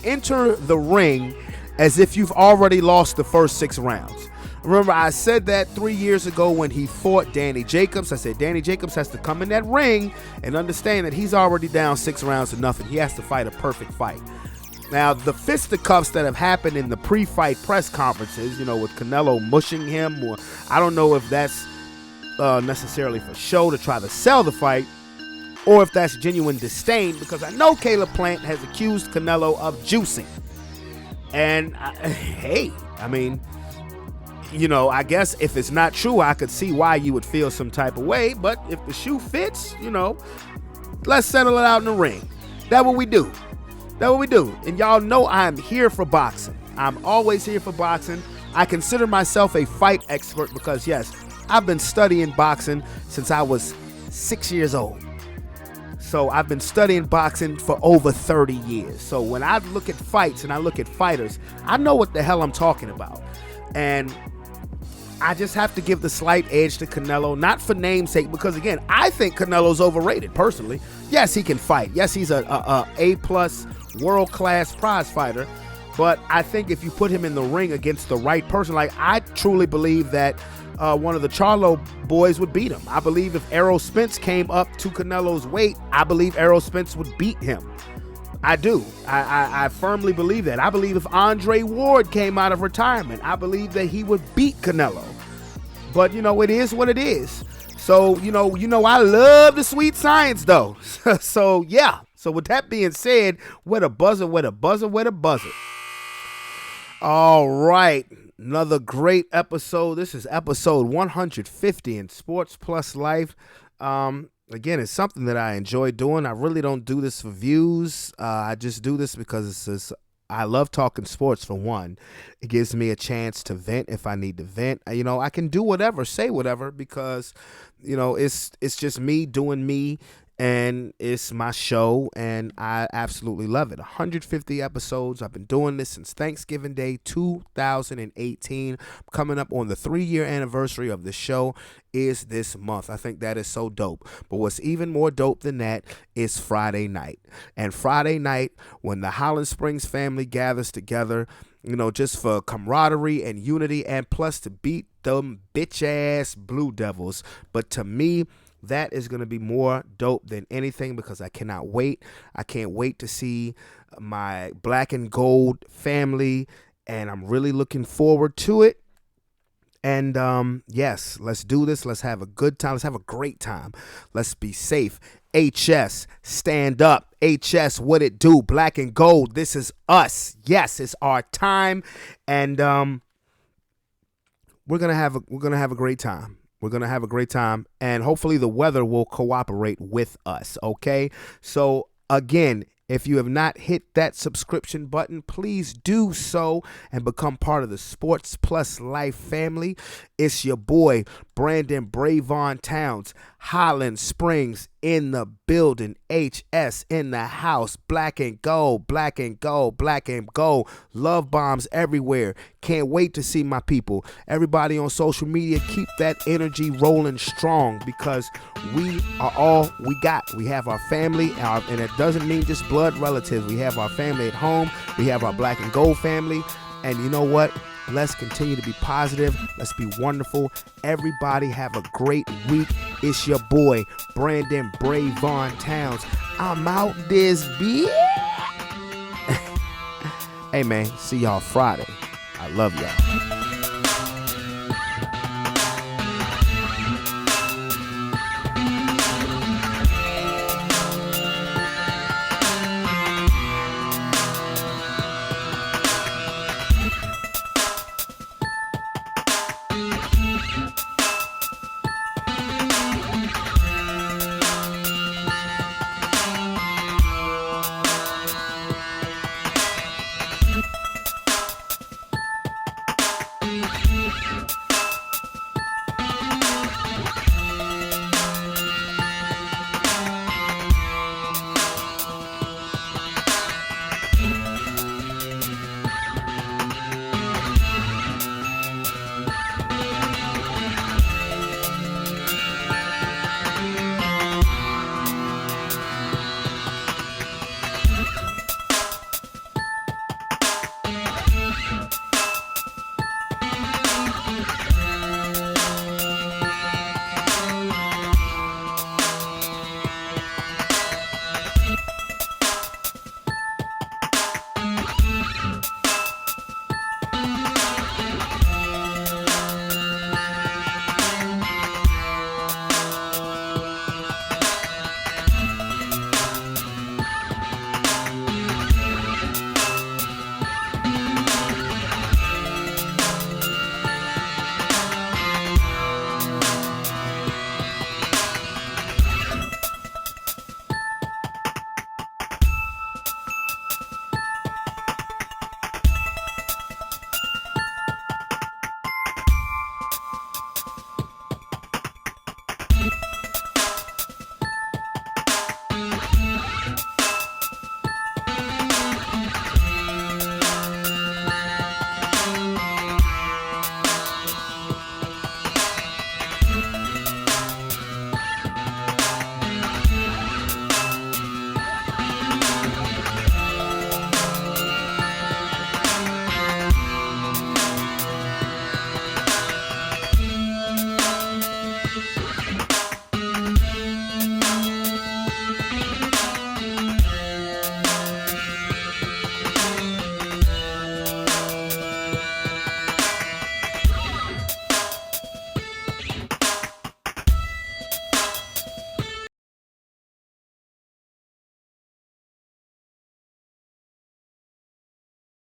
C: enter the ring as if you've already lost the first 6 rounds. Remember, I said that 3 years ago when he fought Danny Jacobs. I said Danny Jacobs has to come in that ring and understand that he's already down 6 rounds to nothing. He has to fight a perfect fight. Now, the fisticuffs that have happened in the pre-fight press conferences, with Canelo mushing him, or I don't know if that's necessarily for show to try to sell the fight, or if that's genuine disdain, because I know Caleb Plant has accused Canelo of juicing. And, I mean, I guess if it's not true, I could see why you would feel some type of way. But if the shoe fits, let's settle it out in the ring. That's what we do. And y'all know I'm here for boxing. I'm always here for boxing. I consider myself a fight expert because, yes, I've been studying boxing since I was 6 years old. So I've been studying boxing for over 30 years. So when I look at fights and I look at fighters, I know what the hell I'm talking about. And I just have to give the slight edge to Canelo, not for namesake, because again, I think Canelo's overrated personally. Yes, he can fight. Yes, he's a A+ world-class prize fighter. But I think if you put him in the ring against the right person, like I truly believe that one of the Charlo boys would beat him. I believe if Errol Spence came up to Canelo's weight, I believe Errol Spence would beat him. I do. I firmly believe that. I believe if Andre Ward came out of retirement, I believe that he would beat Canelo. But, it is what it is. So, I love the sweet science, though. So, yeah. So, with that being said, where the buzzer. All right. Another great episode. This is episode 150 in Sports Plus Life. Again, it's something that I enjoy doing. I really don't do this for views. I just do this because I love talking sports, for one. It gives me a chance to vent if I need to vent. I can do whatever, say whatever, because, it's just me doing me, and it's my show, and I absolutely love it. 150 episodes. I've been doing this since Thanksgiving Day 2018. Coming up on the 3-year anniversary of the show is this month. I think that is so dope. But what's even more dope than that is Friday night. And Friday night, when the Holland Springs family gathers together, just for camaraderie and unity, and plus to beat them bitch-ass Blue Devils. But to me, that is going to be more dope than anything, because I cannot wait. I can't wait to see my black and gold family, and I'm really looking forward to it. And yes, let's do this. Let's have a good time. Let's have a great time. Let's be safe. HS, stand up. HS, what it do? Black and gold. This is us. Yes, it's our time, and we're gonna have a great time. We're going to have a great time, and hopefully the weather will cooperate with us, okay? So, again, if you have not hit that subscription button, please do so and become part of the Sports Plus Life family. It's your boy, Brandon Brevon Towns, Holland Springs in the building, HS in the house, black and gold, black and gold, black and gold, love bombs everywhere. Can't wait to see my people. Everybody on social media, keep that energy rolling strong, because we are all we got. We have our family, and it doesn't mean just blood relatives. We have our family at home. We have our black and gold family, and you know what? Let's continue to be positive. Let's be wonderful. Everybody have a great week. It's your boy, Brandon Brevon Towns. I'm out this bitch. Hey, man. See y'all Friday. I love y'all.